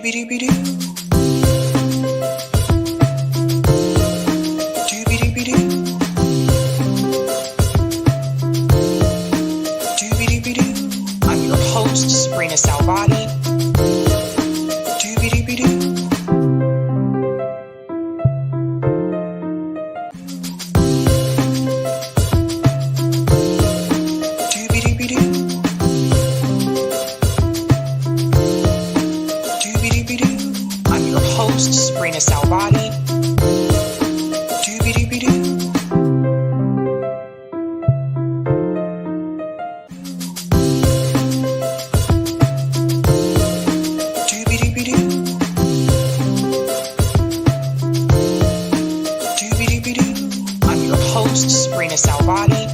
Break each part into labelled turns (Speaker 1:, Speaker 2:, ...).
Speaker 1: I'm your host, Sabrina Salvati. I'm your host, Sabrina Salvati. I'm your host, Sabrina Salvati.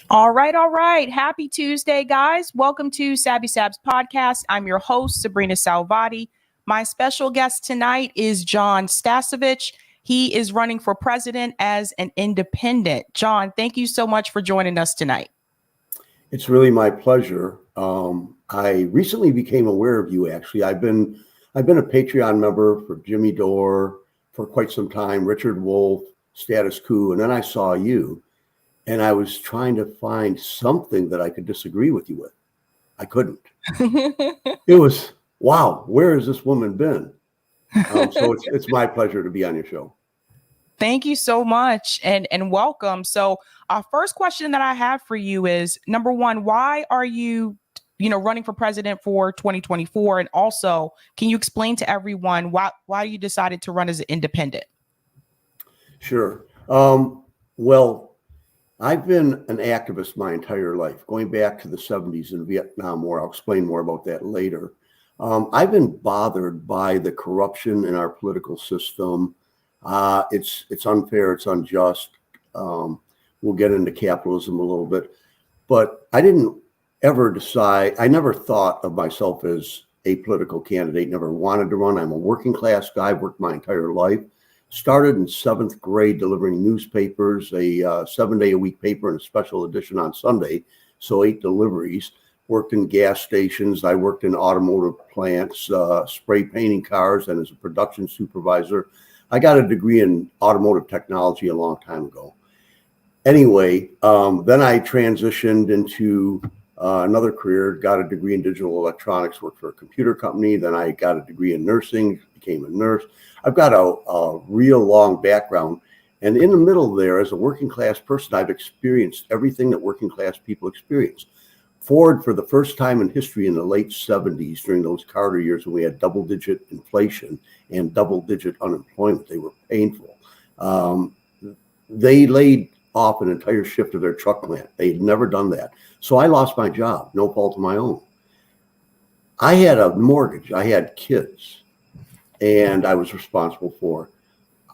Speaker 2: All right. Happy Tuesday, guys. Welcome to Sabs podcast. I'm your host, Sabrina Salvati. My special guest tonight is Jon Stasevich. He is running for president as an independent. Jon, thank you so much for joining us tonight.
Speaker 3: It's really my pleasure. I recently became aware of you. Actually, I've been a Patreon member for Jimmy Dore for quite some time, Richard Wolff, Status Quo, and then I saw you. And I was trying to find something that I could disagree with you with. I couldn't. It was, wow, where has this woman been? So it's my pleasure to be on your show.
Speaker 2: Thank you so much and welcome. So our first question that I have for you is, number one, why are you running for president for 2024? And also, can you explain to everyone why you decided to run as an independent?
Speaker 3: Sure. Well, I've been an activist my entire life, going back to the 70s in Vietnam War. I'll explain more about that later. I've been bothered by the corruption in our political system. It's unfair, it's unjust. We'll get into capitalism a little bit. But I didn't ever decide, I never thought of myself as a political candidate, never wanted to run. I'm a working class guy, worked my entire life. Started in 7th grade delivering newspapers, a 7-day-a-week paper and a special edition on Sunday, so 8 deliveries. Worked in gas stations. I worked in automotive plants, spray painting cars, and as a production supervisor. I got a degree in automotive technology a long time ago. Anyway, then I transitioned into another career, got a degree in digital electronics, worked for a computer company. Then I got a degree in nursing, became a nurse. I've got a real long background. And in the middle there, as a working class person, I've experienced everything that working class people experience. Ford, for the first time in history in the late 70s, during those Carter years when we had double-digit inflation and double-digit unemployment, they were painful. They laid off an entire shift of their truck plant. They'd never done that. So I lost my job, no fault of my own. I had a mortgage. I had kids, and I was responsible for.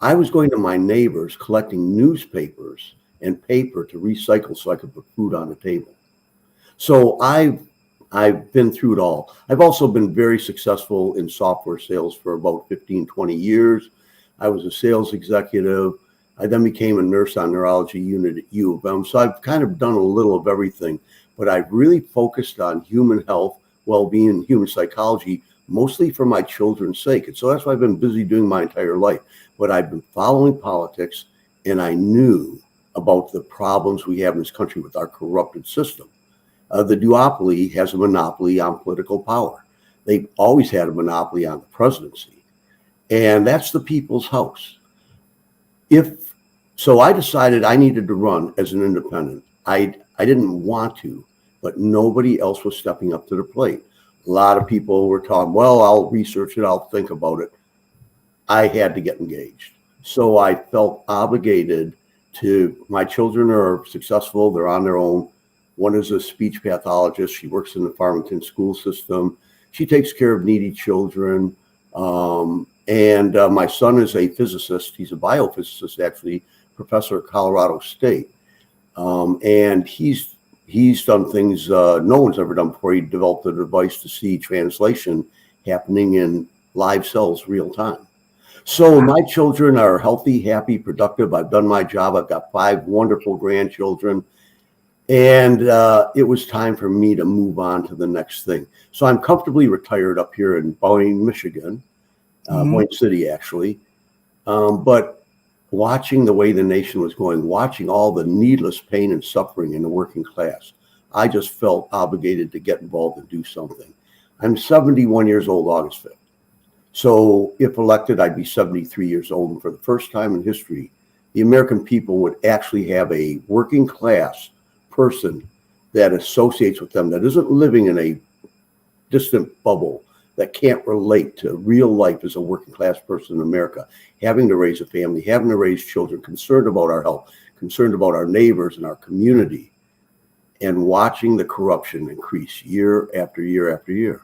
Speaker 3: I was going to my neighbors collecting newspapers and paper to recycle so I could put food on the table. So I've been through it all. I've also been very successful in software sales for about 15, 20 years. I was a sales executive. I then became a nurse on neurology unit at U of M. So I've kind of done a little of everything, but I've really focused on human health, well-being, human psychology, mostly for my children's sake. And so that's what I've been busy doing my entire life. But I've been following politics, and I knew about the problems we have in this country with our corrupted system. The duopoly has a monopoly on political power. They've always had a monopoly on the presidency. And that's the people's house. So I decided I needed to run as an independent. I didn't want to, but nobody else was stepping up to the plate. A lot of people were talking, well, I'll research it, I'll think about it. I had to get engaged. So I felt obligated to, my children are successful, they're on their own. One is a speech pathologist. She works in the Farmington school system. She takes care of needy children. And my son is a physicist. He's a biophysicist, actually, professor at Colorado State. And he's done things no one's ever done before. He developed a device to see translation happening in live cells real time. So my children are healthy, happy, productive. I've done my job. I've got 5 wonderful grandchildren. And it was time for me to move on to the next thing. So I'm comfortably retired up here in Boyne, Michigan, Boyne City, actually. But watching the way the nation was going, watching all the needless pain and suffering in the working class, I just felt obligated to get involved and do something. I'm 71 years old, August 5th. So if elected, I'd be 73 years old. And for the first time in history, the American people would actually have a working class person that associates with them, that isn't living in a distant bubble, that can't relate to real life as a working class person in America, having to raise a family, having to raise children, concerned about our health, concerned about our neighbors and our community, and watching the corruption increase year after year after year.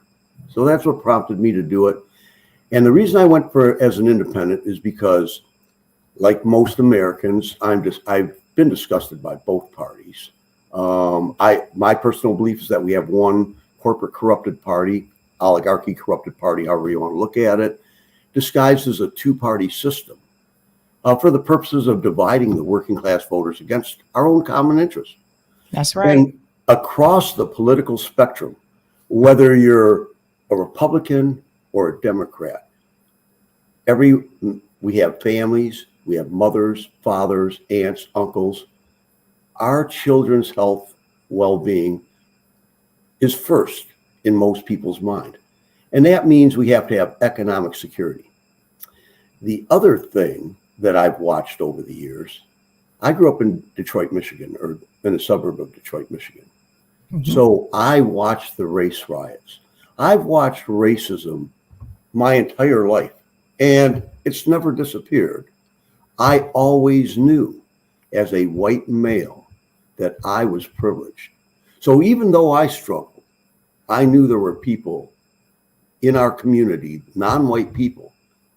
Speaker 3: So that's what prompted me to do it. And the reason I went for as an independent is because, like most Americans, I've been disgusted by both parties. My personal belief is that we have one corporate corrupted party, oligarchy corrupted party, however you want to look at it, disguised as a two-party system for the purposes of dividing the working class voters against our own common interests.
Speaker 2: That's right.
Speaker 3: And across the political spectrum, whether you're a Republican or a Democrat, we have families, we have mothers, fathers, aunts, uncles. Our children's health, well-being is first in most people's mind. And that means we have to have economic security. The other thing that I've watched over the years, I grew up in Detroit, Michigan, or in a suburb of Detroit, Michigan. So I watched the race riots. I've watched racism my entire life, and it's never disappeared. I always knew as a white male that I was privileged. So even though I struggled, I knew there were people in our community, non-white people,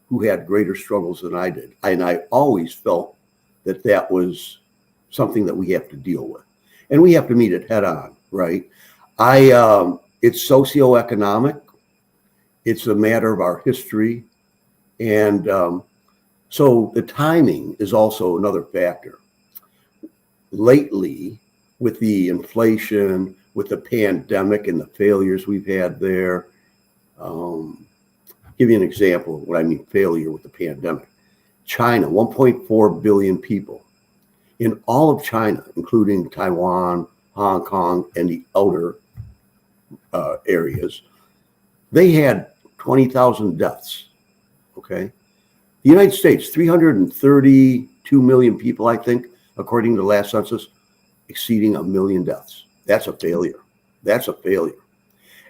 Speaker 3: who had greater struggles than I did. And I always felt that that was something that we have to deal with. And we have to meet it head on, right? It's socioeconomic. It's a matter of our history. And so the timing is also another factor. Lately, with the inflation, with the pandemic and the failures we've had there, give you an example of what I mean failure with the pandemic. China, 1.4 billion people. In all of China, including Taiwan, Hong Kong, and the outer areas, they had 20,000 deaths, okay? The United States, 332 million people, I think, according to the last census, exceeding 1 million deaths. That's a failure. That's a failure.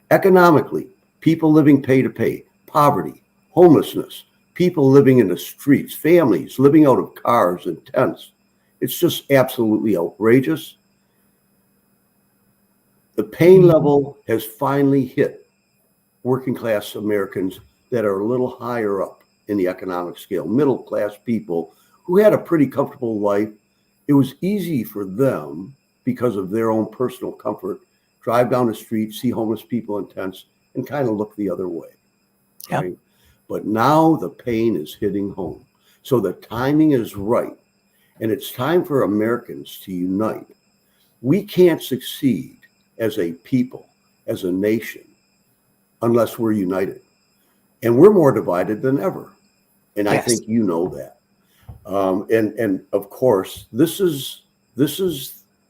Speaker 3: Economically, people living pay to pay, poverty, homelessness, people living in the streets, families living out of cars and tents. It's just absolutely outrageous. The pain level has finally hit working class Americans that are a little higher up in the economic scale, middle class people who had a pretty comfortable life. It was easy for them because of their own personal comfort, drive down the street, see homeless people in tents, and kind of look the other way.
Speaker 2: Yep.
Speaker 3: Right? But now the pain is hitting home. So the timing is right. And it's time for Americans to unite. We can't succeed as a people, as a nation, unless we're united. And we're more divided than ever. And I think you know that. And of course, this is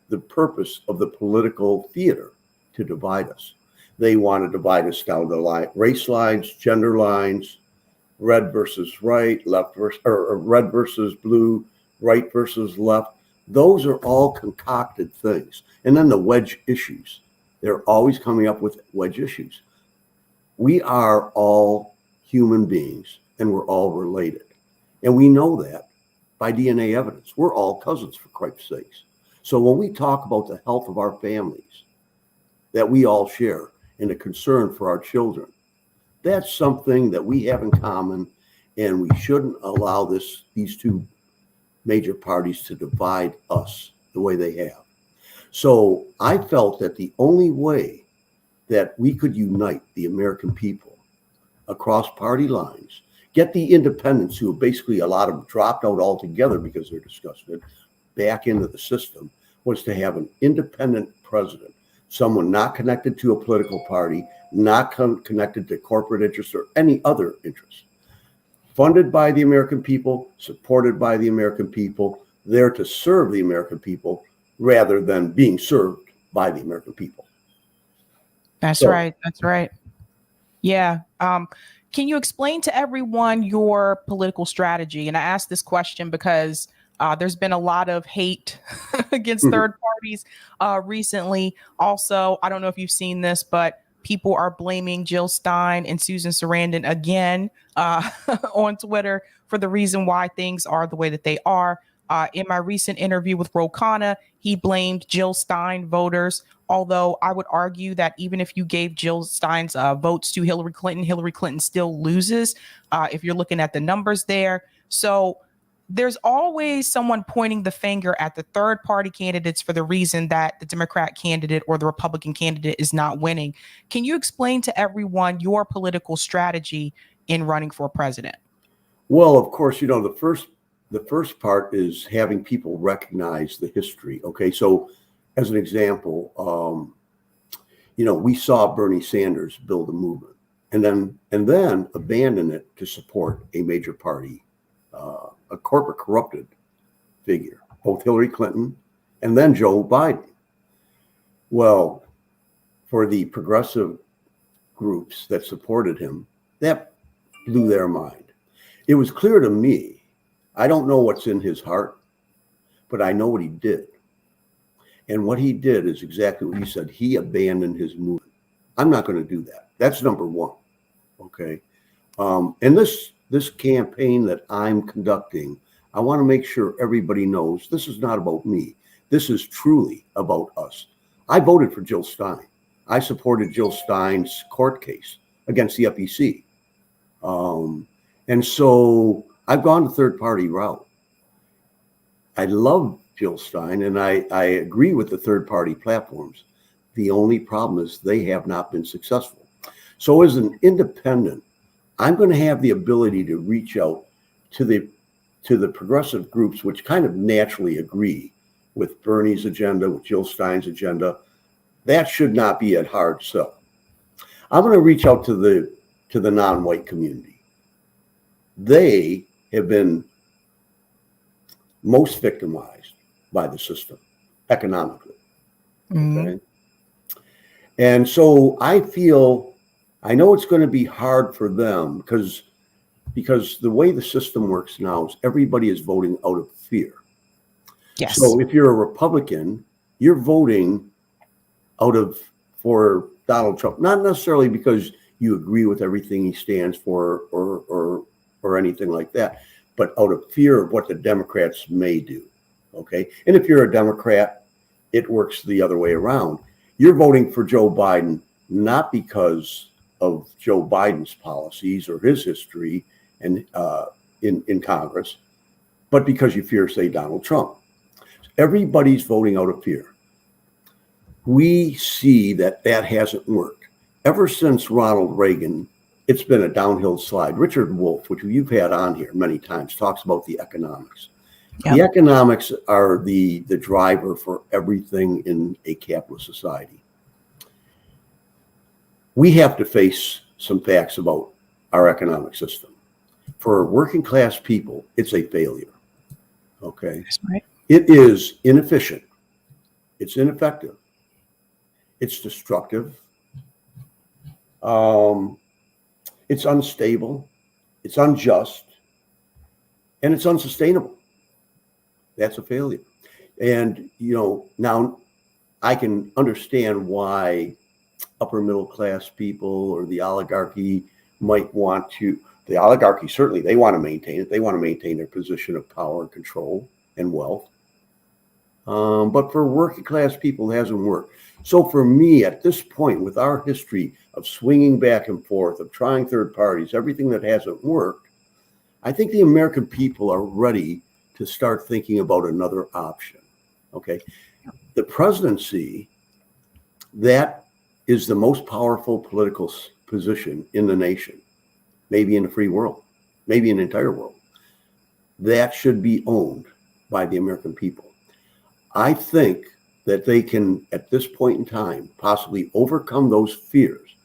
Speaker 3: the purpose of the political theater, to divide us. They want to divide us down the race lines, gender lines, red versus right, left versus, or red versus blue, right versus left. Those are all concocted things. And then the wedge issues. They're always coming up with wedge issues. We are all human beings, and we're all related. And we know that by DNA evidence. We're all cousins, for Christ's sakes. So when we talk about the health of our families that we all share and a concern for our children, that's something that we have in common, and we shouldn't allow these two major parties to divide us the way they have. So I felt that the only way that we could unite the American people across party lines, get the independents, who basically a lot of them dropped out altogether because they're disgusted, back into the system, was to have an independent president, someone not connected to a political party, not connected to corporate interests or any other interests, funded by the American people, supported by the American people, there to serve the American people rather than being served by the American people.
Speaker 2: That's right. That's right. Yeah. Can you explain to everyone your political strategy? And I ask this question because there's been a lot of hate against third parties recently. Also, I don't know if you've seen this, but people are blaming Jill Stein and Susan Sarandon again on Twitter for the reason why things are the way that they are. In my recent interview with Ro Khanna, he blamed Jill Stein voters. Although I would argue that even if you gave Jill Stein's votes to Hillary Clinton still loses if you're looking at the numbers there. So there's always someone pointing the finger at the third party candidates for the reason that the Democrat candidate or the Republican candidate is not winning. Can you explain to everyone your political strategy in running for president?
Speaker 3: Well, of course, the first part is having people recognize the history. Okay, so as an example, we saw Bernie Sanders build a movement and then abandon it to support a major party, a corporate corrupted figure, both Hillary Clinton and then Joe Biden. Well, for the progressive groups that supported him, that blew their mind. It was clear to me, I don't know what's in his heart, but I know what he did. And what he did is exactly what you said. He abandoned his movement. I'm not going to do that. That's number one. Okay. And this campaign that I'm conducting, I want to make sure everybody knows this is not about me. This is truly about us. I voted for Jill Stein. I supported Jill Stein's court case against the FEC. And so I've gone the third party route. I love Jill Stein, and I agree with the third party platforms. The only problem is they have not been successful. So as an independent, I'm going to have the ability to reach out to the progressive groups, which kind of naturally agree with Bernie's agenda, with Jill Stein's agenda. That should not be a hard sell. I'm going to reach out to the non-white community. They have been most victimized by the system economically. Okay? And so I know it's going to be hard for them because the way the system works now is everybody is voting out of fear.
Speaker 2: Yes.
Speaker 3: So if you're a Republican, you're voting for Donald Trump, not necessarily because you agree with everything he stands for or anything like that, but out of fear of what the Democrats may do. Okay. And if you're a Democrat, it works the other way around. You're voting for Joe Biden, not because of Joe Biden's policies or his history and in Congress, but because you fear, say, Donald Trump. Everybody's voting out of fear. We see that hasn't worked. Ever since Ronald Reagan, it's been a downhill slide. Richard Wolff, which you've had on here many times, talks about the economics. Yep. The economics are the driver for everything in a capitalist society. We have to face some facts about our economic system. For working class people, it's a failure. Okay.
Speaker 2: That's right.
Speaker 3: It is inefficient. It's ineffective. It's destructive. It's unstable. It's unjust. And it's unsustainable. That's a failure. And, now I can understand why upper middle class people or the oligarchy might want to, the oligarchy, certainly they want to maintain it. They want to maintain their position of power and control and wealth. But for working class people, it hasn't worked. So for me, at this point, with our history of swinging back and forth, of trying third parties, everything that hasn't worked, I think the American people are ready to start thinking about another option. Okay. The presidency, that is the most powerful political position in the nation, maybe in the free world, maybe in the entire world. That should be owned by the American people. I think that they can, at this point in time, possibly overcome those fears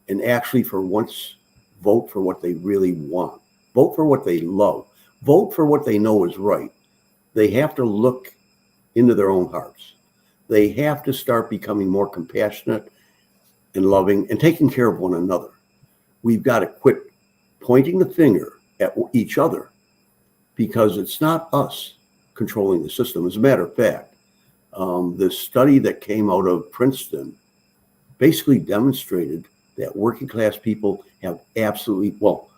Speaker 3: and actually for once vote for what they really want, vote for what they love, vote for what they know is right, they have to look into their own hearts. They have to start becoming more compassionate and loving and taking care of one another. We've got to quit pointing the finger at each other because it's not us controlling the system. As a matter of fact, the study that came out of Princeton basically demonstrated that working class people have absolutely, well,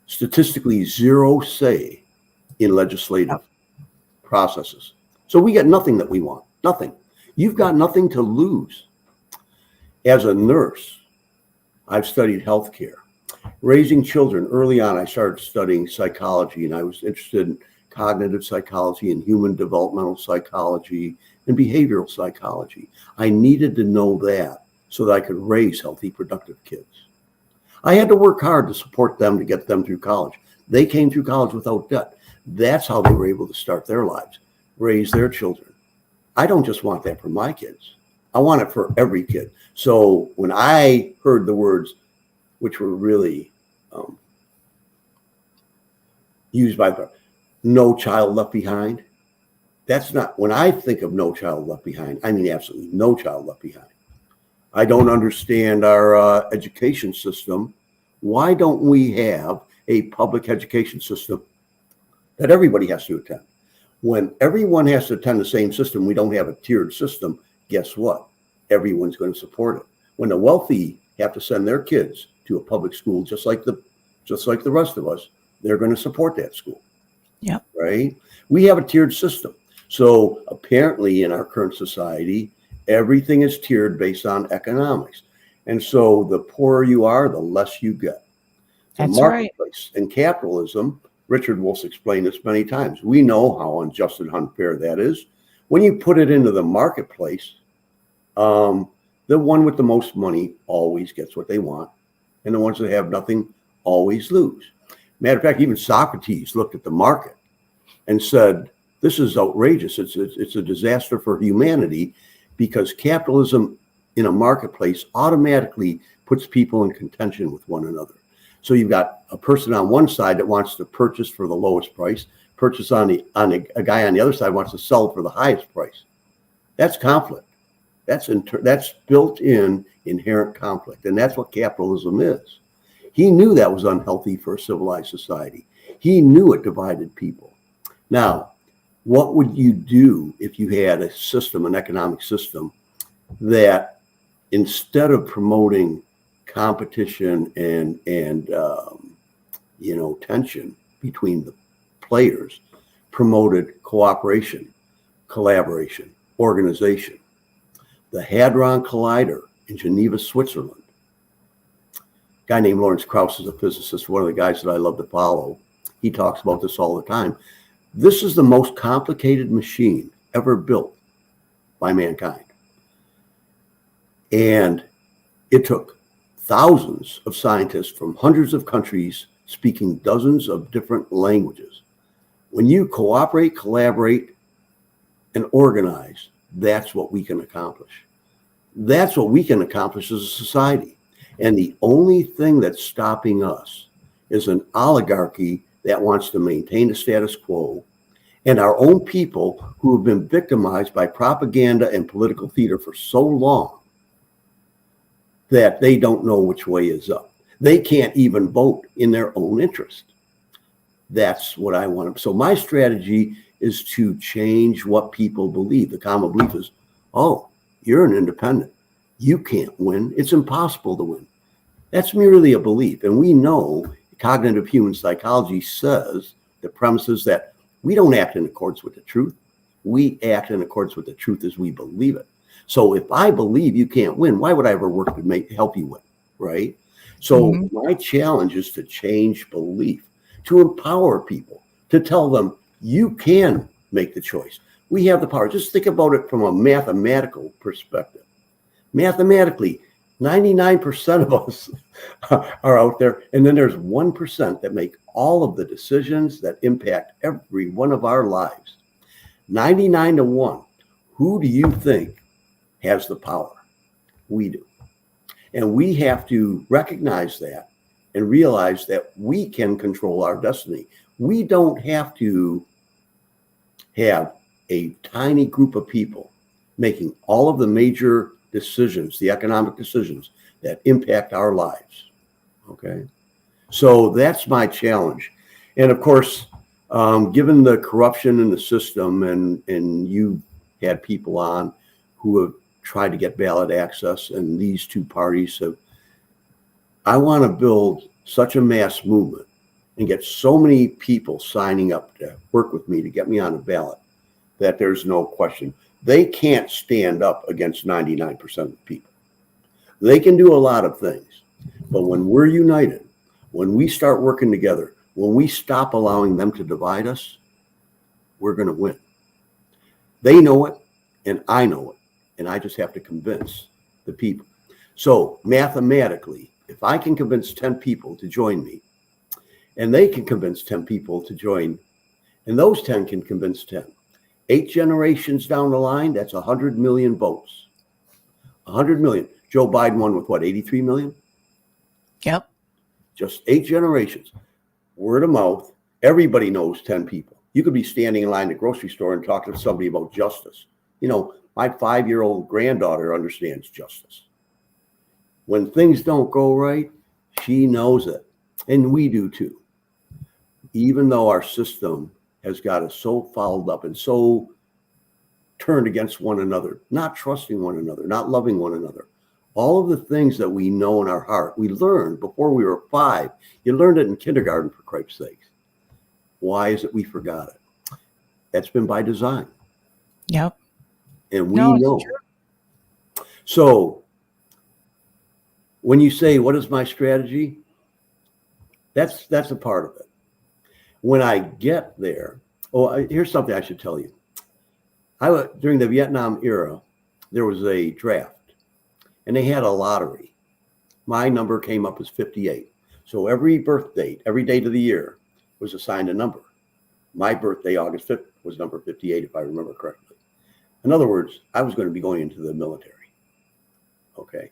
Speaker 3: statistically zero say in legislative processes. So we get nothing that we want, nothing. You've got nothing to lose. As a nurse, I've studied healthcare. Raising children, early on, I started studying psychology, and I was interested in cognitive psychology and human developmental psychology and behavioral psychology. I needed to know that so that I could raise healthy, productive kids. I had to work hard to support them to get them through college. They came through college without debt. That's how they were able to start their lives, raise their children. I don't just want that for my kids. I want it for every kid. So when I heard the words, which were really used by the No Child Left Behind, that's not, when I think of No Child Left Behind, I mean absolutely no child left behind. I don't understand our education system. Why don't we have a public education system that everybody has to attend? When everyone has to attend the same system, we don't have a tiered system. Guess what? Everyone's going to support it. When the wealthy have to send their kids to a public school, just like the rest of us, they're going to support that school.
Speaker 2: Yeah.
Speaker 3: Right? We have a tiered system. So apparently in our current society, everything is tiered based on economics. And so the poorer you are, the less you get. The
Speaker 2: That's
Speaker 3: marketplace and capitalism, Richard Wolff's explained this many times. We know how unjust and unfair that is. When you put it into the marketplace, the one with the most money always gets what they want, and the ones that have nothing always lose. Matter of fact, even Socrates looked at the market and said, this is outrageous. It's a disaster for humanity because capitalism in a marketplace automatically puts people in contention with one another. So you've got a person on one side that wants to purchase for the lowest price, purchase a guy on the other side wants to sell for the highest price. That's conflict. That's built-in inherent conflict, and that's what capitalism is. He knew that was unhealthy for a civilized society. He knew it divided people. Now, what would you do if you had a system, an economic system, that instead of promoting competition and tension between the players, promoted cooperation, collaboration, organization? The Hadron Collider in Geneva, Switzerland. A guy named Lawrence Krauss is a physicist, one of the guys that I love to follow. He talks about this all the time. This is the most complicated machine ever built by mankind. And it took thousands of scientists from hundreds of countries speaking dozens of different languages. When you cooperate, collaborate, and organize, that's what we can accomplish. That's what we can accomplish as a society. And the only thing that's stopping us is an oligarchy that wants to maintain the status quo, and our own people who have been victimized by propaganda and political theater for so long that they don't know which way is up. They can't even vote in their own interest. That's what I want. So my strategy is to change what people believe. The common belief is, oh, you're an independent. You can't win. It's impossible to win. That's merely a belief. And we know cognitive human psychology says, the premise is that we don't act in accordance with the truth. We act in accordance with the truth as we believe it. So if I believe you can't win, why would I ever work to help you win, right? So my challenge is to change belief, to empower people, to tell them you can make the choice. We have the power. Just think about it from a mathematical perspective. Mathematically, 99% of us are out there, and then there's 1% that make all of the decisions that impact every one of our lives. 99 to 1. Who do you think has the power. We do. And we have to recognize that and realize that we can control our destiny. We don't have to have a tiny group of people making all of the major decisions, the economic decisions that impact our lives. Okay. So that's my challenge. And of course, given the corruption in the system, and you had people on who have tried to get ballot access, and these two parties have, I want to build such a mass movement and get so many people signing up to work with me to get me on the ballot that there's no question. They can't stand up against 99% of the people. They can do a lot of things, but when we're united, when we start working together, when we stop allowing them to divide us, we're going to win. They know it, and I know it, and I just have to convince the people. So mathematically, if I can convince 10 people to join me, and they can convince 10 people to join, and those 10 can convince 10. 8 generations down the line, that's 100 million votes. 100 million. Joe Biden won with what, 83 million?
Speaker 2: Yep.
Speaker 3: Just 8 generations. Word of mouth. Everybody knows 10 people. You could be standing in line at the grocery store and talking to somebody about justice. You know, my 5-year-old granddaughter understands justice. When things don't go right, she knows it. And we do too. Even though our system has got us so fouled up and so turned against one another, not trusting one another, not loving one another. All of the things that we know in our heart, we learned before we were 5. You learned it in kindergarten, for Christ's sake. Why is it we forgot it? That's been by design.
Speaker 2: Yep.
Speaker 3: And we know. So when you say, what is my strategy? That's a part of it. When I get there, here's something I should tell you. During the Vietnam era, there was a draft, and they had a lottery. My number came up as 58. So every birth date, every date of the year was assigned a number. My birthday, August 5th, was number 58, if I remember correctly. In other words, I was going to be going into the military. Okay.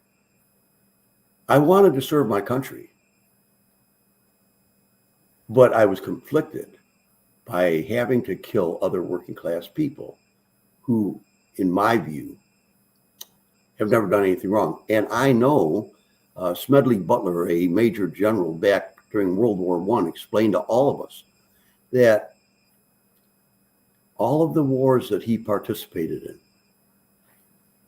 Speaker 3: I wanted to serve my country, but I was conflicted by having to kill other working class people who, in my view, have never done anything wrong. And I know Smedley Butler, a major general back during World War I, explained to all of us that all of the wars that he participated in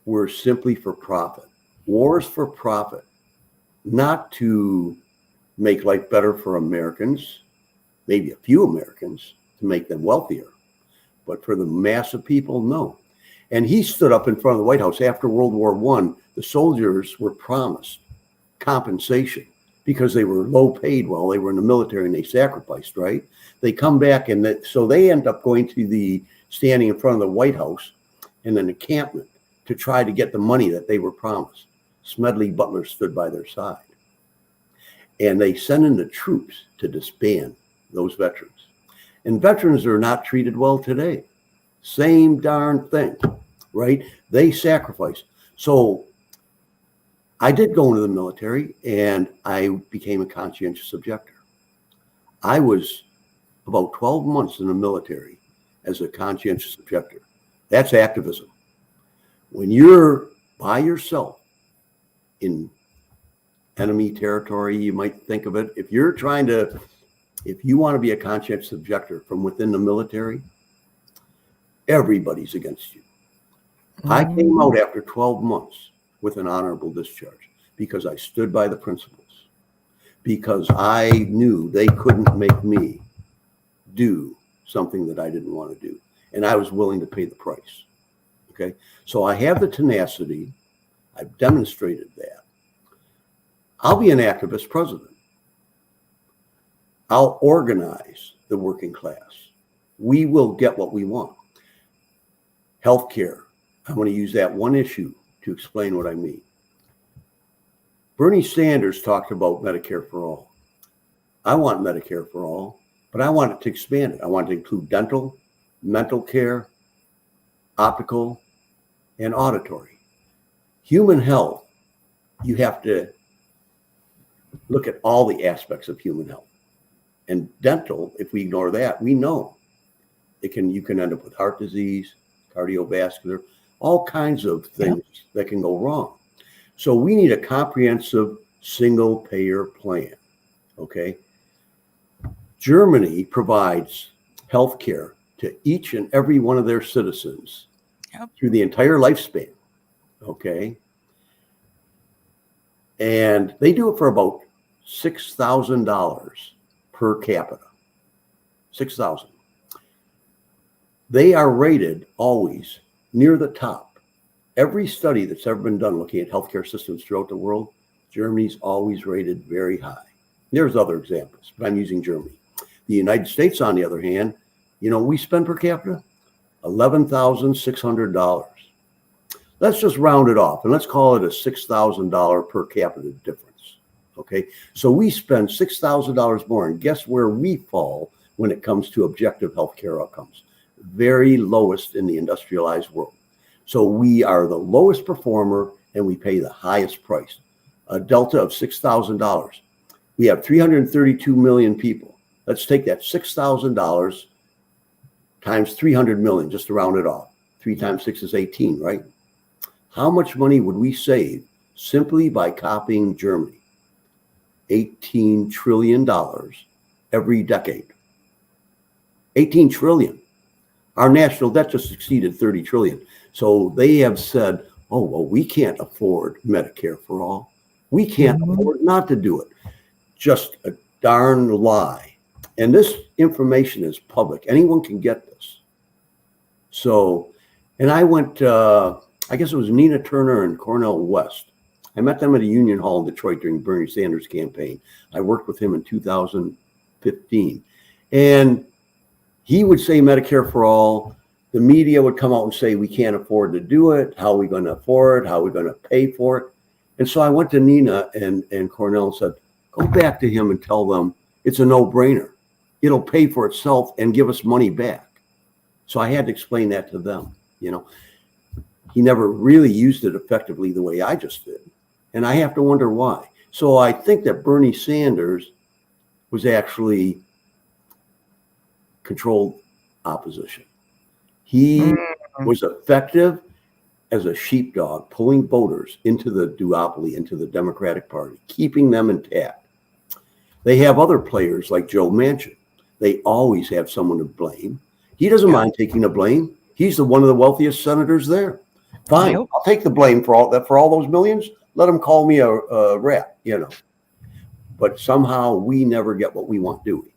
Speaker 3: were simply for profit. Wars for profit, not to make life better for Americans, maybe a few Americans, to make them wealthier, but for the mass of people, no. And he stood up in front of the White House after World War I. The soldiers were promised compensation because they were low paid while they were in the military and they sacrificed, right? They come back, and so they end up going to standing in front of the White House in an encampment to try to get the money that they were promised. Smedley Butler stood by their side. And they sent in the troops to disband those veterans. And veterans are not treated well today. Same darn thing, right? They sacrifice. So I did go into the military, and I became a conscientious objector. I was about 12 months in the military as a conscientious objector. That's activism. When you're by yourself in enemy territory, you might think of it. If you want to be a conscientious objector from within the military, everybody's against you. I came out after 12 months with an honorable discharge because I stood by the principles, because I knew they couldn't make me do something that I didn't want to do. And I was willing to pay the price. Okay. So I have the tenacity. I've demonstrated that. I'll be an activist president. I'll organize the working class. We will get what we want. Healthcare. I want to use that one issue to explain what I mean. Bernie Sanders talked about Medicare for all. I want Medicare for all, but I want it to expand it. I want it to include dental, mental care, optical, and auditory. Human health, you have to look at all the aspects of human health. And dental, if we ignore that, we know you can end up with heart disease, cardiovascular, all kinds of things that can go wrong. So we need a comprehensive single payer plan. Okay. Germany provides health care to each and every one of their citizens through the entire lifespan. Okay. And they do it for about $6,000 per capita. 6,000. They are rated always near the top. Every study that's ever been done looking at healthcare systems throughout the world, Germany's always rated very high. There's other examples, but I'm using Germany. The United States, on the other hand, we spend per capita $11,600. Let's just round it off and let's call it a $6,000 per capita difference. Okay, so we spend $6,000 more, and guess where we fall when it comes to objective healthcare outcomes? Very lowest in the industrialized world. So we are the lowest performer and we pay the highest price, a delta of $6,000. We have 332 million people. Let's take that $6,000 times 300 million, just to round it off. 3 times 6 is 18, right? How much money would we save simply by copying Germany? $18 trillion every decade. 18 trillion. Our national debt just exceeded 30 trillion. So they have said, oh, well, we can't afford Medicare for all. We can't afford not to do it. Just a darn lie. And this information is public. Anyone can get this. So, and I went, I guess it was Nina Turner and Cornel West. I met them at a union hall in Detroit during Bernie Sanders' campaign. I worked with him in 2015. And he would say Medicare for all. The media would come out and say, we can't afford to do it. How are we going to afford it? How are we going to pay for it? And so I went to Nina and Cornell and said, go back to him and tell them it's a no-brainer. It'll pay for itself and give us money back. So I had to explain that to them. He never really used it effectively the way I just did. And I have to wonder why. So I think that Bernie Sanders was actually controlled opposition. He was effective as a sheepdog, pulling voters into the duopoly, into the Democratic Party, keeping them intact. They have other players like Joe Manchin. They always have someone to blame. He doesn't mind taking the blame. He's one of the wealthiest senators there. Fine, I'll take the blame for all that, for all those millions. Let them call me a rat, But somehow we never get what we want, do we?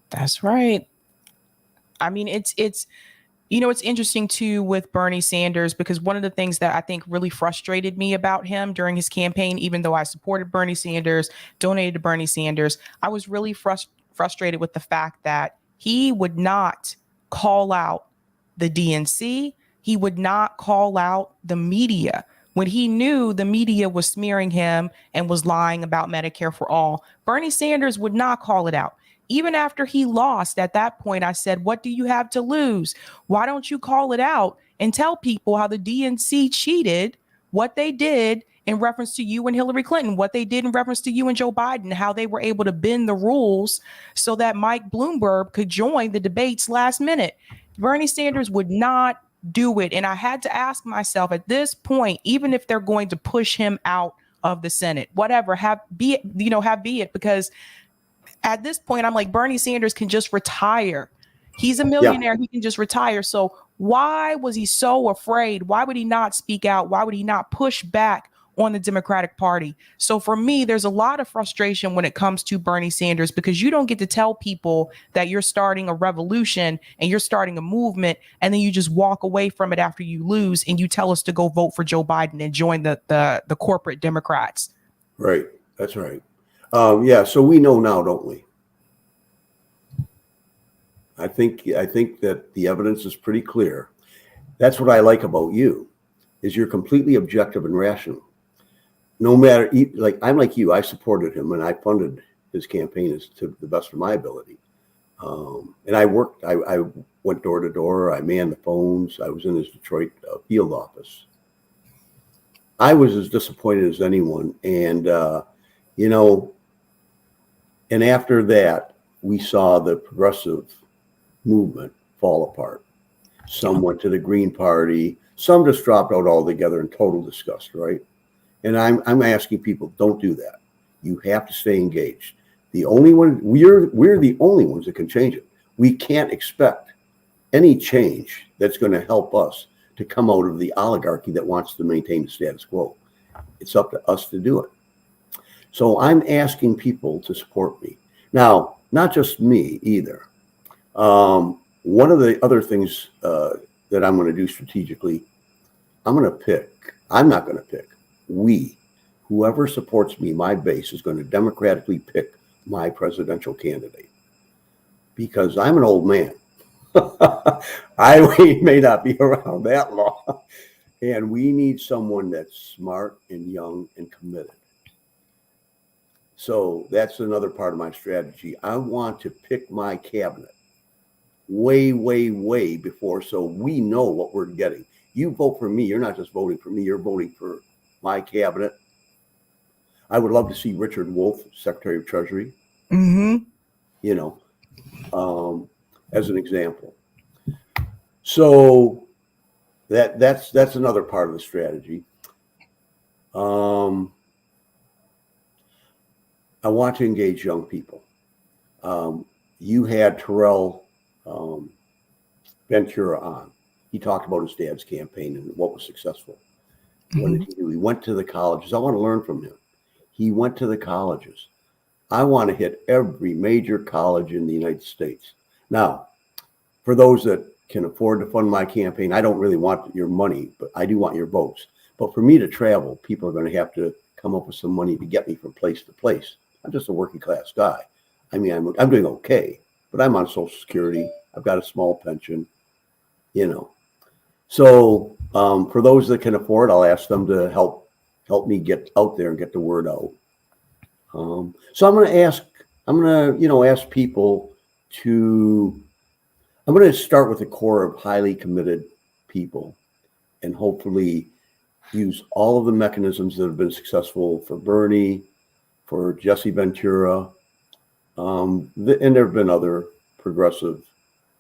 Speaker 2: That's right. I mean, it's interesting too with Bernie Sanders, because one of the things that I think really frustrated me about him during his campaign, even though I supported Bernie Sanders, donated to Bernie Sanders, I was really frustrated with the fact that he would not call out the DNC. He would not call out the media when he knew the media was smearing him and was lying about Medicare for all. Bernie Sanders would not call it out. Even after he lost, at that point, I said, what do you have to lose? Why don't you call it out and tell people how the DNC cheated, what they did in reference to you and Hillary Clinton, what they did in reference to you and Joe Biden, how they were able to bend the rules so that Mike Bloomberg could join the debates last minute. Bernie Sanders would not do it. And I had to ask myself at this point, even if they're going to push him out of the Senate, whatever, have be it, because at this point, I'm like, Bernie Sanders can just retire. He's a millionaire. He can just retire. So why was he so afraid? Why would he not speak out? Why would he not push back on the Democratic Party? So for me, there's a lot of frustration when it comes to Bernie Sanders, because you don't get to tell people that you're starting a revolution and you're starting a movement, and then you just walk away from it after you lose and you tell us to go vote for Joe Biden and join the corporate Democrats.
Speaker 3: Right. That's right. So we know now, don't we? I think that the evidence is pretty clear. That's what I like about you, is you're completely objective and rational. No matter, I'm like you, I supported him and I funded his campaign to the best of my ability. And I went door to door. I manned the phones. I was in his Detroit field office. I was as disappointed as anyone. And, you know, and after that, we saw the progressive movement fall apart. Some went to the Green Party. Some just dropped out altogether in total disgust, right? And I'm asking people, don't do that. You have to stay engaged. The only one we're the only ones that can change it. We can't expect any change that's going to help us to come out of the oligarchy that wants to maintain the status quo. It's up to us to do it. So I'm asking people to support me. Now, not just me either. One of the other things that I'm going to do strategically, I'm not going to pick. Whoever supports me, my base is going to democratically pick my presidential candidate, because I'm an old man. I may not be around that long, and we need someone that's smart and young and committed. So that's another part of my strategy. I want to pick my cabinet way, way, way before, so we know what we're getting. You vote for me, you're not just voting for me, you're voting for my cabinet. I would love to see Richard Wolff, Secretary of Treasury, you know, as an example. So that's another part of the strategy. I want to engage young people. You had Terrell Ventura on. He talked about his dad's campaign and what was successful. What did he do? He went to the colleges. I want to learn from him. He went to the colleges. I want to hit every major college in the United States. Now, for those that can afford to fund my campaign, I don't really want your money, but I do want your votes. But for me to travel, people are going to have to come up with some money to get me from place to place. I'm just a working class guy. I mean, I'm doing okay, but I'm on Social Security. I've got a small pension, you know. So for those that can afford, I'll ask them to help me get out there and get the word out. So I'm going to ask people to, I'm going to start with a core of highly committed people and hopefully use all of the mechanisms that have been successful for Bernie, for Jesse Ventura, and there have been other progressive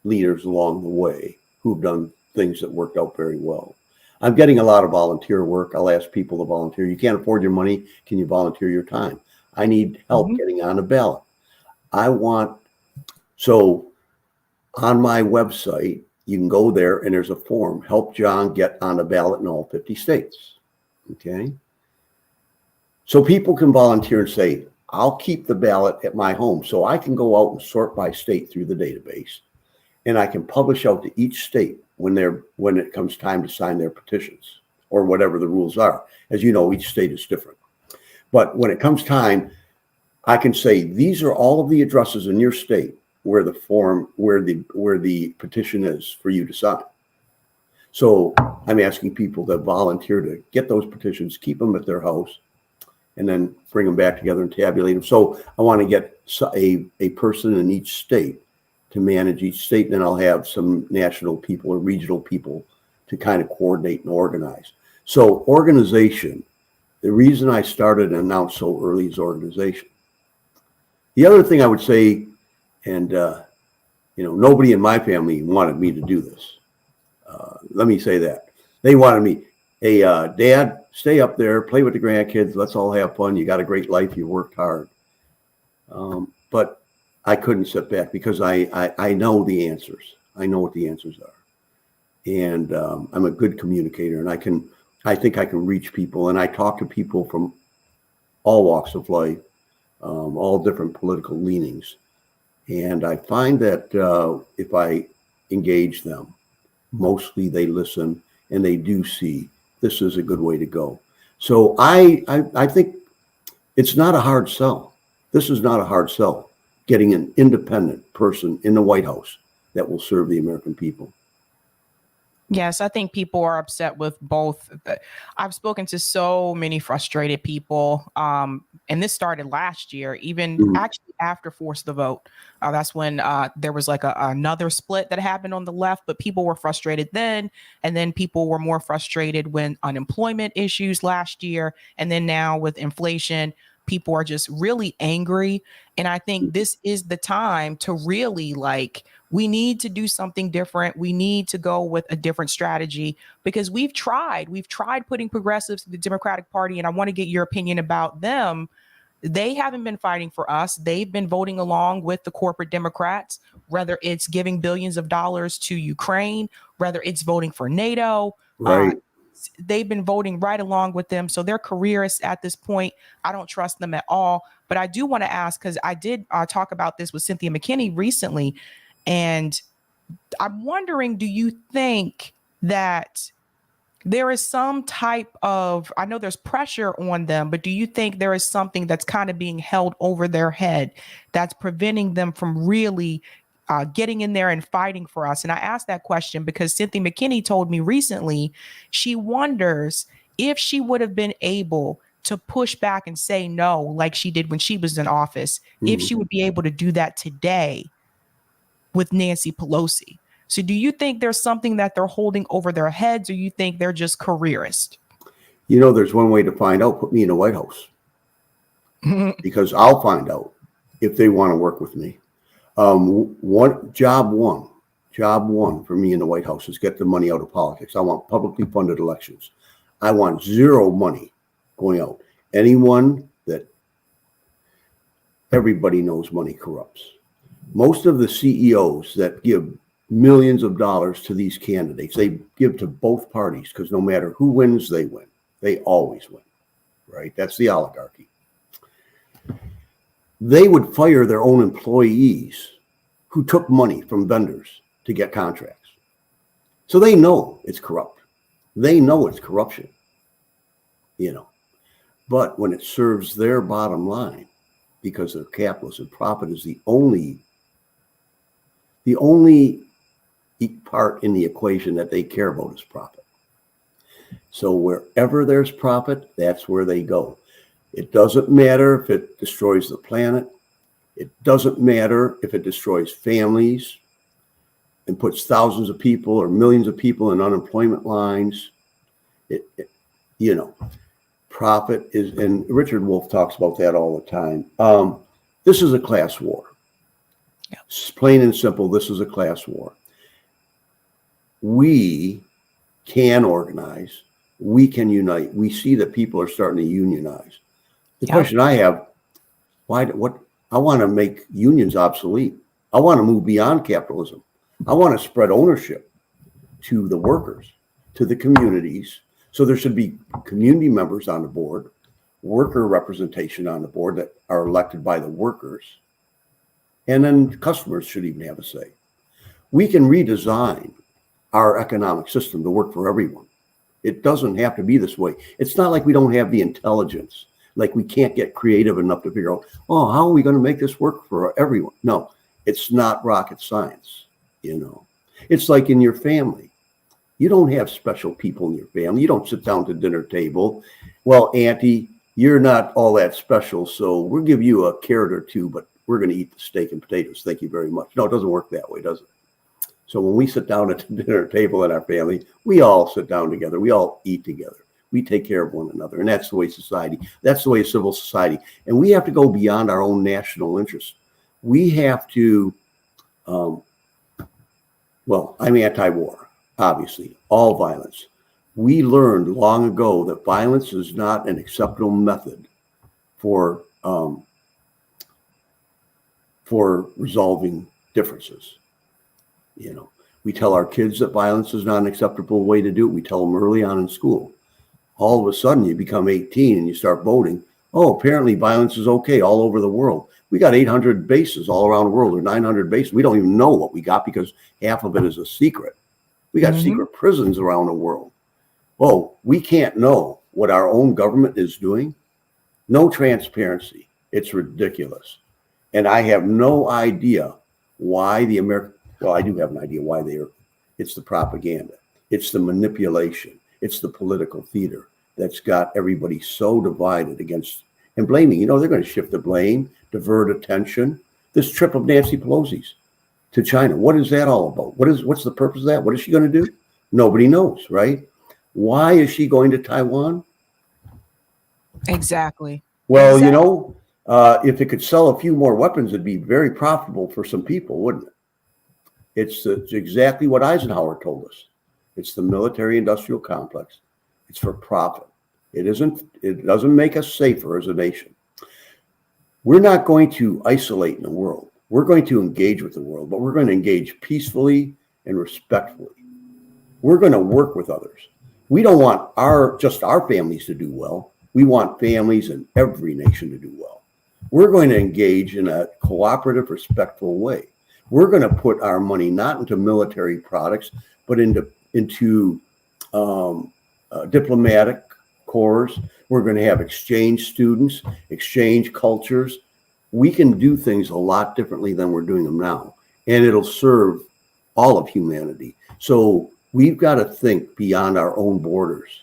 Speaker 3: leaders along the way who've done things that worked out very well. I'm getting a lot of volunteer work. I'll ask people to volunteer. You can't afford your money. Can you volunteer your time? I need help getting on a ballot. So on my website, you can go there and there's a form, help Jon get on a ballot in all 50 states. Okay. So people can volunteer and say, I'll keep the ballot at my home. So I can go out and sort by state through the database, and I can publish out to each state when it comes time to sign their petitions or whatever the rules are. As you know, each state is different. But when it comes time, I can say, these are all of the addresses in your state where the petition is for you to sign. So I'm asking people to volunteer to get those petitions, keep them at their house, and then bring them back together and tabulate them. So I want to get a person in each state to manage each state. Then I'll have some national people or regional people to kind of coordinate and organize. So organization, the reason I started and announced so early is organization. The other thing I would say, and nobody in my family wanted me to do this. Let me say that. They wanted me, hey, Dad, stay up there, play with the grandkids. Let's all have fun. You got a great life. You worked hard. But I couldn't sit back because I know the answers. I know what the answers are. And I'm a good communicator, and I think I can reach people. And I talk to people from all walks of life, all different political leanings. And I find that if I engage them, mostly they listen and they do see this is a good way to go. So I think it's not a hard sell. This is not a hard sell, getting an independent person in the White House that will serve the American people.
Speaker 2: Yes, I think people are upset with both. I've spoken to so many frustrated people, and this started last year, even actually after Force the Vote. That's when there was like another split that happened on the left, but people were frustrated then. And then people were more frustrated when unemployment issues last year. And then now with inflation, people are just really angry. And I think this is the time to really we need to do something different. We need to go with a different strategy because we've tried putting progressives in the Democratic Party. And I want to get your opinion about them. They haven't been fighting for us. They've been voting along with the corporate Democrats, whether it's giving billions of dollars to Ukraine, whether it's voting for NATO.
Speaker 3: Right.
Speaker 2: They've been voting right along with them. So they're careerists at this point. I don't trust them at all. But I do want to ask, because I did talk about this with Cynthia McKinney recently. And I'm wondering, do you think that there is some type of, I know there's pressure on them, but do you think there is something that's kind of being held over their head that's preventing them from really getting in there and fighting for us? And I asked that question because Cynthia McKinney told me recently she wonders if she would have been able to push back and say no like she did when she was in office, if she would be able to do that today with Nancy Pelosi. So do you think there's something that they're holding over their heads, or you think they're just careerists?
Speaker 3: There's one way to find out. Put me in the White House. Because I'll find out if they want to work with me. Job one for me in the White House is get the money out of politics. I want publicly funded elections. I want zero money going out. Anyone that everybody knows money corrupts. Most of the CEOs that give millions of dollars to these candidates, they give to both parties because no matter who wins, they win. They always win, right? That's the oligarchy. They would fire their own employees who took money from vendors to get contracts. So they know it's corrupt. They know it's corruption, But when it serves their bottom line, because they're capitalists and profit is the only part in the equation that they care about is profit. So wherever there's profit, that's where they go. It doesn't matter if it destroys the planet. It doesn't matter if it destroys families and puts thousands of people or millions of people in unemployment lines. Profit is, and Richard Wolff talks about that all the time. This is a class war. Yeah. Plain and simple, this is a class war. We can organize. We can unite. We see that people are starting to unionize. The question I have, I want to make unions obsolete. I want to move beyond capitalism. I want to spread ownership to the workers, to the communities. So there should be community members on the board, worker representation on the board that are elected by the workers. And then customers should even have a say. We can redesign our economic system to work for everyone. It doesn't have to be this way. It's not like we don't have the intelligence, like we can't get creative enough to figure out, how are we going to make this work for everyone? No, it's not rocket science. It's like in your family. You don't have special people in your family. You don't sit down to dinner table. Well, Auntie, you're not all that special, so we'll give you a carrot or two, but we're going to eat the steak and potatoes. Thank you very much. No, it doesn't work that way, does it? So when we sit down at the dinner table in our family, we all sit down together. We all eat together. We take care of one another. And that's the way society, that's the way civil society. And we have to go beyond our own national interests. We have to, I'm anti-war, obviously, all violence. We learned long ago that violence is not an acceptable method for resolving differences. We tell our kids that violence is not an acceptable way to do it. We tell them early on in school. All of a sudden, you become 18 and you start voting. Oh, apparently violence is okay all over the world. We got 800 bases all around the world, or 900 bases. We don't even know what we got because half of it is a secret. We got secret prisons around the world. Oh, we can't know what our own government is doing. No transparency. It's ridiculous. And I have no idea why I do have an idea why it's the propaganda. It's the manipulation. It's the political theater that's got everybody so divided against and blaming. You know, they're going to shift the blame, divert attention. This trip of Nancy Pelosi's to China, what is that all about? What's the purpose of that? What is she going to do? Nobody knows, right? Why is she going to Taiwan?
Speaker 2: Exactly.
Speaker 3: Well, you know, if it could sell a few more weapons, it'd be very profitable for some people, wouldn't it? It's exactly what Eisenhower told us. It's the military-industrial complex. It's for profit. It doesn't make us safer as a nation. We're not going to isolate in the world. We're going to engage with the world, but we're going to engage peacefully and respectfully. We're going to work with others. We don't want just our families to do well. We want families in every nation to do well. We're going to engage in a cooperative, respectful way. We're going to put our money not into military products, but into diplomatic corps. We're going to have exchange students, exchange cultures. We can do things a lot differently than we're doing them now, and it'll serve all of humanity. So we've got to think beyond our own borders,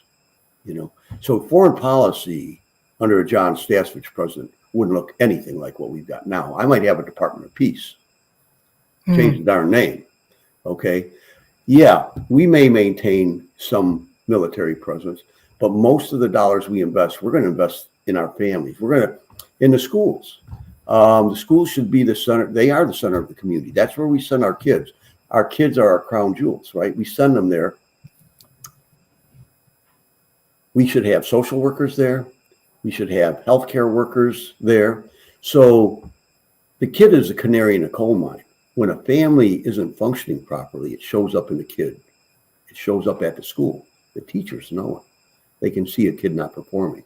Speaker 3: you know. So foreign policy under a Jon Stasevich president wouldn't look anything like what we've got now. I might have a Department of Peace. Change the darn name. Okay. Yeah, we may maintain some military presence, but most of the dollars we invest, we're going to invest in our families. We're going to, in the schools. The schools should be the center. They are the center of the community. That's where we send our kids. Our kids are our crown jewels, right? We send them there. We should have social workers there. We should have healthcare workers there. So the kid is a canary in a coal mine. When a family isn't functioning properly, it shows up in the kid. It shows up at the school. The teachers know it. They can see a kid not performing.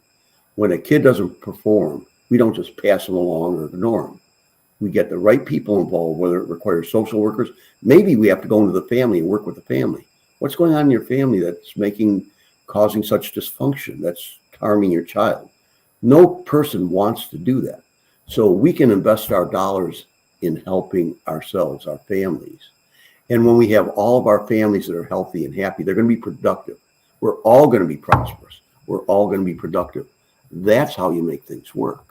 Speaker 3: When a kid doesn't perform, we don't just pass them along or ignore them. We get the right people involved, whether it requires social workers. Maybe we have to go into the family and work with the family. What's going on in your family that's causing such dysfunction, that's harming your child? No person wants to do that. So we can invest our dollars in helping ourselves, our families. And when we have all of our families that are healthy and happy, they're going to be productive. We're all going to be prosperous. We're all going to be productive. That's how you make things work.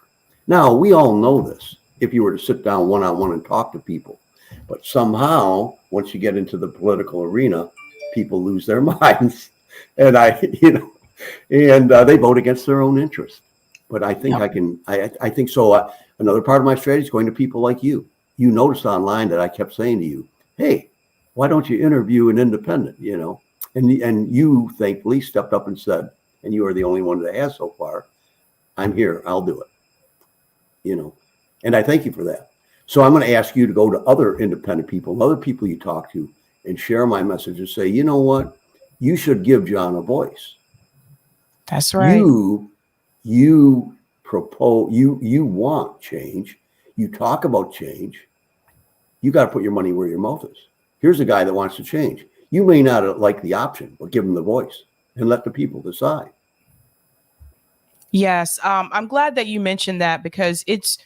Speaker 3: Now, we all know this if you were to sit down one-on-one and talk to people. But somehow, once you get into the political arena, people lose their minds. And they vote against their own interests. But I think I think so. Another part of my strategy is going to people like you. You noticed online that I kept saying to you, hey, why don't you interview an independent, you know? And you thankfully stepped up and said, and you are the only one that has so far, I'm here, I'll do it, you know? And I thank you for that. So I'm going to ask you to go to other independent people, other people you talk to, and share my message and say, you know what? You should give Jon a voice.
Speaker 2: That's right.
Speaker 3: You propose, you want change. You talk about change. You got to put your money where your mouth is. Here's a guy that wants to change. You may not like the option, but give him the voice and let the people decide.
Speaker 2: Yes. I'm glad that you mentioned that because it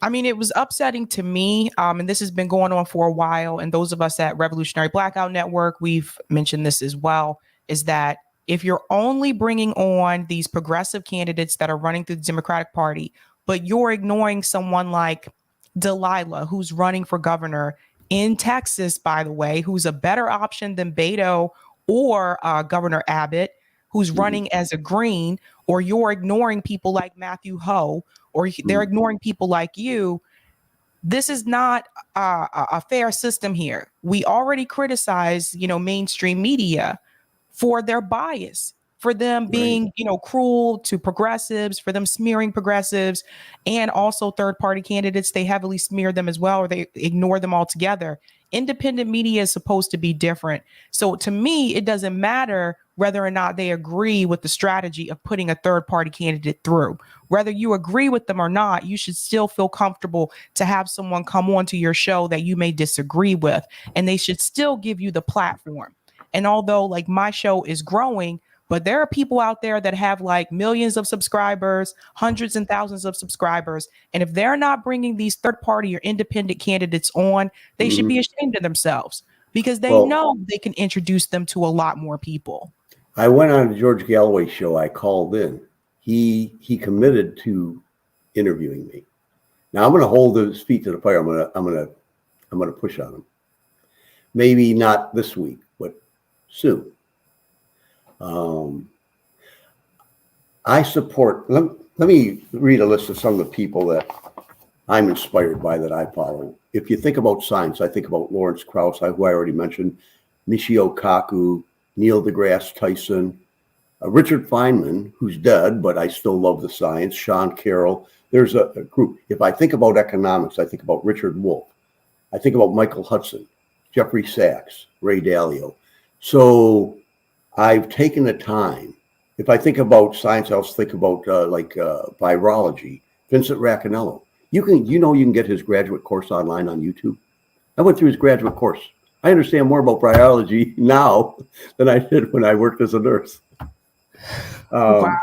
Speaker 2: was upsetting to me. And this has been going on for a while. And those of us at Revolutionary Blackout Network, we've mentioned this as well, is that if you're only bringing on these progressive candidates that are running through the Democratic Party, but you're ignoring someone like Delilah, who's running for governor in Texas, by the way, who's a better option than Beto or Governor Abbott, who's running as a Green, or you're ignoring people like Matthew Ho, or they're ignoring people like you. This is not a fair system here. We already criticize, mainstream media for their bias, for them being, cruel to progressives, for them smearing progressives, and also third-party candidates. They heavily smear them as well, or they ignore them altogether. Independent media is supposed to be different. So to me, it doesn't matter whether or not they agree with the strategy of putting a third-party candidate through. Whether you agree with them or not, you should still feel comfortable to have someone come onto your show that you may disagree with, and they should still give you the platform. And although like my show is growing, but there are people out there that have like millions of subscribers, hundreds and thousands of subscribers. And if they're not bringing these third party or independent candidates on, they should be ashamed of themselves. because they
Speaker 3: Well,
Speaker 2: know they can introduce them to a lot more people.
Speaker 3: I went on a George Galloway show. I called in. He committed to interviewing me. Now I'm going to hold his feet to the fire. I'm going to push on him. Maybe not this week, but soon. I support. Let me read a list of some of the people that I'm inspired by, that I follow. If you think about science, I think about Lawrence Krauss, who I already mentioned, Michio Kaku, Neil deGrasse Tyson, Richard Feynman, who's dead, but I still love the science, Sean Carroll. There's a group. If I think about economics, I think about Richard Wolff. I think about Michael Hudson, Jeffrey Sachs, Ray Dalio. So I've taken the time. If I think about science, I also think about virology, Vincent Racconello. You can get his graduate course online on YouTube. I went through his graduate course. I understand more about biology now than I did when I worked as a nurse.
Speaker 2: Wow.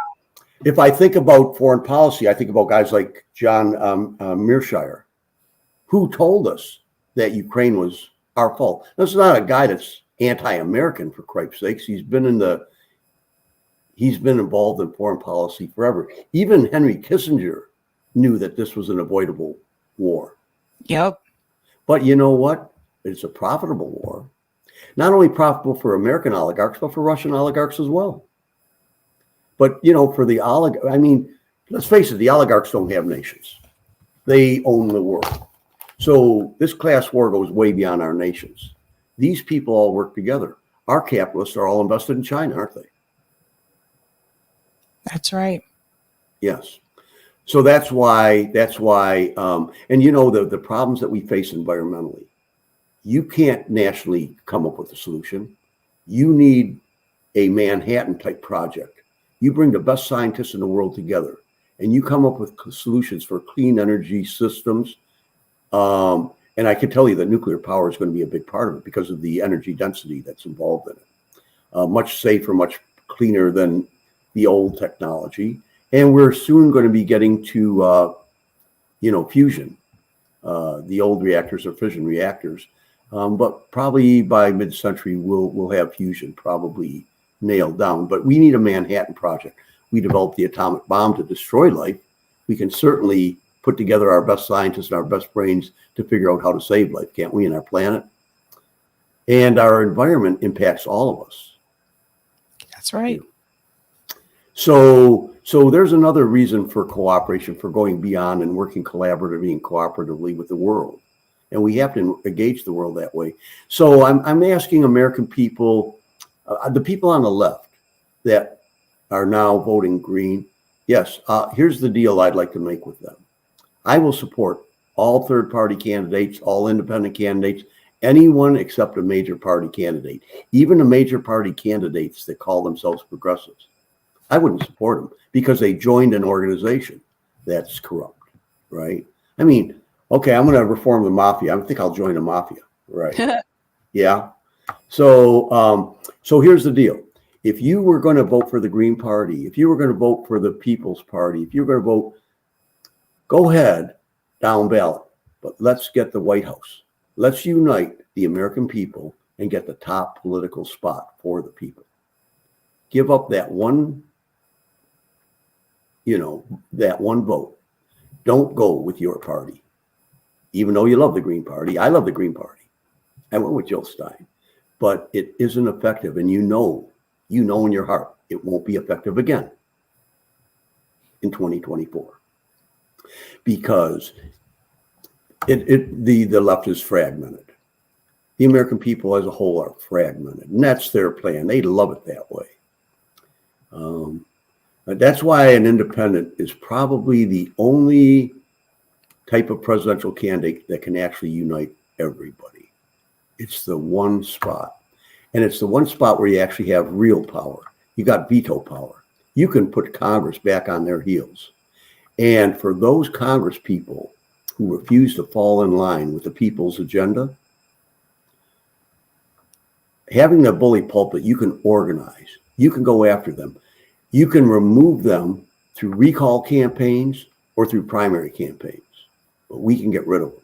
Speaker 3: If I think about foreign policy, I think about guys like John Mearsheimer, who told us that Ukraine was our fault. This is not a guy that's anti-American, for Christ's sakes. He's been involved in foreign policy forever. Even Henry Kissinger knew that this was an avoidable war.
Speaker 2: Yep.
Speaker 3: But you know what? It's a profitable war. Not only profitable for American oligarchs, but for Russian oligarchs as well. But, for the let's face it, the oligarchs don't have nations. They own the world. So this class war goes way beyond our nations. These people all work together. Our capitalists are all invested in China, aren't they?
Speaker 2: That's right.
Speaker 3: Yes. So that's why, and the problems that we face environmentally, you can't nationally come up with a solution. You need a Manhattan type project. You bring the best scientists in the world together and you come up with solutions for clean energy systems. And I can tell you that nuclear power is going to be a big part of it because of the energy density that's involved in it. Much safer, much cleaner than the old technology. And we're soon going to be getting to, fusion. The old reactors are fission reactors. But probably by mid-century, we'll have fusion probably nailed down. But we need a Manhattan project. We developed the atomic bomb to destroy life. We can certainly put together our best scientists and our best brains to figure out how to save life, can't we, in our planet? And our environment impacts all of us.
Speaker 2: That's right.
Speaker 3: So there's another reason for cooperation, for going beyond and working collaboratively and cooperatively with the world. And we have to engage the world that way. So I'm asking American people, the people on the left that are now voting green, yes, here's the deal I'd like to make with them. I will support all third-party candidates, all independent candidates, anyone except a major party candidate, even the major party candidates that call themselves progressives. I wouldn't support them because they joined an organization that's corrupt, right? I mean, okay, I'm going to reform the mafia. I think I'll join a mafia, right? Yeah. So here's the deal. If you were going to vote for the Green Party, if you were going to vote for the People's Party, if you're going to vote, go ahead, down ballot. But let's get the White House. Let's unite the American people and get the top political spot for the people. Give up that one, that one vote. Don't go with your party. Even though you love the Green Party, I love the Green Party. I went with Jill Stein. But it isn't effective, and you know in your heart it won't be effective again in 2024. Because the left is fragmented. The American people as a whole are fragmented, and that's their plan. They love it that way. That's why an independent is probably the only type of presidential candidate that can actually unite everybody. It's the one spot. And it's the one spot where you actually have real power. You got veto power. You can put Congress back on their heels. And for those Congress people who refuse to fall in line with the people's agenda, having the bully pulpit, you can organize. You can go after them. You can remove them through recall campaigns or through primary campaigns. But we can get rid of them.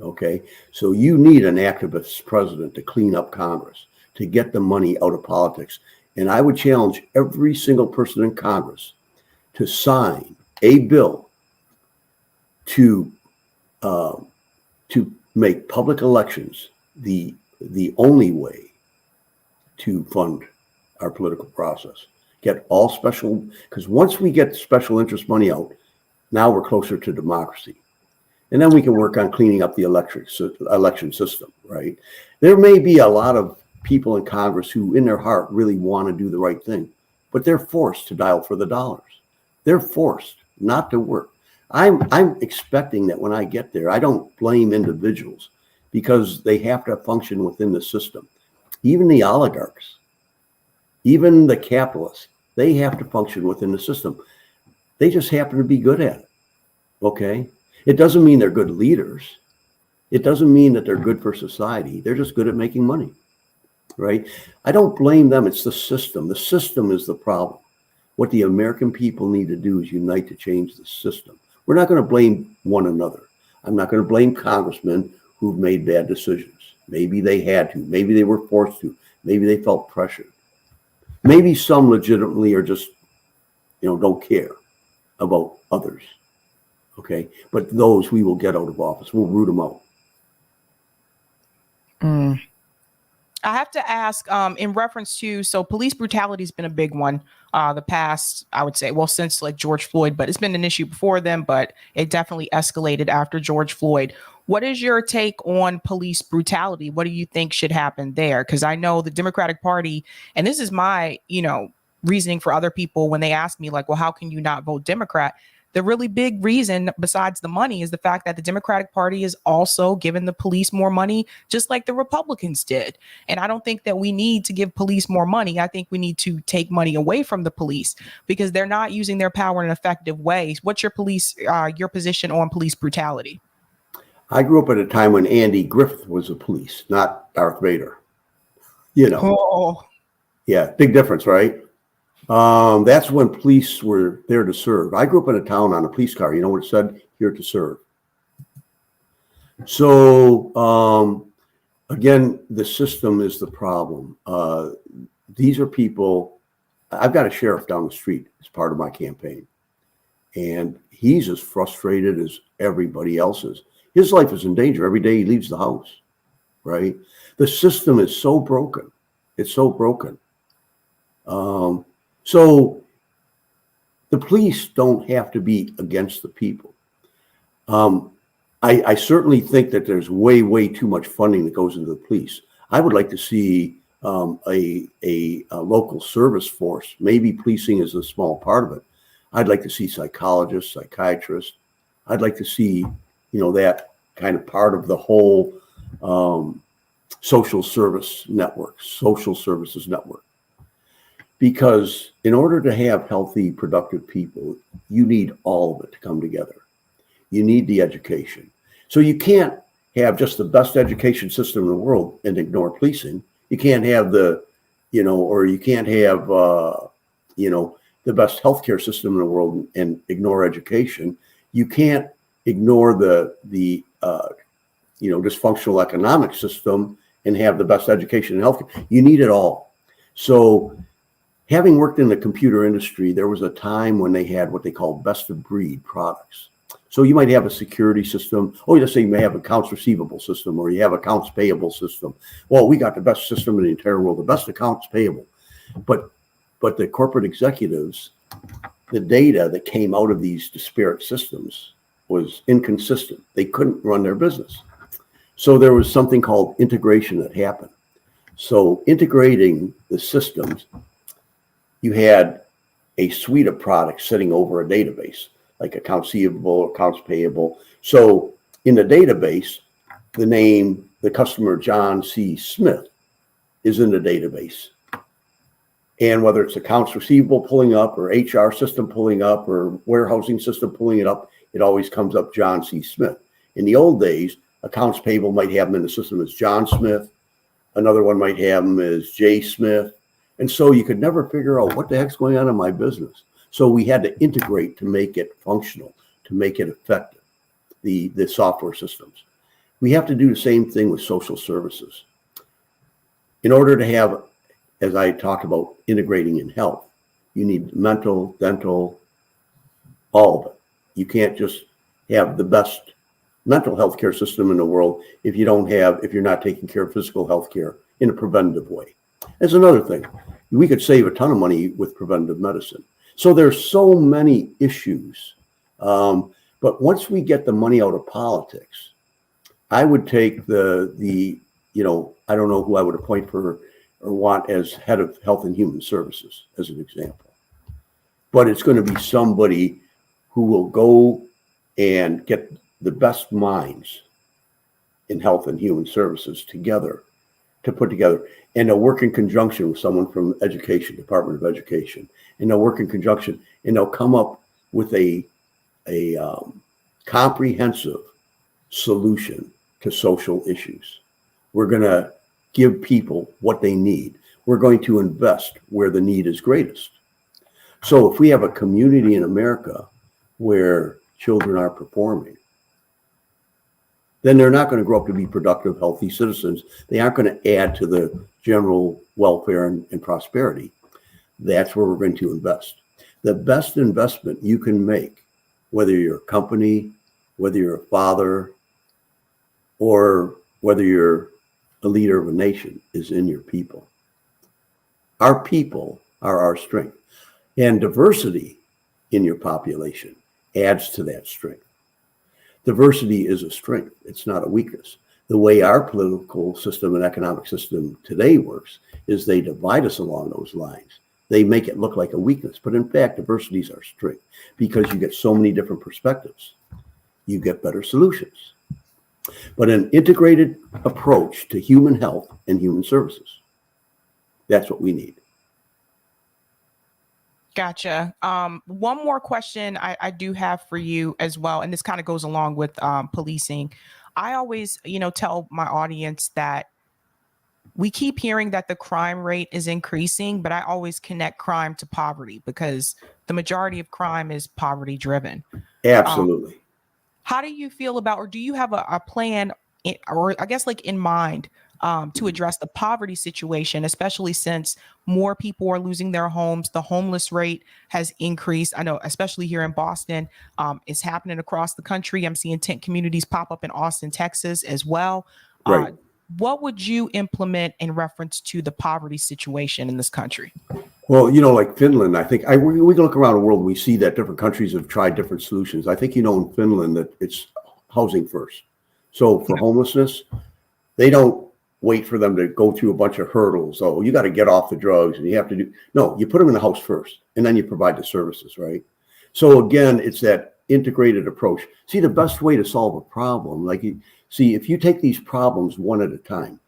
Speaker 3: Okay. So you need an activist president to clean up Congress, to get the money out of politics. And I would challenge every single person in Congress to sign a bill to make public elections the only way to fund our political process. Get all special, because once we get special interest money out, now we're closer to democracy. And then we can work on cleaning up the election system, right? There may be a lot of people in Congress who in their heart really want to do the right thing, but they're forced to dial for the dollars. They're forced not to work. I'm expecting that when I get there, I don't blame individuals because they have to function within the system. Even the oligarchs, even the capitalists, they have to function within the system. They just happen to be good at it, okay? It doesn't mean they're good leaders. It doesn't mean that they're good for society. They're just good at making money, right? I don't blame them. It's the system. The system is the problem. What the American people need to do is unite to change the system. We're not going to blame one another. I'm not going to blame congressmen who've made bad decisions. Maybe they had to. Maybe they were forced to. Maybe they felt pressured. Maybe some legitimately are just, don't care about others. Okay. But those we will get out of office. We'll root them out.
Speaker 2: I have to ask, in reference to, so police brutality has been a big one the past, I would say, well, since like George Floyd, but it's been an issue before then, but it definitely escalated after George Floyd. What is your take on police brutality? What do you think should happen there? Because I know the Democratic Party, and this is my, reasoning for other people when they ask me like, well, how can you not vote Democrat? The really big reason besides the money is the fact that the Democratic Party is also giving the police more money, just like the Republicans did. And I don't think that we need to give police more money. I think we need to take money away from the police because they're not using their power in an effective way. What's your position on police brutality?
Speaker 3: I grew up at a time when Andy Griffith was the police, not Darth Vader.
Speaker 2: Oh.
Speaker 3: Yeah, big difference, right? That's when police were there to serve. I grew up in a town on a police car. You know what it said? Here to serve. So, again, the system is the problem. These are people. I've got a sheriff down the street as part of my campaign, and he's as frustrated as everybody else is. His life is in danger every day he leaves the house, right? The system is so broken. It's so broken. So the police don't have to be against the people. I certainly think that there's way, way too much funding that goes into the police. I would like to see a local service force. Maybe policing is a small part of it. I'd like to see psychologists, psychiatrists. I'd like to see, that kind of part of the whole social services network. Because in order to have healthy, productive people, you need all of it to come together. You need the education. So you can't have just the best education system in the world and ignore policing. You can't have or you can't have, the best healthcare system in the world and ignore education. You can't ignore the dysfunctional economic system and have the best education and healthcare. You need it all. So, having worked in the computer industry, there was a time when they had what they call best of breed products. So you might have a security system. Let's say you may have accounts receivable system or you have accounts payable system. Well, we got the best system in the entire world, the best accounts payable. But the corporate executives, the data that came out of these disparate systems was inconsistent. They couldn't run their business. So there was something called integration that happened. So integrating the systems, you had a suite of products sitting over a database, like accounts receivable, accounts payable. So in the database, the name, the customer, Jon C. Smith, is in the database. And whether it's accounts receivable pulling up or HR system pulling up or warehousing system pulling it up, it always comes up Jon C. Smith. In the old days, accounts payable might have them in the system as John Smith. Another one might have them as J. Smith. And so you could never figure out what the heck's going on in my business. So we had to integrate to make it functional, to make it effective, the software systems. We have to do the same thing with social services. In order to have, as I talked about, integrating in health, you need mental, dental, all of it. You can't just have the best mental health care system in the world if you're not taking care of physical health care in a preventative way. That's another thing. We could save a ton of money with preventative medicine. So there's so many issues. But once we get the money out of politics, I would take I don't know who I would appoint for or want as head of Health and Human Services, as an example. But it's going to be somebody who will go and get the best minds in Health and Human Services together to put together. And they'll work in conjunction with someone from Education, Department of Education. And they'll work in conjunction and they'll come up with a comprehensive solution to social issues. We're going to give people what they need. We're going to invest where the need is greatest. So if we have a community in America where children are performing, then they're not going to grow up to be productive, healthy citizens. They aren't going to add to the general welfare and prosperity. That's where we're going to invest. The best investment you can make, whether you're a company, whether you're a father, or whether you're a leader of a nation, is in your people. Our people are our strength. And diversity in your population adds to that strength. Diversity is a strength. It's not a weakness. The way our political system and economic system today works is they divide us along those lines. They make it look like a weakness. But in fact, diversity is our strength because you get so many different perspectives. You get better solutions. But an integrated approach to human health and human services, that's what we need.
Speaker 2: Gotcha. One more question I do have for you as well, and this kind of goes along with policing. I always, tell my audience that we keep hearing that the crime rate is increasing, but I always connect crime to poverty because the majority of crime is poverty driven.
Speaker 3: Absolutely.
Speaker 2: How do you feel about, or do you have a plan, or I guess like in mind, to address the poverty situation, especially since more people are losing their homes? The homeless rate has increased. I know, especially here in Boston, it's happening across the country. I'm seeing tent communities pop up in Austin, Texas as well.
Speaker 3: Right.
Speaker 2: What would you implement in reference to the poverty situation in this country?
Speaker 3: Well, like Finland, I think we can look around the world and we see that different countries have tried different solutions. I think, in Finland that it's housing first. So for homelessness, they don't wait for them to go through a bunch of hurdles. Oh, you got to get off the drugs and you have to do. No, you put them in the house first and then you provide the services, right? So again, it's that integrated approach. See, the best way to solve a problem, if you take these problems one at a time,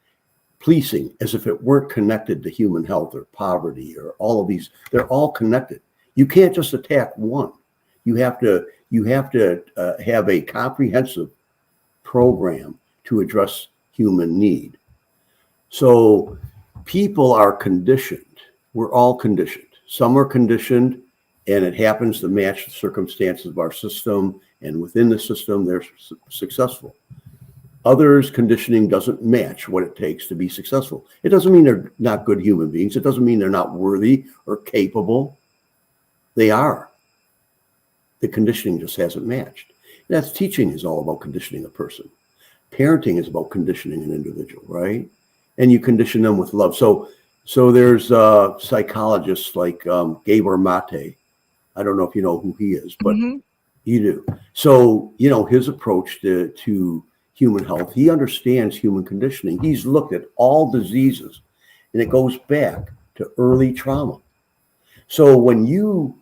Speaker 3: policing as if it weren't connected to human health or poverty or all of these, they're all connected. You can't just attack one. You have to have a comprehensive program to address human need. So people are conditioned. We're all conditioned. Some are conditioned and it happens to match the circumstances of our system, and within the system they're successful. Others' conditioning doesn't match what it takes to be successful. It doesn't mean they're not good human beings. It doesn't mean they're not worthy or capable. They are. The conditioning just hasn't matched. That's teaching is all about conditioning a person. Parenting is about conditioning an individual, right? And you condition them with love. So there's psychologists like Gabor Mate. I don't know if you know who he is, but you do. So, his approach to human health, he understands human conditioning. He's looked at all diseases, and it goes back to early trauma. So when you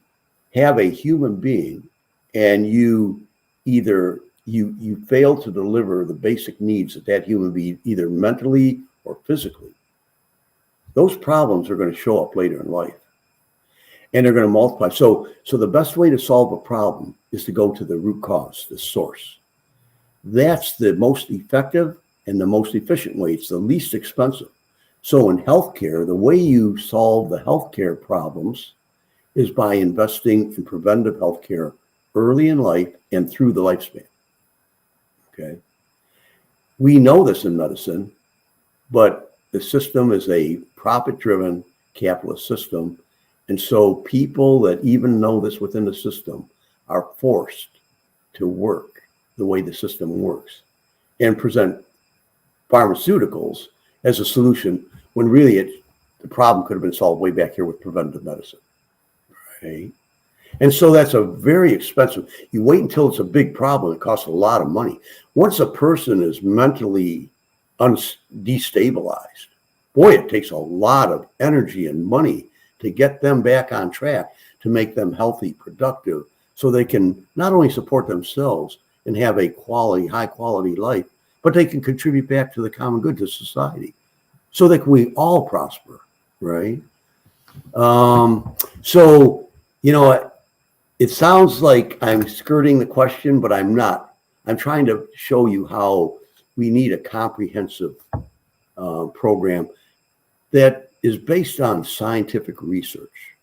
Speaker 3: have a human being and you either you fail to deliver the basic needs that human being, either mentally or physically, those problems are going to show up later in life. And they're going to multiply. So the best way to solve a problem is to go to the root cause, the source. That's the most effective and the most efficient way. It's the least expensive. So in healthcare, the way you solve the healthcare problems is by investing in preventive healthcare early in life and through the lifespan. Okay. We know this in medicine, but the system is a profit-driven capitalist system. And so people that even know this within the system are forced to work the way the system works and present pharmaceuticals as a solution when really the problem could have been solved way back here with preventive medicine, right? And so that's a very expensive. You wait until it's a big problem. It costs a lot of money. Once a person is mentally destabilized, boy, it takes a lot of energy and money to get them back on track, to make them healthy, productive, so they can not only support themselves and have a high quality life, but they can contribute back to the common good, to society, so that we all prosper, right? So, it sounds like I'm skirting the question, but I'm not. I'm trying to show you how we need a comprehensive program that is based on scientific research.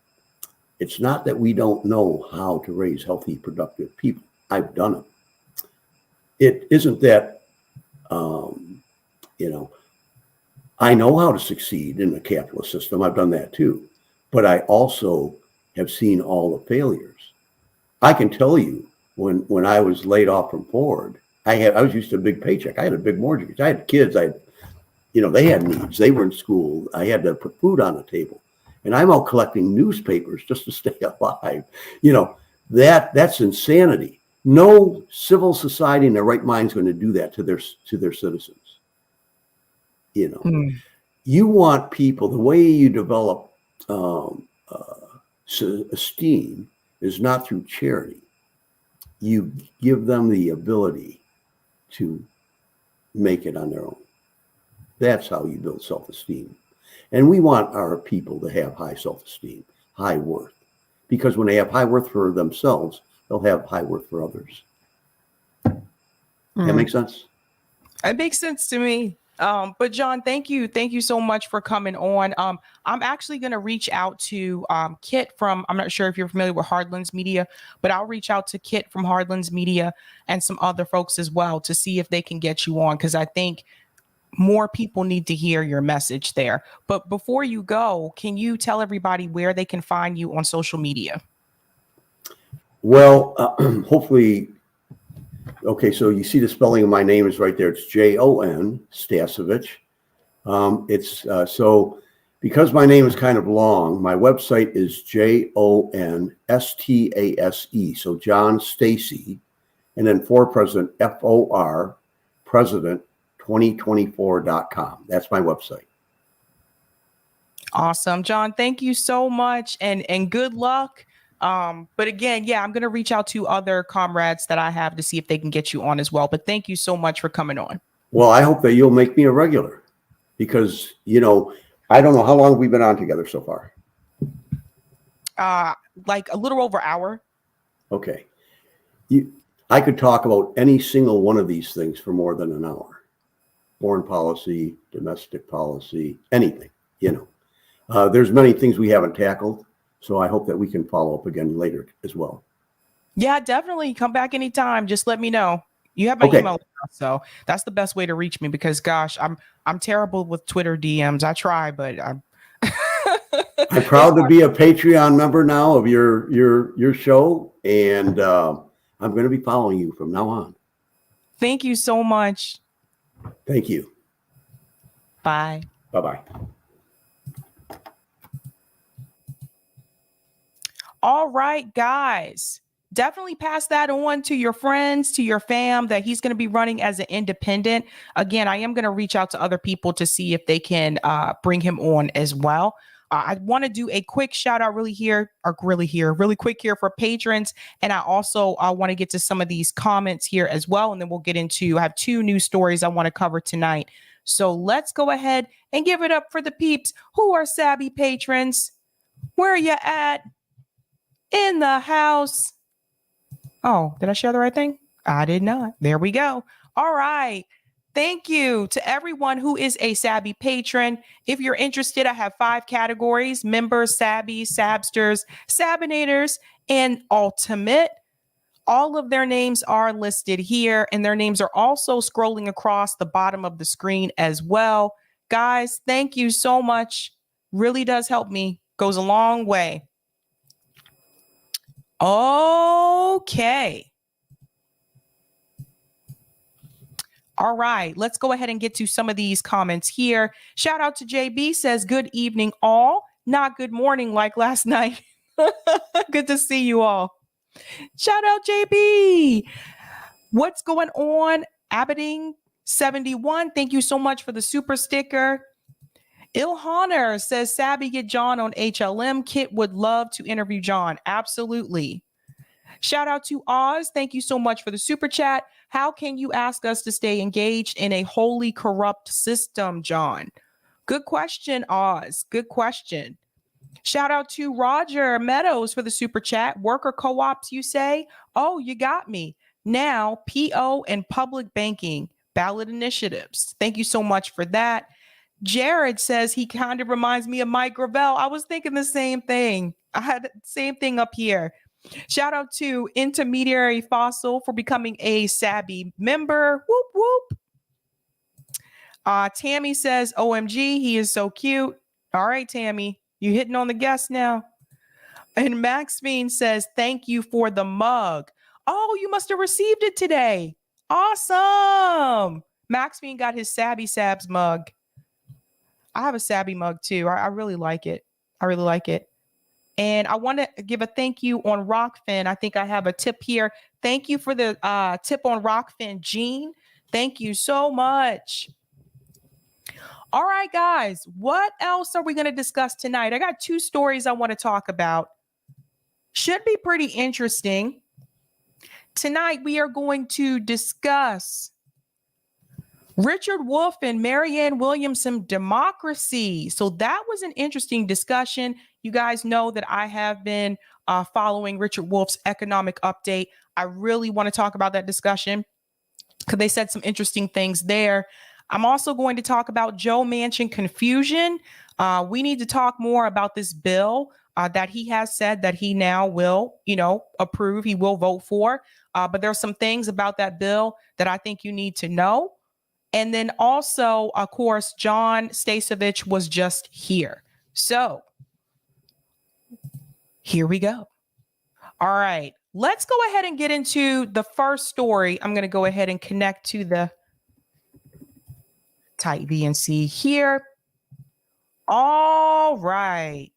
Speaker 3: It's not that we don't know how to raise healthy, productive people. I've done it. It isn't that, I know how to succeed in the capitalist system. I've done that too. But I also have seen all the failures. I can tell you when I was laid off from Ford, I was used to a big paycheck. I had a big mortgage. I had kids. They had needs. They were in school. I had to put food on the table. And I'm out collecting newspapers just to stay alive. That's insanity. No civil society in their right mind is going to do that to their citizens. You want people, the way you develop esteem is not through charity. You give them the ability to make it on their own. That's how you build self-esteem. And we want our people to have high self-esteem, high worth, because when they have high worth for themselves, they'll have high worth for others. That makes sense?
Speaker 2: It makes sense to me. But Jon, thank you. Thank you so much for coming on. I'm actually going to reach out to Kit from, I'm not sure if you're familiar with Hardlands Media, but I'll reach out to Kit from Hardlands Media and some other folks as well to see if they can get you on, because I think more people need to hear your message there. But before you go, can you tell everybody where they can find you on social media?
Speaker 3: Well, hopefully. Okay, so you see the spelling of my name is right there. It's Jon Stasevich. So because my name is kind of long, my website is JONSTASE. So Jon Stacy, and then for President, FOR, President 2024.com. That's my website.
Speaker 2: Awesome, Jon. Thank you so much, and good luck. But again, I'm going to reach out to other comrades that I have to see if they can get you on as well. But thank you so much for coming on.
Speaker 3: Well, I hope that you'll make me a regular, because, I don't know how long we've been on together so far.
Speaker 2: Like a little over an hour.
Speaker 3: Okay. I could talk about any single one of these things for more than an hour. Foreign policy, domestic policy, anything, There's many things we haven't tackled. So I hope that we can follow up again later as well.
Speaker 2: Yeah, definitely. Come back anytime. Just let me know. You have my email, so that's the best way to reach me, because gosh, I'm terrible with Twitter DMs. I try, but I'm
Speaker 3: proud to be a Patreon member now of your show, and I'm going to be following you from now on.
Speaker 2: Thank you so much.
Speaker 3: Thank you.
Speaker 2: Bye.
Speaker 3: Bye-bye.
Speaker 2: All right, guys, definitely pass that on to your friends, to your fam, that he's going to be running as an independent. Again, I am going to reach out to other people to see if they can bring him on as well. I want to do a quick shout out really quick here for patrons. And I also want to get to some of these comments here as well. And then we'll get into, I have 2 news stories I want to cover tonight. So let's go ahead and give it up for the peeps who are Sabby patrons. Where are you at? In the house. Oh, did I share the right thing? I did not. There we go. All right. Thank you to everyone who is a Sabby patron. If you're interested, I have 5 categories: members, Sabby, Sabsters, Sabinators, and Ultimate. All of their names are listed here, and their names are also scrolling across the bottom of the screen as well. Guys, thank you so much. Really does help me. Goes a long way. Okay. All right, let's go ahead and get to some of these comments here. Shout out to JB, says, good evening all. Not good morning like last night. Good to see you all. Shout out JB. What's going on? Aberdeen 71. Thank you so much for the super sticker. Ilhanner says, Sabby, get Jon on HLM. Kit would love to interview Jon. Absolutely. Shout out to Oz. Thank you so much for the super chat. How can you ask us to stay engaged in a wholly corrupt system, Jon? Good question, Oz. Good question. Shout out to Roger Meadows for the super chat. Worker co-ops, you say? Oh, you got me. Now, PO and public banking, ballot initiatives. Thank you so much for that. Jared says he kind of reminds me of Mike Gravel. I was thinking the same thing. I had the same thing up here. Shout out to Intermediary Fossil for becoming a Sabby member. Whoop, whoop. Tammy says, OMG, he is so cute. All right, Tammy, you hitting on the guest now. And Maxine says, thank you for the mug. Oh, you must have received it today. Awesome. Maxine got his Sabby Sabs mug. I have a Sabby mug too. I really like it. I really like it. And I want to give a thank you on Rockfin. I think I have a tip here. Thank you for the tip on Rockfin, Jean. Thank you so much. All right, guys, what else are we going to discuss tonight? I got two stories I want to talk about. Should be pretty interesting. Tonight, we are going to discuss Richard Wolff and Marianne Williamson democracy. So that was an interesting discussion. You guys know that I have been following Richard Wolff's economic update. I really want to talk about that discussion because they said some interesting things there. I'm also going to talk about Joe Manchin confusion. We need to talk more about this bill that he has said that he now will, approve. He will vote for. But there's some things about that bill that I think you need to know. And then also, of course, Jon Stasevich was just here. So here we go. All right, let's go ahead and get into the first story. I'm going to go ahead and connect to the type VNC here. All right.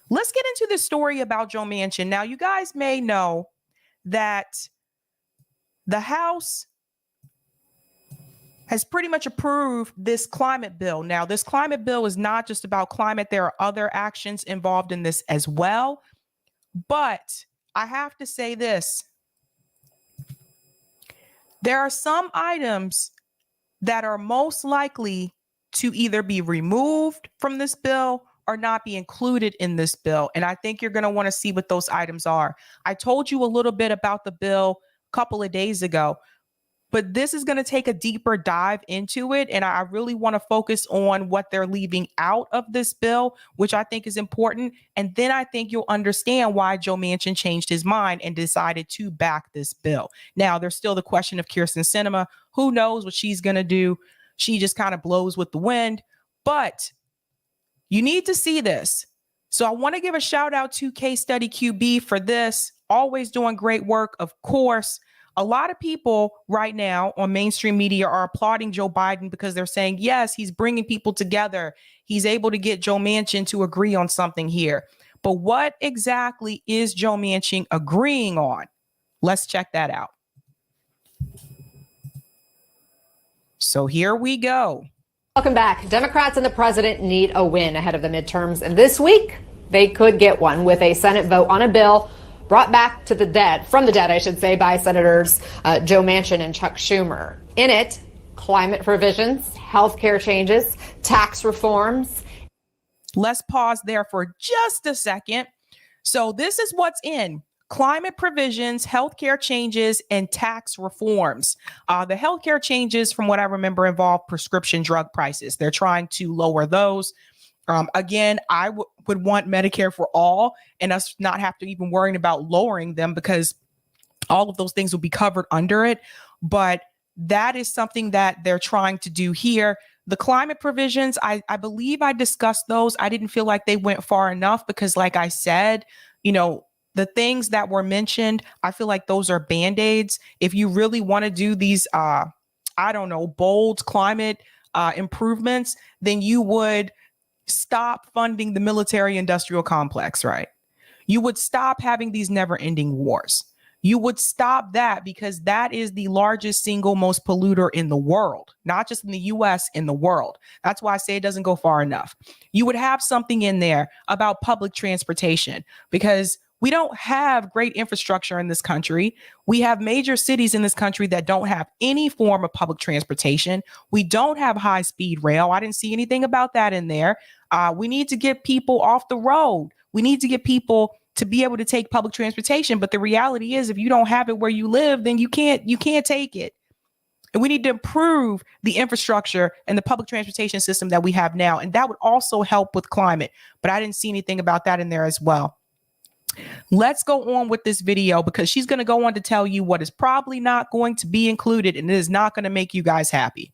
Speaker 2: Let's get into this story about Joe Manchin. Now, you guys may know that the House has pretty much approved this climate bill. Now, this climate bill is not just about climate. There are other actions involved in this as well. But I have to say this. There are some items that are most likely to either be removed from this bill or not be included in this bill. And I think you're going to want to see what those items are. I told you a little bit about the bill a couple of days ago, but this is going to take a deeper dive into it. And I really want to focus on what they're leaving out of this bill, which I think is important. And then I think you'll understand why Joe Manchin changed his mind and decided to back this bill. Now, there's still the question of Kyrsten Sinema. Who knows what she's going to do? She just kind of blows with the wind. But you need to see this. So I want to give a shout out to Case Study QB for this. Always doing great work, of course. A lot of people right now on mainstream media are applauding Joe Biden because they're saying, yes, he's bringing people together. He's able to get Joe Manchin to agree on something here. But what exactly is Joe Manchin agreeing on? Let's check that out. So here we go.
Speaker 4: Welcome back. Democrats and the president need a win ahead of the midterms. And this week, they could get one with a Senate vote on a bill brought back to the dead, from the dead, I should say, by Senators Joe Manchin and Chuck Schumer. In it, climate provisions, health care changes, tax reforms.
Speaker 2: Let's pause there for just a second. So this is what's in: climate provisions, healthcare changes, and tax reforms. The healthcare changes, from what I remember, involve prescription drug prices. They're trying to lower those. Again, I would want Medicare for all and us not have to even worrying about lowering them, because all of those things will be covered under it. But that is something that they're trying to do here. The climate provisions, I believe I discussed those. I didn't feel like they went far enough because, like I said, the things that were mentioned, I feel like those are band-aids. If you really want to do these, bold climate improvements, then you would stop funding the military industrial complex, right? You would stop having these never-ending wars. You would stop that because that is the largest single most polluter in the world, not just in the US, in the world. That's why I say it doesn't go far enough. You would have something in there about public transportation because we don't have great infrastructure in this country. We have major cities in this country that don't have any form of public transportation. We don't have high-speed rail. I didn't see anything about that in there. We need to get people off the road. We need to get people to be able to take public transportation. But the reality is, if you don't have it where you live, then you can't take it. And we need to improve the infrastructure and the public transportation system that we have now. And that would also help with climate. But I didn't see anything about that in there as well. Let's go on with this video because she's going to go on to tell you what is probably not going to be included, and it is not going to make you guys happy.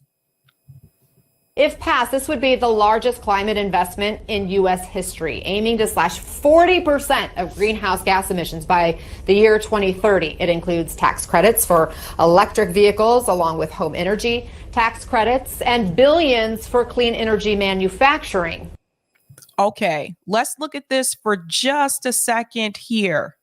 Speaker 4: If passed, this would be the largest climate investment in U.S. history, aiming to slash 40% of greenhouse gas emissions by the year 2030. It includes tax credits for electric vehicles, along with home energy tax credits, and billions for clean energy manufacturing.
Speaker 2: Okay, let's look at this for just a second here.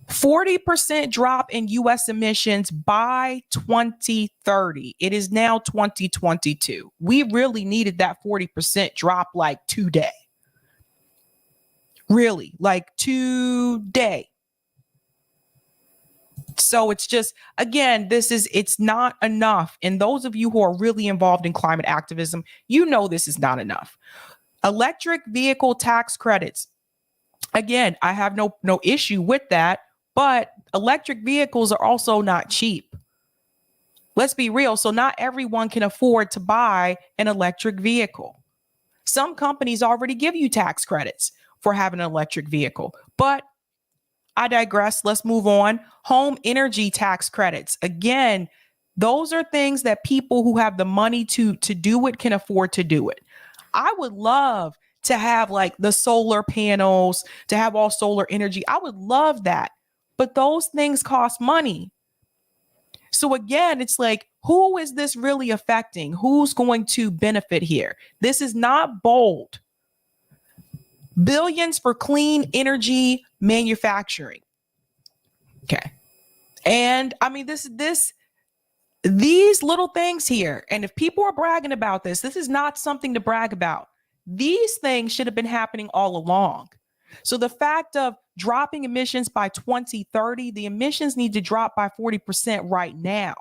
Speaker 2: 40% drop in U.S. emissions by 2030. It is now 2022. We really needed that 40% drop like today. Really, like today. So it's just, again, it's not enough. And those of you who are really involved in climate activism, you know this is not enough. Electric vehicle tax credits. Again, I have no issue with that. But electric vehicles are also not cheap. Let's be real. So not everyone can afford to buy an electric vehicle. Some companies already give you tax credits for having an electric vehicle. But I digress. Let's move on. Home energy tax credits. Again, those are things that people who have the money to do it can afford to do it. I would love to have like the solar panels, to have all solar energy. I would love that. But those things cost money. So again, it's like, who is this really affecting? Who's going to benefit here? This is not bold. Billions for clean energy manufacturing. Okay. And I mean, these little things here. And if people are bragging about this, this is not something to brag about. These things should have been happening all along. So the fact of dropping emissions by 2030, the emissions need to drop by 40% right now.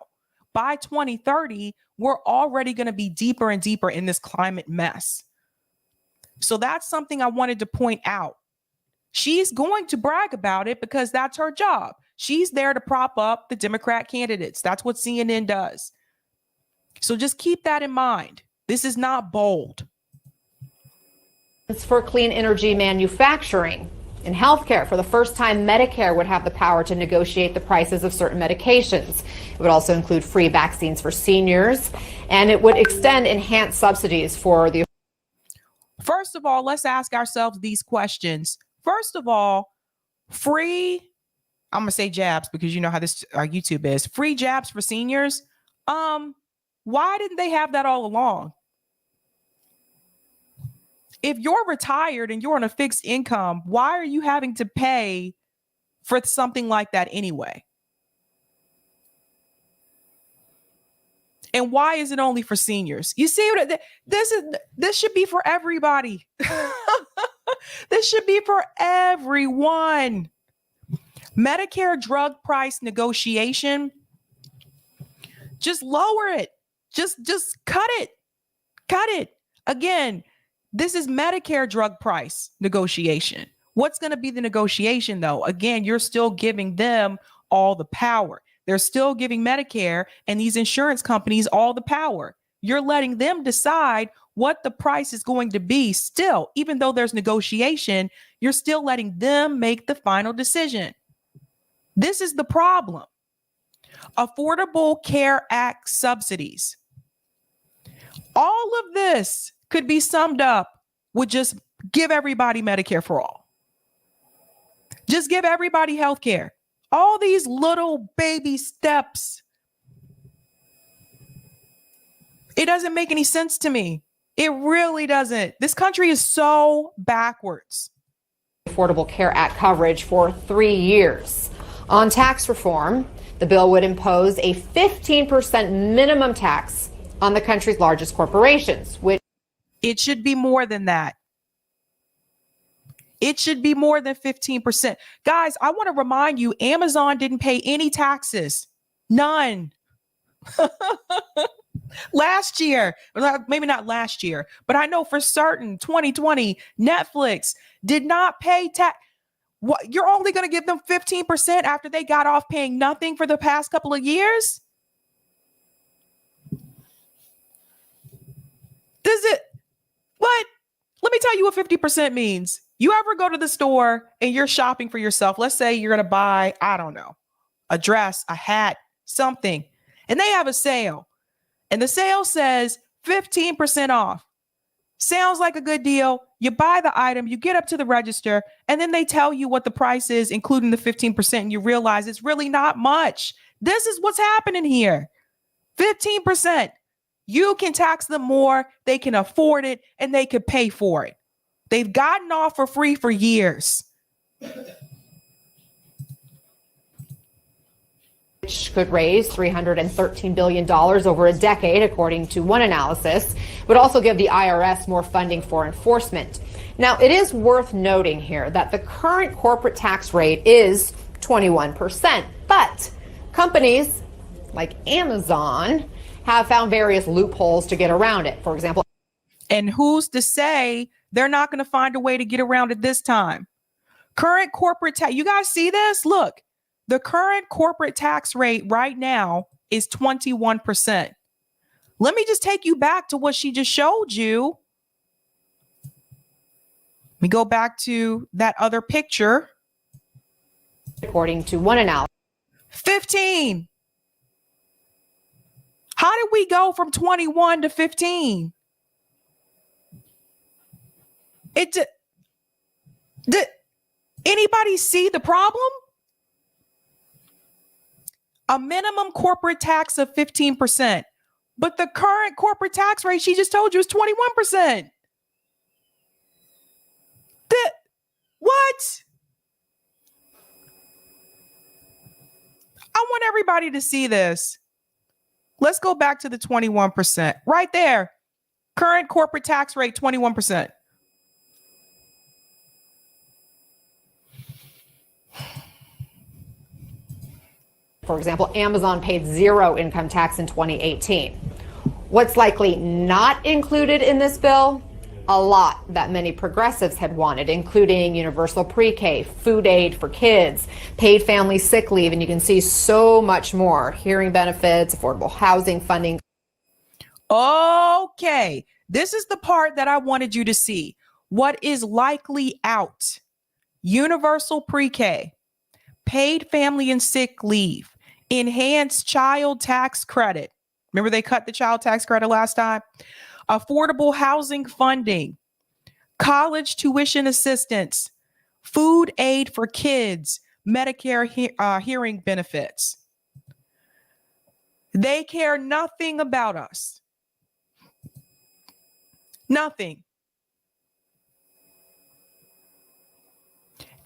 Speaker 2: By 2030, we're already going to be deeper and deeper in this climate mess. So that's something I wanted to point out. She's going to brag about it because that's her job. She's there to prop up the Democrat candidates. That's what CNN does. So just keep that in mind. This is not bold.
Speaker 4: It's for clean energy manufacturing. In healthcare, for the first time, Medicare would have the power to negotiate the prices of certain medications. It would also include free vaccines for seniors, and it would extend enhanced subsidies for the...
Speaker 2: First of all, let's ask ourselves these questions. First of all, free, I'm going to say jabs because you know how this YouTube is. Free jabs for seniors. Why didn't they have that all along? If you're retired and you're on a fixed income, why are you having to pay for something like that anyway? And why is it only for seniors? You see, this should be for everybody. This should be for everyone. Medicare drug price negotiation. Just lower it. Just cut it. Cut it. Again, this is Medicare drug price negotiation. What's going to be the negotiation, though? Again, you're still giving them all the power. They're still giving Medicare and these insurance companies all the power. You're letting them decide what the price is going to be still. Even though there's negotiation, you're still letting them make the final decision. This is the problem. Affordable Care Act subsidies. All of this could be summed up with just give everybody Medicare for all. Just give everybody health care. All these little baby steps. It doesn't make any sense to me. It really doesn't. This country is so backwards.
Speaker 4: Affordable Care Act coverage for 3 years. On tax reform, the bill would impose a 15% minimum tax on the country's largest corporations, which
Speaker 2: it should be more than that. It should be more than 15%. Guys, I want to remind you, Amazon didn't pay any taxes. None. Last year, maybe not last year, but I know for certain 2020, Netflix did not pay tax. What, you're only going to give them 15% after they got off paying nothing for the past couple of years? Does it? What? Let me tell you what 50% means. You ever go to the store and you're shopping for yourself? Let's say you're going to buy, I don't know, a dress, a hat, something, and they have a sale. And the sale says 15% off. Sounds like a good deal. You buy the item, you get up to the register, and then they tell you what the price is, including the 15%, and you realize it's really not much. This is what's happening here. 15%. You can tax them more, they can afford it, and they can pay for it. They've gotten off for free for years.
Speaker 4: Which could raise $313 billion over a decade, according to one analysis, would also give the IRS more funding for enforcement. Now, it is worth noting here that the current corporate tax rate is 21%, but companies like Amazon have found various loopholes to get around it. For example,
Speaker 2: and who's to say they're not going to find a way to get around it this time? Current corporate tax, you guys see this? Look. The current corporate tax rate right now is 21%. Let me just take you back to what she just showed you. Let me go back to that other picture.
Speaker 4: According to one analysis,
Speaker 2: 15. How did we go from 21 to 15? Did anybody see the problem? A minimum corporate tax of 15%. But the current corporate tax rate she just told you is 21%. What? I want everybody to see this. Let's go back to the 21%. Right there. Current corporate tax rate, 21%.
Speaker 4: For example, Amazon paid zero income tax in 2018. What's likely not included in this bill? A lot that many progressives had wanted, including universal pre-K, food aid for kids, paid family sick leave, and you can see so much more. Hearing benefits, affordable housing funding.
Speaker 2: Okay, this is the part that I wanted you to see. What is likely out? Universal pre-K, paid family and sick leave, enhanced child tax credit. Remember they cut the child tax credit last time? Affordable housing funding, college tuition assistance, food aid for kids, Medicare hearing benefits. They care nothing about us. Nothing.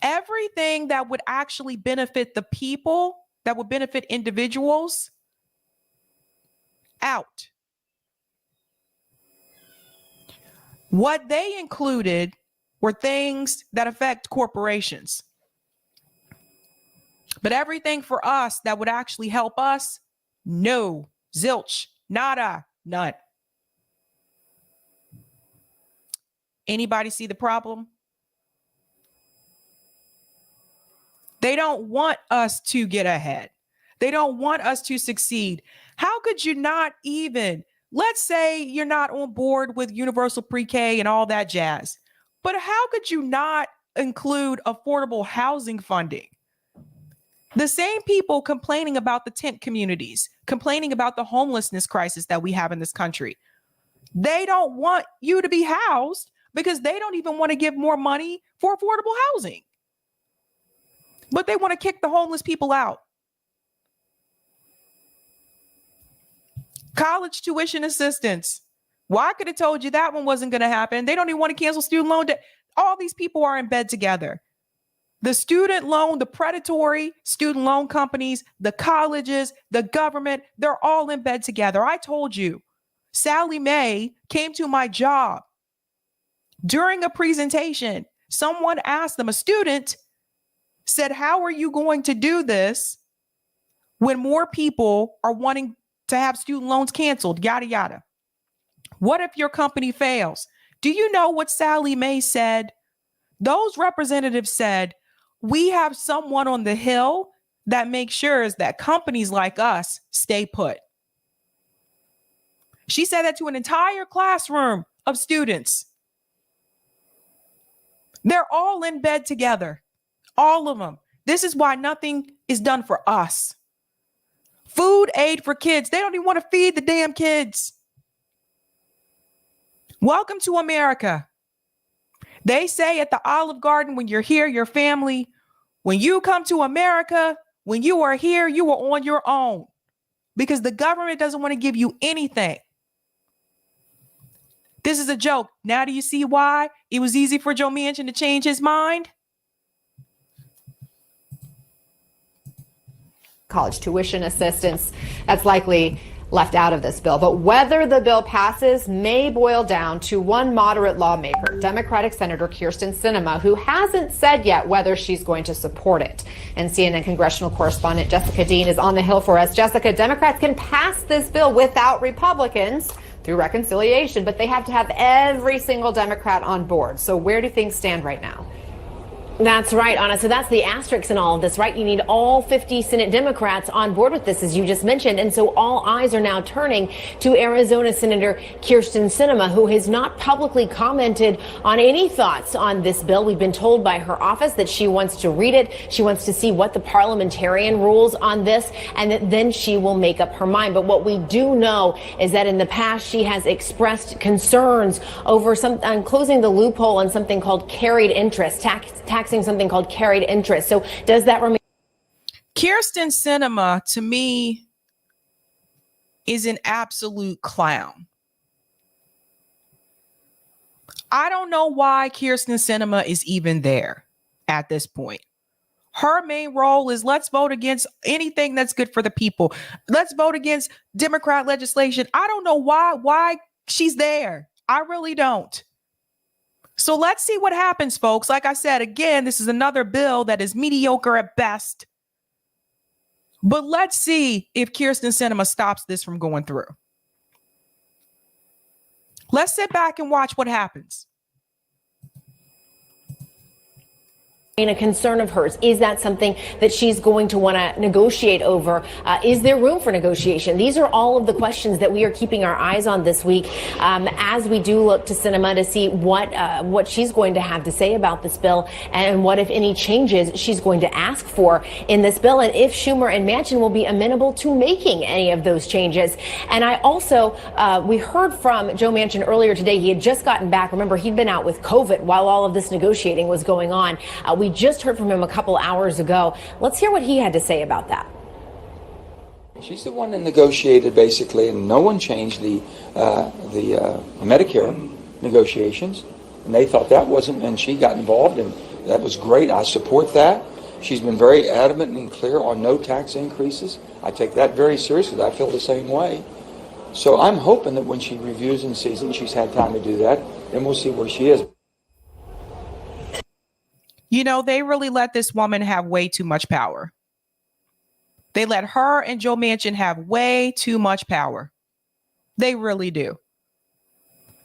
Speaker 2: Everything that would actually benefit the people, that would benefit individuals, out. What they included were things that affect corporations. But everything for us that would actually help us, no, zilch, nada, none. Anybody see the problem? They don't want us to get ahead. They don't want us to succeed. How could you not even, let's say you're not on board with universal pre-K and all that jazz, but how could you not include affordable housing funding? The same people complaining about the tent communities, complaining about the homelessness crisis that we have in this country. They don't want you to be housed because they don't even want to give more money for affordable housing. But they want to kick the homeless people out. College tuition assistance. Well, I could have told you that one wasn't going to happen. They don't even want to cancel student loan debt. All these people are in bed together. The student loan, the predatory student loan companies, the colleges, the government, they're all in bed together. I told you, Sallie Mae came to my job during a presentation. Someone asked them, a student said, how are you going to do this when more people are wanting to have student loans canceled, yada, yada. What if your company fails? Do you know what Sallie Mae said? Those representatives said, we have someone on the Hill that makes sure that companies like us stay put. She said that to an entire classroom of students. They're all in bed together, all of them. This is why nothing is done for us. Food aid for kids. They don't even want to feed the damn kids. Welcome to America. They say at the Olive Garden, when you're here, your family, when you come to America, when you are here, you are on your own because the government doesn't want to give you anything. This is a joke. Now do you see why it was easy for Joe Manchin to change his mind?
Speaker 4: College tuition assistance, that's likely left out of this bill. But whether the bill passes may boil down to one moderate lawmaker, Democratic Senator Kyrsten Sinema, who hasn't said yet whether she's going to support it. And CNN congressional correspondent Jessica Dean is on the Hill for us. Jessica, Democrats can pass this bill without Republicans through reconciliation, but they have to have every single Democrat on board. So where do things stand right now?
Speaker 5: That's right, Anna. So that's the asterisk in all of this, right? You need all 50 Senate Democrats on board with this, as you just mentioned. And so all eyes are now turning to Arizona Senator Kyrsten Sinema, who has not publicly commented on any thoughts on this bill. We've been told by her office that she wants to read it. She wants to see what the parliamentarian rules on this, and that then she will make up her mind. But what we do know is that in the past, she has expressed concerns over closing the loophole on something called carried interest, taxing something called carried interest. So does that remain?
Speaker 2: Kyrsten Sinema, to me, is an absolute clown. I don't know why Kyrsten Sinema is even there at this point. Her main role is let's vote against anything that's good for the people. Let's vote against Democrat legislation. I don't know why she's there. I really don't. So let's see what happens, folks. Like I said, again, this is another bill that is mediocre at best. But let's see if Kyrsten Sinema stops this from going through. Let's sit back and watch what happens.
Speaker 5: A concern of hers. Is that something that she's going to want to negotiate over? Is there room for negotiation? These are all of the questions that we are keeping our eyes on this week as we do look to Sinema to see what she's going to have to say about this bill and what, if any, changes she's going to ask for in this bill, and if Schumer and Manchin will be amenable to making any of those changes. And I also, we heard from Joe Manchin earlier today. He had just gotten back. Remember, he'd been out with COVID while all of this negotiating was going on. We just heard from him a couple hours ago. Let's hear what he had to say about that.
Speaker 6: She's the one that negotiated, basically, and no one changed the Medicare negotiations. And they thought that wasn't, and she got involved, and that was great. I support that. She's been very adamant and clear on no tax increases. I take that very seriously. I feel the same way. So I'm hoping that when she reviews and sees it, and she's had time to do that, then we'll see where she is.
Speaker 2: You know, they really let this woman have way too much power. They let her and Joe Manchin have way too much power. They really do.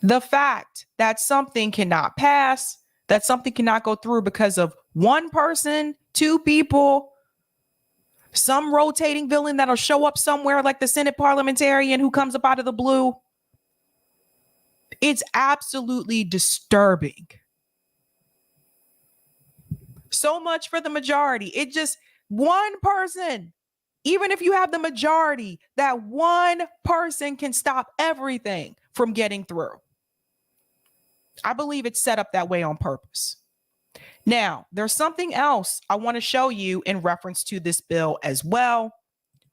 Speaker 2: The fact that something cannot pass, that something cannot go through because of one person, two people, some rotating villain that'll show up somewhere like the Senate parliamentarian who comes up out of the blue. It's absolutely disturbing. So much for the majority. One person, even if you have the majority, that one person can stop everything from getting through. I believe it's set up that way on purpose. Now, there's something else I want to show you in reference to this bill as well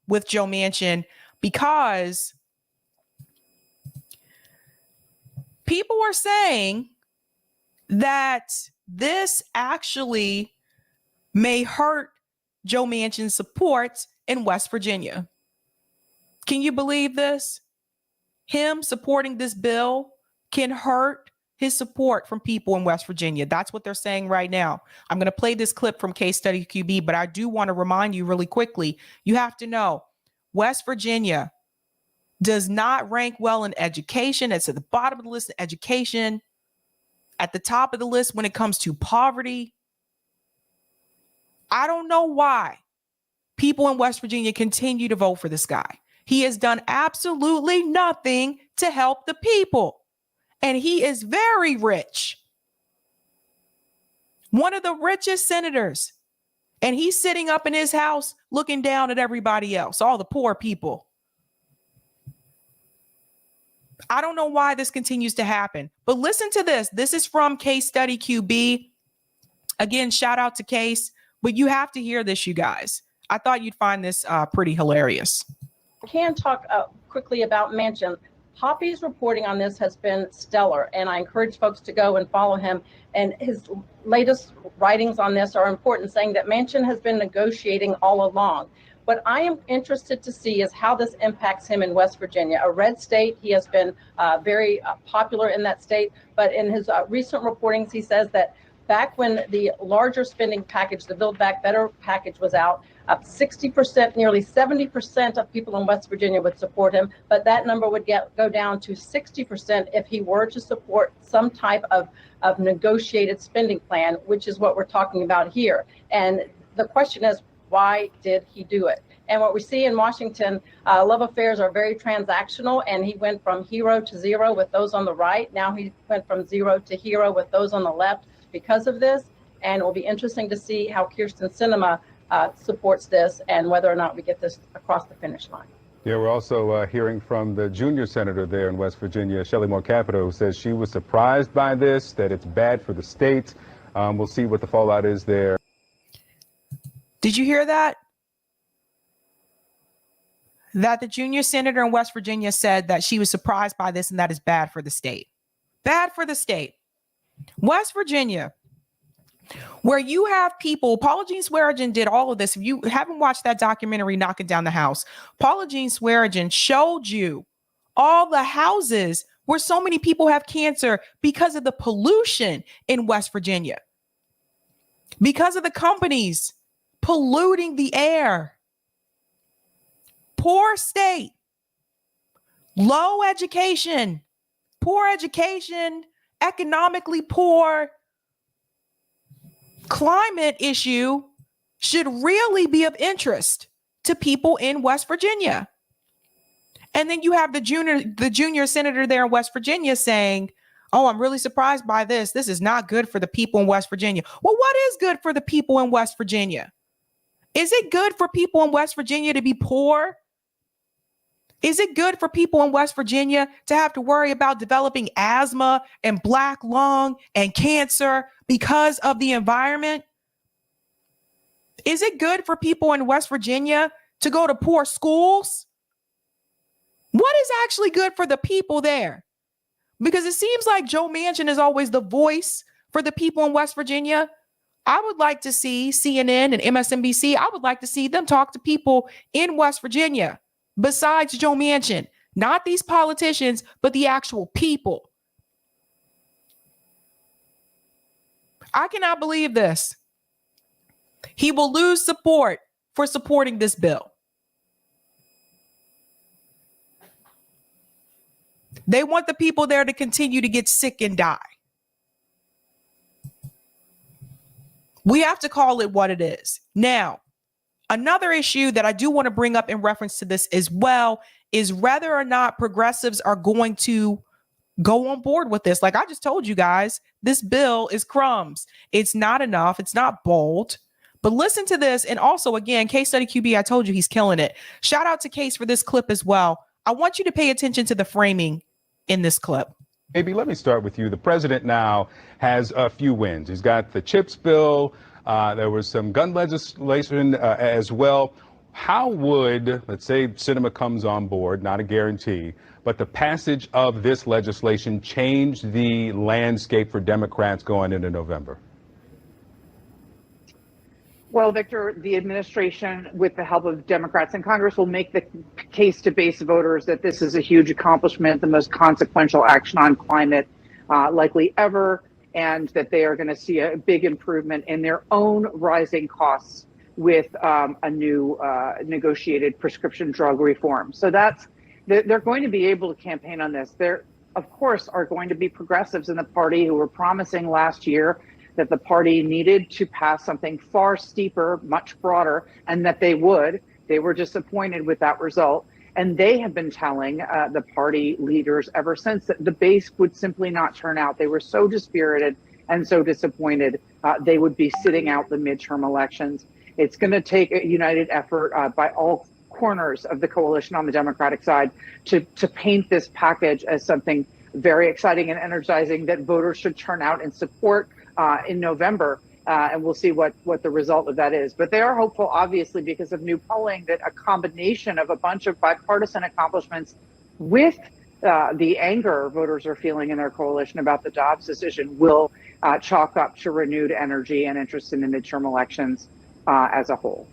Speaker 2: with Joe Manchin, because people are saying that this actually may hurt Joe Manchin's support in West Virginia. Can you believe this? Him supporting this bill can hurt his support from people in West Virginia. That's what they're saying right now. I'm going to play this clip from Case Study QB, but I do want to remind you really quickly, you have to know West Virginia does not rank well in education. It's at the bottom of the list in education, at the top of the list when it comes to poverty. I don't know why people in West Virginia continue to vote for this guy. He has done absolutely nothing to help the people. And he is very rich. One of the richest senators. And he's sitting up in his house looking down at everybody else, all the poor people. I don't know why this continues to happen, but listen to this. This is from Case Study QB. Again, shout out to Case, but you have to hear this, you guys. I thought you'd find this pretty hilarious.
Speaker 7: I can talk quickly about Manchin. Poppy's reporting on this has been stellar, and I encourage folks to go and follow him. And his latest writings on this are important, saying that Manchin has been negotiating all along. What I am interested to see is how this impacts him in West Virginia, a red state. He has been very popular in that state, but in his recent reportings, he says that back when the larger spending package, the Build Back Better package was out, 60%, nearly 70% of people in West Virginia would support him, but that number would go down to 60% if he were to support some type of negotiated spending plan, which is what we're talking about here. And the question is, why did he do it? And what we see in Washington, love affairs are very transactional, and he went from hero to zero with those on the right. Now he went from zero to hero with those on the left because of this. And it will be interesting to see how Kyrsten Sinema supports this and whether or not we get this across the finish line.
Speaker 8: Yeah, we're also hearing from the junior senator there in West Virginia, Shelley Moore Capito, who says she was surprised by this, that it's bad for the state. We'll see what the fallout is there.
Speaker 2: Did you hear that? That the junior senator in West Virginia said that she was surprised by this and that is bad for the state. Bad for the state. West Virginia, where you have people, Paula Jean Swearengin did all of this. If you haven't watched that documentary, Knocking Down the House, Paula Jean Swearengin showed you all the houses where so many people have cancer because of the pollution in West Virginia, because of the companies polluting the air. Poor state, low education, poor education, economically poor. Climate issue should really be of interest to people in West Virginia. And then you have the junior senator there in West Virginia saying, oh, I'm really surprised by this. This is not good for the people in West Virginia. Well, what is good for the people in West Virginia? Is it good for people in West Virginia to be poor? Is it good for people in West Virginia to have to worry about developing asthma and black lung and cancer because of the environment? Is it good for people in West Virginia to go to poor schools? What is actually good for the people there? Because it seems like Joe Manchin is always the voice for the people in West Virginia. I would like to see CNN and MSNBC, I would like to see them talk to people in West Virginia besides Joe Manchin, not these politicians, but the actual people. I cannot believe this. He will lose support for supporting this bill. They want the people there to continue to get sick and die. We have to call it what it is. Now, another issue that I do want to bring up in reference to this as well is whether or not progressives are going to go on board with this. Like I just told you guys, this bill is crumbs. It's not enough. It's not bold, But listen to this. And also, again, Case Study QB, I told you he's killing it. Shout out to Case for this clip as well. I want you to pay attention to the framing in this clip.
Speaker 8: Maybe let me start with you. The president now has a few wins. He's got the CHIPS bill. There was some gun legislation as well. How would, let's say, Sinema comes on board, not a guarantee, but the passage of this legislation change the landscape for Democrats going into November?
Speaker 9: Well, Victor, the administration, with the help of Democrats in Congress, will make the case to base voters that this is a huge accomplishment, the most consequential action on climate likely ever, and that they are going to see a big improvement in their own rising costs with a new negotiated prescription drug reform. So they're going to be able to campaign on this. There, of course, are going to be progressives in the party who were promising last year that the party needed to pass something far steeper, much broader, and that they would. They were disappointed with that result. And they have been telling the party leaders ever since that the base would simply not turn out. They were so dispirited and so disappointed they would be sitting out the midterm elections. It's going to take a united effort by all corners of the coalition on the Democratic side to paint this package as something very exciting and energizing that voters should turn out and support in November, and we'll see what the result of that is. But they are hopeful, obviously, because of new polling, that a combination of a bunch of bipartisan accomplishments with the anger voters are feeling in their coalition about the Dobbs decision will chalk up to renewed energy and interest in the midterm elections as a whole.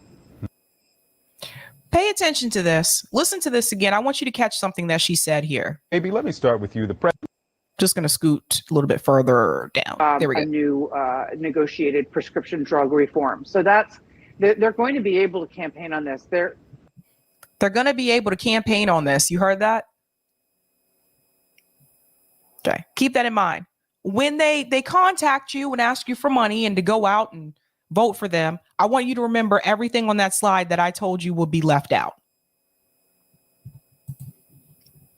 Speaker 2: Pay attention to this. Listen to this again. I want you to catch something that she said here.
Speaker 8: Maybe let me start with you.
Speaker 2: Just going to scoot a little bit further down. There we go.
Speaker 9: A new negotiated prescription drug reform. So they're going to be able to campaign on this. They're
Speaker 2: going to be able to campaign on this. You heard that? Okay. Keep that in mind. When they contact you and ask you for money and to go out and vote for them, I want you to remember everything on that slide that I told you will be left out.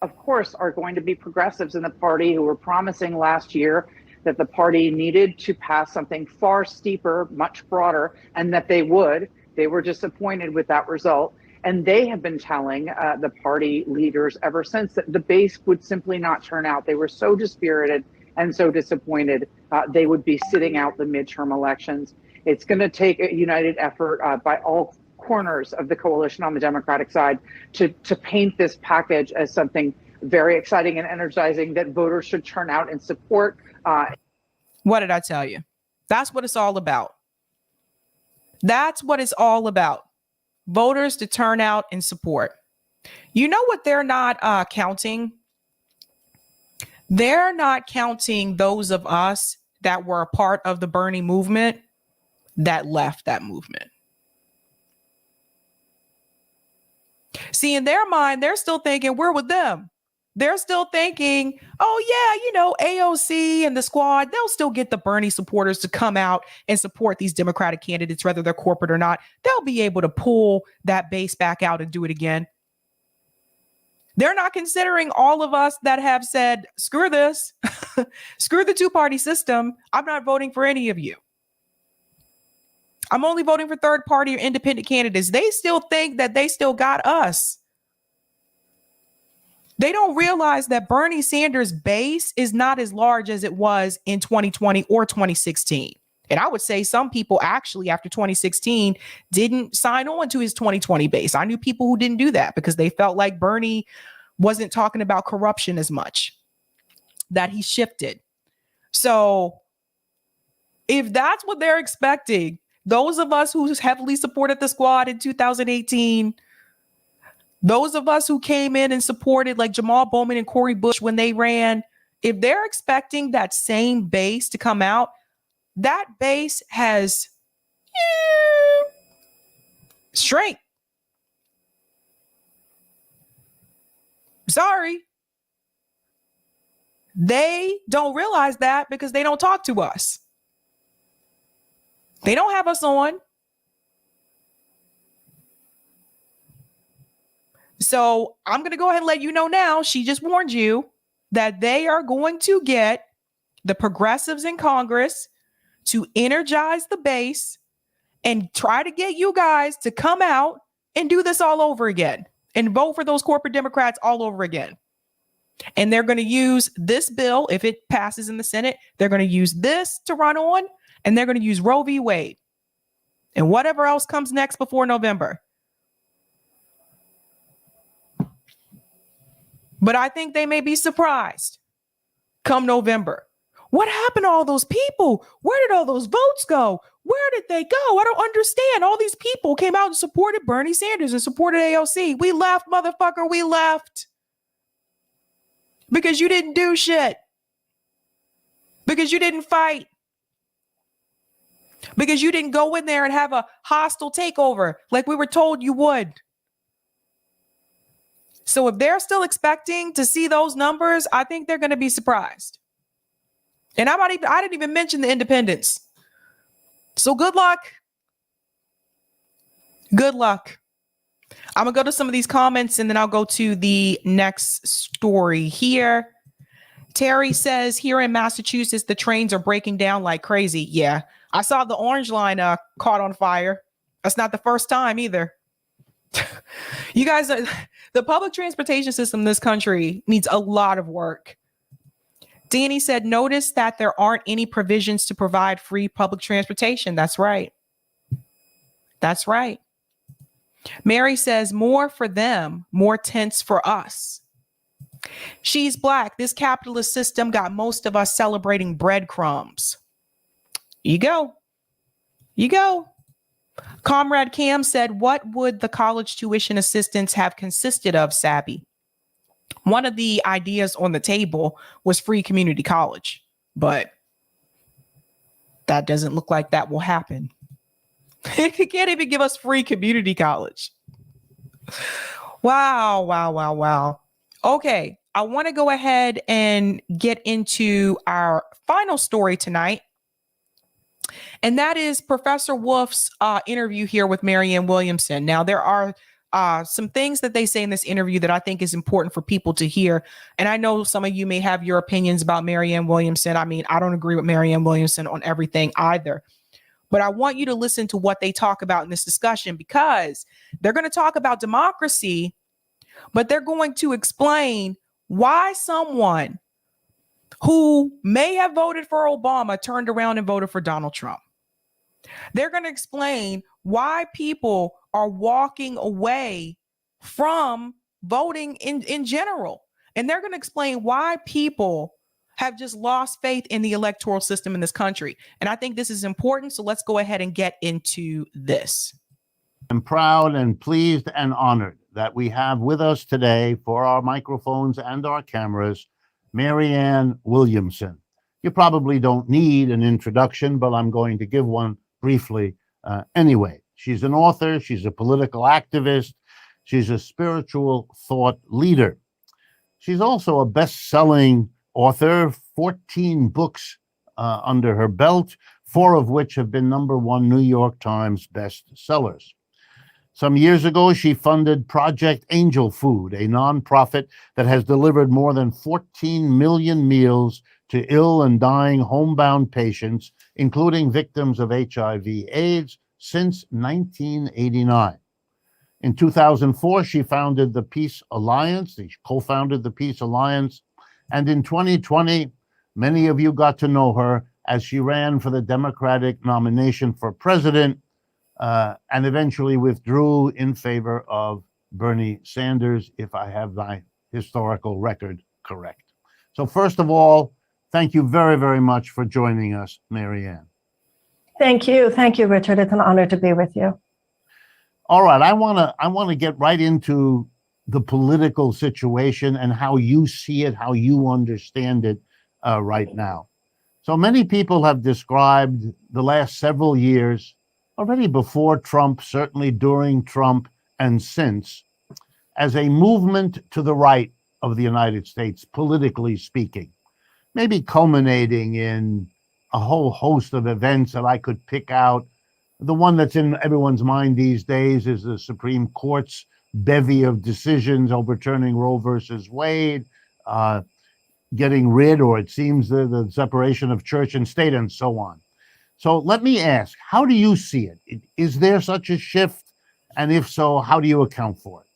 Speaker 9: Of course, are going to be progressives in the party who were promising last year that the party needed to pass something far steeper, much broader, and that they would. They were disappointed with that result. And they have been telling the party leaders ever since that the base would simply not turn out. They were so dispirited and so disappointed they would be sitting out the midterm elections. It's going to take a united effort by all corners of the coalition on the Democratic side to paint this package as something very exciting and energizing that voters should turn out and support.
Speaker 2: What did I tell you? That's what it's all about. That's what it's all about. Voters to turn out and support. You know what they're not counting? They're not counting those of us that were a part of the Bernie movement that left that movement. See, in their mind, they're still thinking we're with them. They're still thinking, oh, yeah, AOC and the squad, they'll still get the Bernie supporters to come out and support these Democratic candidates, whether they're corporate or not. They'll be able to pull that base back out and do it again. They're not considering all of us that have said, screw this, screw the two-party system. I'm not voting for any of you. I'm only voting for third party or independent candidates. They still think that they still got us. They don't realize that Bernie Sanders' base is not as large as it was in 2020 or 2016. And I would say some people actually after 2016 didn't sign on to his 2020 base. I knew people who didn't do that because they felt like Bernie wasn't talking about corruption as much, that he shifted. So if that's what they're expecting, those of us who heavily supported the squad in 2018, those of us who came in and supported like Jamal Bowman and Cori Bush when they ran, if they're expecting that same base to come out, that base has shrank. Sorry. They don't realize that because they don't talk to us. They don't have us on. So I'm going to go ahead and let you know now. She just warned you that they are going to get the progressives in Congress to energize the base and try to get you guys to come out and do this all over again and vote for those corporate Democrats all over again. And they're going to use this bill, if it passes in the Senate, they're going to use this to run on, and they're going to use Roe v. Wade and whatever else comes next before November. But I think they may be surprised come November. What happened to all those people? Where did all those votes go? Where did they go? I don't understand. All these people came out and supported Bernie Sanders and supported AOC. We left, motherfucker. We left. Because you didn't do shit. Because you didn't fight. Because you didn't go in there and have a hostile takeover like we were told you would. So if they're still expecting to see those numbers, I think they're going to be surprised. And I didn't even mention the independents. So good luck. Good luck. I'm going to go to some of these comments and then I'll go to the next story here. Terry says, here in Massachusetts, the trains are breaking down like crazy. Yeah, I saw the Orange Line caught on fire. That's not the first time either. You guys, the public transportation system in this country needs a lot of work. Danny said, notice that there aren't any provisions to provide free public transportation. That's right. That's right. Mary says, more for them, more tents for us. She's black. This capitalist system got most of us celebrating breadcrumbs. You go. You go. Comrade Cam said, what would the college tuition assistance have consisted of, Sabby? One of the ideas on the table was free community college, but that doesn't look like that will happen. They can't even give us free community college. Wow, wow, wow, wow. Okay, I want to go ahead and get into our final story tonight. And that is Professor Wolff's interview here with Marianne Williamson. Now, there are some things that they say in this interview that I think is important for people to hear. And I know some of you may have your opinions about Marianne Williamson. I mean, I don't agree with Marianne Williamson on everything either. But I want you to listen to what they talk about in this discussion, because they're going to talk about democracy, but they're going to explain why someone who may have voted for Obama turned around and voted for Donald Trump. They're going to explain why people are walking away from voting in general. And they're going to explain why people have just lost faith in the electoral system in this country. And I think this is important. So let's go ahead and get into this.
Speaker 10: I'm proud and pleased and honored that we have with us today for our microphones and our cameras, Marianne Williamson. You probably don't need an introduction, but I'm going to give one briefly anyway. She's an author, she's a political activist, she's a spiritual thought leader. She's also a best-selling author, 14 books under her belt, 4 of which have been #1 New York Times bestsellers. Some years ago, she funded Project Angel Food, a nonprofit that has delivered more than 14 million meals to ill and dying homebound patients, including victims of HIV/AIDS, since 1989. In 2004, she founded the Peace Alliance. She co-founded the Peace Alliance. And in 2020, many of you got to know her as she ran for the Democratic nomination for president and eventually withdrew in favor of Bernie Sanders, if I have my historical record correct. So first of all, thank you very, very much for joining us, Marianne.
Speaker 11: Thank you. Thank you, Richard. It's an honor to be with you.
Speaker 10: All right. I want to get right into the political situation and how you see it, how you understand it right now. So many people have described the last several years, already before Trump, certainly during Trump and since, as a movement to the right of the United States, politically speaking, maybe culminating in a whole host of events that I could pick out. The one that's in everyone's mind these days is the Supreme Court's bevy of decisions overturning Roe versus Wade, getting rid, or it seems, the separation of church and state, and so on. So let me ask, how do you see it? Is there such a shift? And if so, how do you account for it?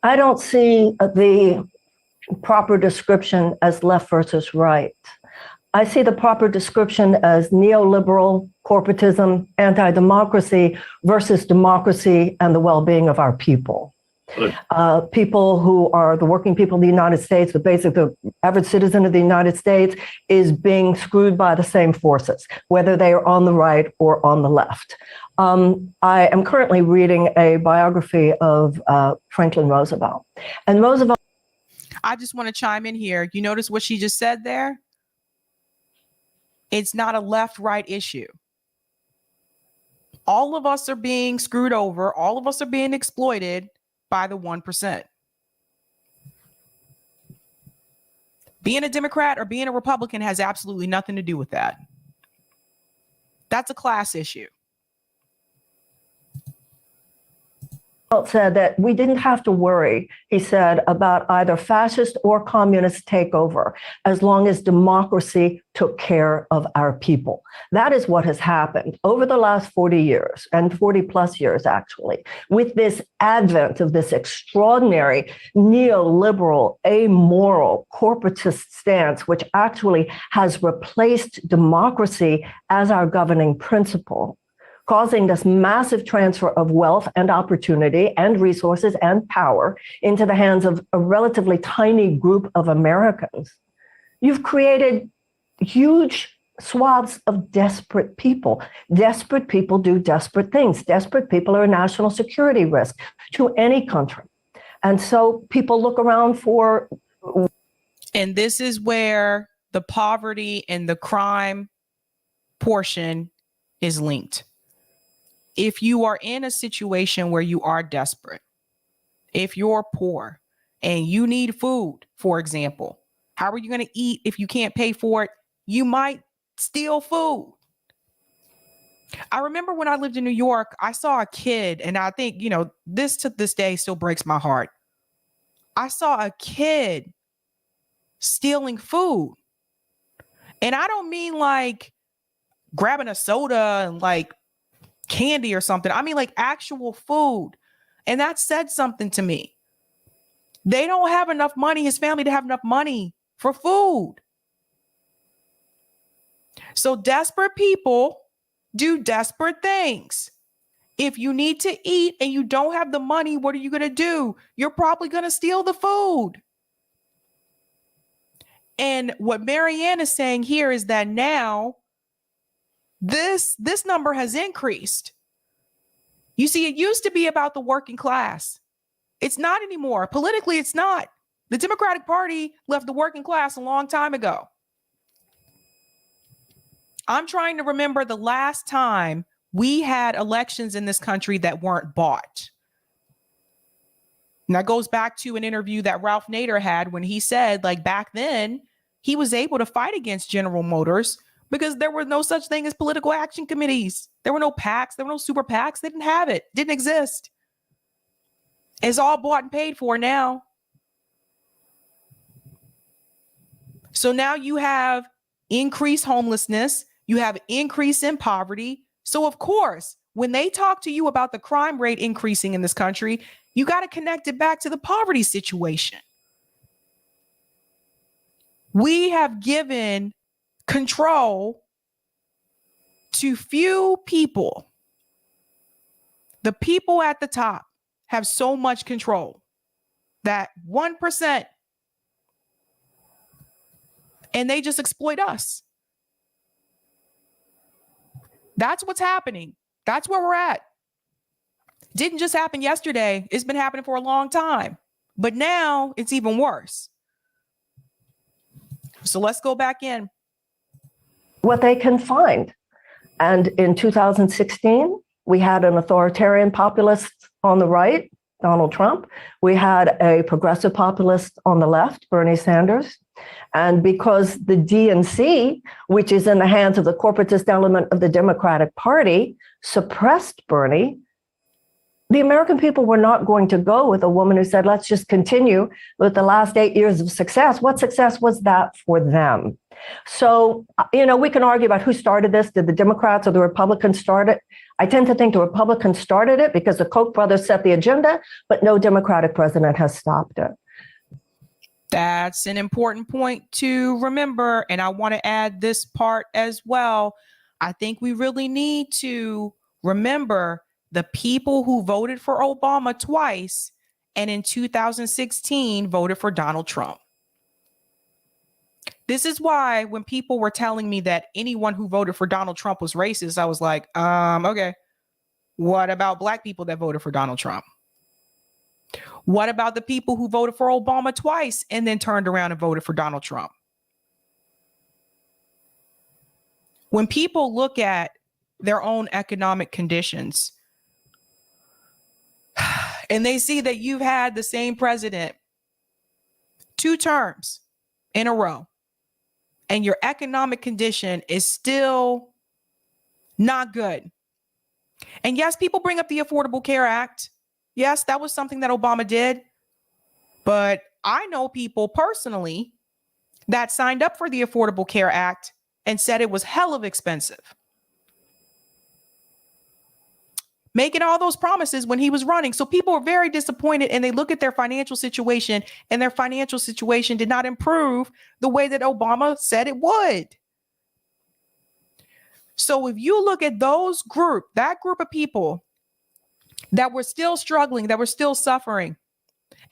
Speaker 11: I don't see the proper description as left versus right. I see the proper description as neoliberal, corporatism, anti-democracy versus democracy and the well-being of our people. People who are the working people of the United States, the average citizen of the United States is being screwed by the same forces, whether they are on the right or on the left. I am currently reading a biography of Franklin Roosevelt. And Roosevelt.
Speaker 2: I just want to chime in here. You notice what she just said there? It's not a left-right issue. All of us are being screwed over. All of us are being exploited by the 1%. Being a Democrat or being a Republican has absolutely nothing to do with that. That's a class issue.
Speaker 11: Said that we didn't have to worry, he said, about either fascist or communist takeover as long as democracy took care of our people. That is what has happened over the last 40 years and 40 plus years, actually, with this advent of this extraordinary neoliberal, amoral, corporatist stance, which actually has replaced democracy as our governing principle, causing this massive transfer of wealth and opportunity and resources and power into the hands of a relatively tiny group of Americans. You've created huge swaths of desperate people. Desperate people do desperate things. Desperate people are a national security risk to any country. And so people look around for.
Speaker 2: And this is where the poverty and the crime portion is linked. If you are in a situation where you are desperate, if you're poor and you need food, for example, how are you going to eat if you can't pay for it? You might steal food. I remember when I lived in New York, I saw a kid, and I think, this to this day still breaks my heart. I saw a kid stealing food. And I don't mean like grabbing a soda and like candy or something. I mean like actual food. And that said something to me. They don't have enough money, his family, to have enough money for food. So desperate people do desperate things. If you need to eat and you don't have the money, what are you going to do? You're probably going to steal the food. And what Marianne is saying here is that now this number has increased. You see, it used to be about the working class. It's not anymore. Politically, it's not. The Democratic Party left the working class a long time ago. I'm trying to remember the last time we had elections in this country that weren't bought. And that goes back to an interview that Ralph Nader had when he said, like, back then, he was able to fight against General Motors because there were no such thing as political action committees. There were no PACs. There were no super PACs. They didn't have it. Didn't exist. It's all bought and paid for now. So now you have increased homelessness. You have increase in poverty. So of course, when they talk to you about the crime rate increasing in this country, you got to connect it back to the poverty situation. We have given control to few people. The people at the top have so much control that 1%, and they just exploit us. That's what's happening. That's where we're at. Didn't just happen yesterday. It's been happening for a long time, but now it's even worse. So let's go back in.
Speaker 11: What they can find. And in 2016, we had an authoritarian populist on the right, Donald Trump. We had a progressive populist on the left, Bernie Sanders. And because the DNC, which is in the hands of the corporatist element of the Democratic Party, suppressed Bernie, the American people were not going to go with a woman who said, let's just continue with the last 8 years of success. What success was that for them? So, we can argue about who started this. Did the Democrats or the Republicans start it? I tend to think the Republicans started it because the Koch brothers set the agenda, but no Democratic president has stopped it.
Speaker 2: That's an important point to remember. And I want to add this part as well. I think we really need to remember the people who voted for Obama twice and in 2016 voted for Donald Trump. This is why when people were telling me that anyone who voted for Donald Trump was racist, I was like, okay, what about black people that voted for Donald Trump? What about the people who voted for Obama twice and then turned around and voted for Donald Trump? When people look at their own economic conditions and they see that you've had the same president 2 terms in a row and your economic condition is still not good. And yes, people bring up the Affordable Care Act. Yes, that was something that Obama did. But I know people personally that signed up for the Affordable Care Act and said it was hell of expensive. Making all those promises when he was running. So people are very disappointed and they look at their financial situation and their financial situation did not improve the way that Obama said it would. So if you look at that group of people that were still struggling, that were still suffering,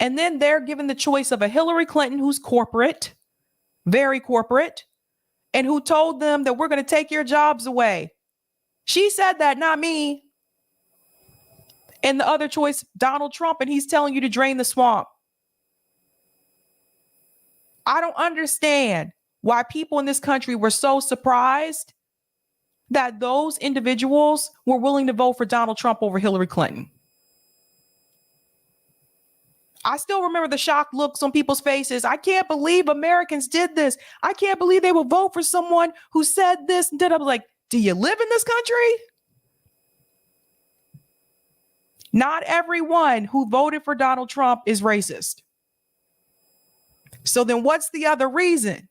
Speaker 2: and then they're given the choice of a Hillary Clinton who's corporate, very corporate, and who told them that we're going to take your jobs away. She said that, not me. And the other choice, Donald Trump, and he's telling you to drain the swamp. I don't understand why people in this country were so surprised that those individuals were willing to vote for Donald Trump over Hillary Clinton. I still remember the shocked looks on people's faces. I can't believe Americans did this. I can't believe they will vote for someone who said this and did. I was like, do you live in this country? Not everyone who voted for Donald Trump is racist. So then what's the other reason?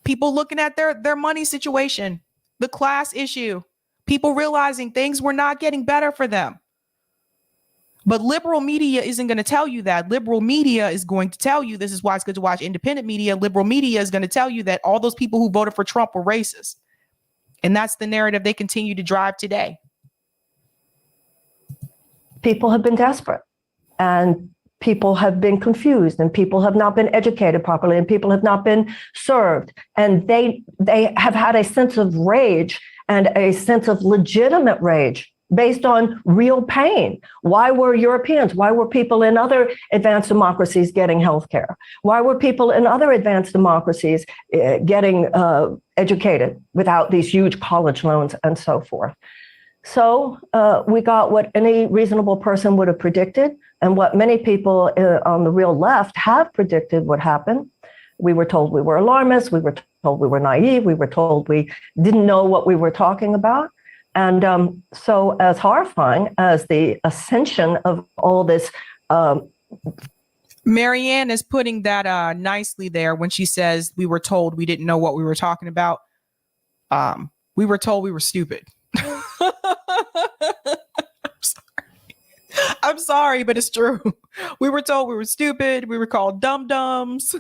Speaker 2: People looking at their money situation, the class issue, people realizing things were not getting better for them. But liberal media isn't going to tell you that. Liberal media is going to tell you, this is why it's good to watch independent media. Liberal media is going to tell you that all those people who voted for Trump were racist. And that's the narrative they continue to drive today.
Speaker 11: People have been desperate and people have been confused and people have not been educated properly and people have not been served. And they have had a sense of rage and a sense of legitimate rage based on real pain. Why were Europeans, why were people in other advanced democracies getting healthcare? Why were people in other advanced democracies getting educated without these huge college loans and so forth? So we got what any reasonable person would have predicted and what many people on the real left have predicted would happen. We were told we were alarmists. We were told we were naive. We were told we didn't know what we were talking about. And so as horrifying as the ascension of all this.
Speaker 2: Marianne is putting that nicely there when she says we were told we didn't know what we were talking about. We were told we were stupid. I'm sorry, but it's true. We were told we were stupid. We were called dum-dums.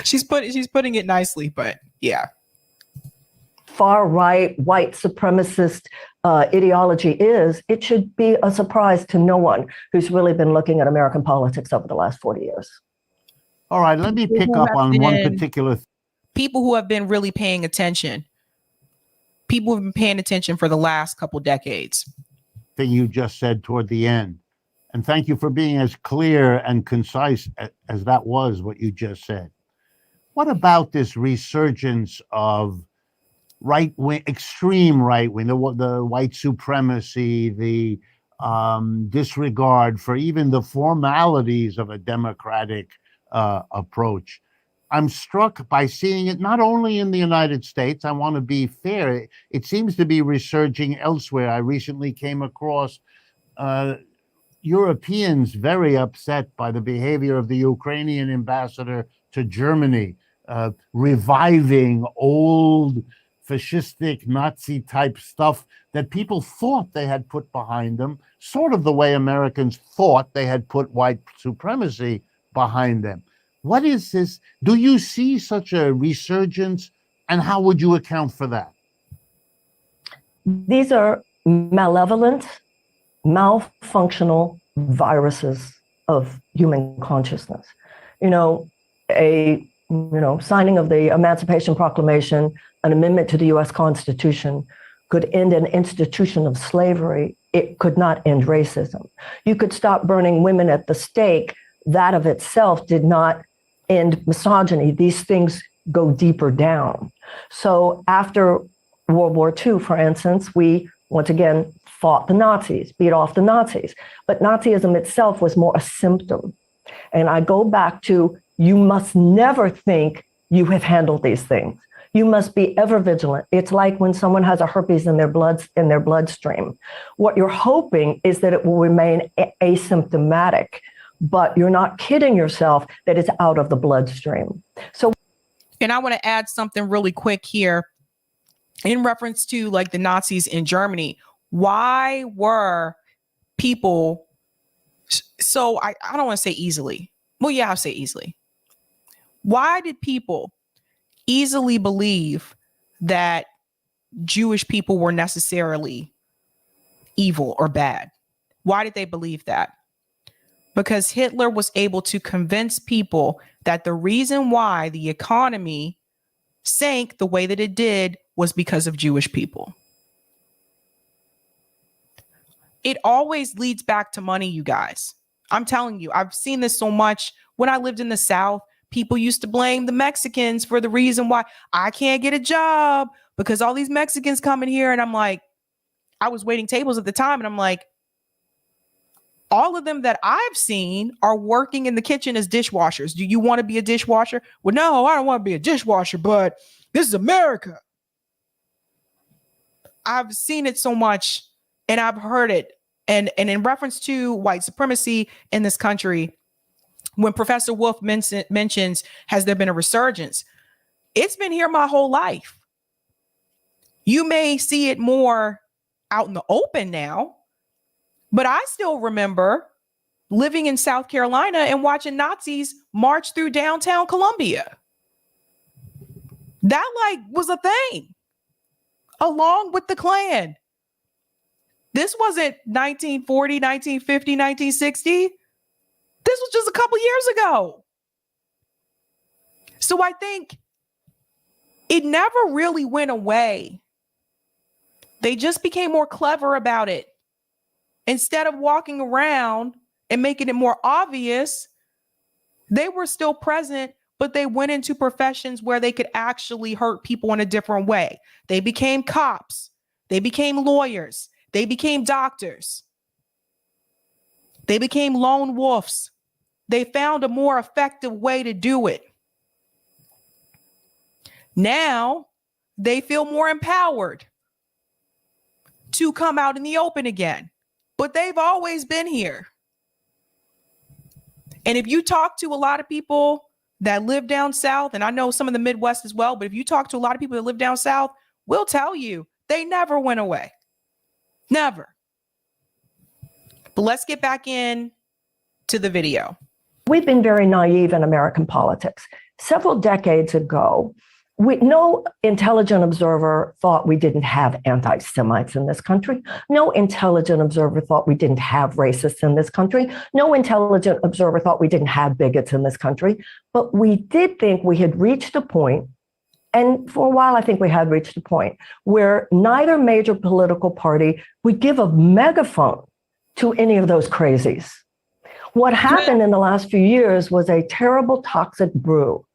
Speaker 2: She's putting it nicely, but yeah.
Speaker 11: Far-right white supremacist ideology is, it should be a surprise to no one who's really been looking at American politics over the last 40 years.
Speaker 10: All right, let me pick up on one particular.
Speaker 2: People who have been really paying attention. People who have been paying attention for the last couple decades.
Speaker 10: Thing you just said toward the end. And thank you for being as clear and concise as that was what you just said. What about this resurgence of right-wing, extreme right-wing, the white supremacy, the disregard for even the formalities of a democratic approach? I'm struck by seeing it not only in the United States. I want to be fair. It seems to be resurging elsewhere. I recently came across Europeans very upset by the behavior of the Ukrainian ambassador to Germany, reviving old fascistic Nazi type stuff that people thought they had put behind them, sort of the way Americans thought they had put white supremacy behind them. What is this? Do you see such a resurgence, and how would you account for that?
Speaker 11: These are malevolent, malfunctional viruses of human consciousness. Signing of the Emancipation Proclamation, an amendment to the U.S. Constitution, could end an institution of slavery. It could not end racism. You could stop burning women at the stake. That of itself did not end misogyny. These things go deeper down. So after World War II, for instance, we once again fought the Nazis, beat off the Nazis. But Nazism itself was more a symptom. And I go back to, you must never think you have handled these things. You must be ever vigilant. It's like when someone has a herpes in their bloodstream. What you're hoping is that it will remain asymptomatic, but you're not kidding yourself that it's out of the bloodstream. So,
Speaker 2: and I want to add something really quick here in reference to like the Nazis in Germany. Why were people so I don't want to say easily. Well, yeah, I'll say easily. Why did people easily believe that Jewish people were necessarily evil or bad? Why did they believe that? Because Hitler was able to convince people that the reason why the economy sank the way that it did was because of Jewish people. It always leads back to money, you guys. I'm telling you, I've seen this so much. When I lived in the South, people used to blame the Mexicans for the reason why I can't get a job, because all these Mexicans come in here. And I'm like, I was waiting tables at the time. And I'm like, all of them that I've seen are working in the kitchen as dishwashers. Do you want to be a dishwasher? Well, no, I don't want to be a dishwasher, but this is America. I've seen it so much and I've heard it. And in reference to white supremacy in this country, when Professor Wolff mentions, has there been a resurgence? It's been here my whole life. You may see it more out in the open now, but I still remember living in South Carolina and watching Nazis march through downtown Columbia. That was a thing, along with the Klan. This wasn't 1940, 1950, 1960. This was just a couple years ago. So I think it never really went away. They just became more clever about it. Instead of walking around and making it more obvious, they were still present, but they went into professions where they could actually hurt people in a different way. They became cops. They became lawyers. They became doctors. They became lone wolves. They found a more effective way to do it. Now they feel more empowered to come out in the open again, but they've always been here. And if you talk to a lot of people that live down south, and I know some of the Midwest as well, but if you talk to a lot of people that live down south, will tell you they never went away. Never. But let's get back in to the video.
Speaker 11: We've been very naive in American politics. Several decades ago, no intelligent observer thought we didn't have anti-Semites in this country. No intelligent observer thought we didn't have racists in this country. No intelligent observer thought we didn't have bigots in this country. But we did think we had reached a point, and for a while I think we had reached a point, where neither major political party would give a megaphone to any of those crazies. What happened in the last few years was a terrible toxic brew.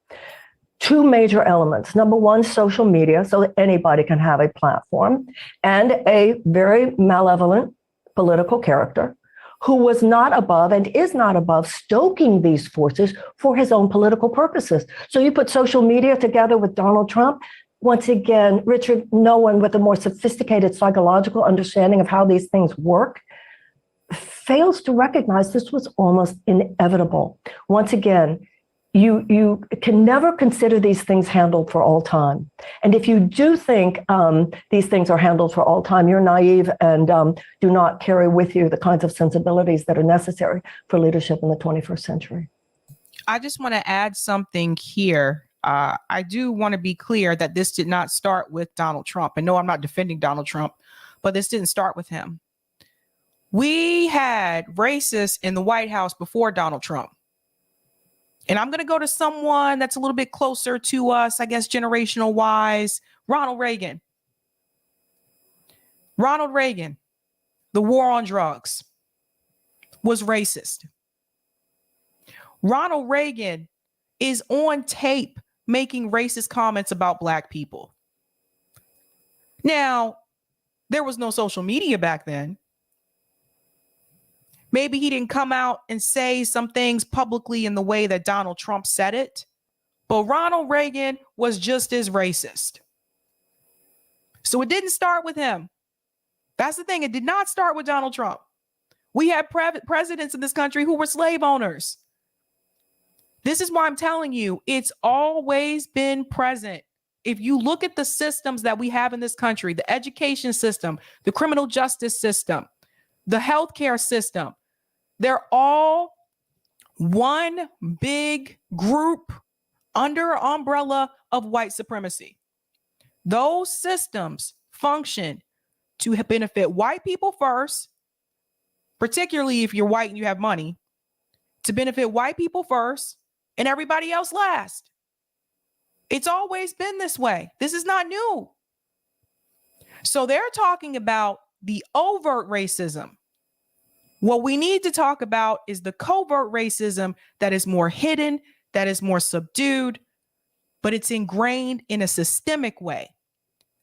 Speaker 11: Two major elements. Number one, social media, so that anybody can have a platform, and a very malevolent political character who was not above and is not above stoking these forces for his own political purposes. So you put social media together with Donald Trump. Once again, Richard, no one with a more sophisticated psychological understanding of how these things work fails to recognize this was almost inevitable. Once again, you can never consider these things handled for all time. And if you do think these things are handled for all time, you're naive and do not carry with you the kinds of sensibilities that are necessary for leadership in the 21st century.
Speaker 2: I just want to add something here. I do want to be clear that this did not start with Donald Trump. And no, I'm not defending Donald Trump, but this didn't start with him. We had racists in the White House before Donald Trump. And I'm going to go to someone that's a little bit closer to us, I guess, generational wise, Ronald Reagan. Ronald Reagan, the war on drugs, was racist. Ronald Reagan is on tape making racist comments about Black people. Now, there was no social media back then. Maybe he didn't come out and say some things publicly in the way that Donald Trump said it, but Ronald Reagan was just as racist. So it didn't start with him. That's the thing. It did not start with Donald Trump. We had presidents in this country who were slave owners. This is why I'm telling you, it's always been present. If you look at the systems that we have in this country, the education system, the criminal justice system, the healthcare system, they're all one big group under an umbrella of white supremacy. Those systems function to benefit white people first, particularly if you're white and you have money, to benefit white people first and everybody else last. It's always been this way. This is not new. So they're talking about the overt racism. What we need to talk about is the covert racism that is more hidden, that is more subdued, but it's ingrained in a systemic way.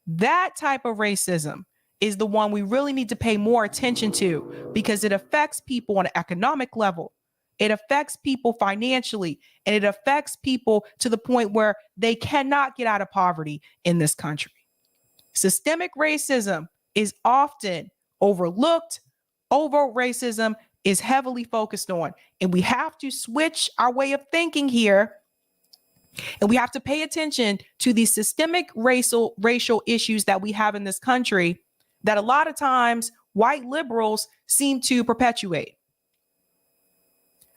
Speaker 2: That type of racism is the one we really need to pay more attention to because it affects people on an economic level. It affects people financially, and it affects people to the point where they cannot get out of poverty in this country. Systemic racism is often overlooked. Overt racism is heavily focused on, and we have to switch our way of thinking here. And we have to pay attention to the systemic racial issues that we have in this country that a lot of times white liberals seem to perpetuate.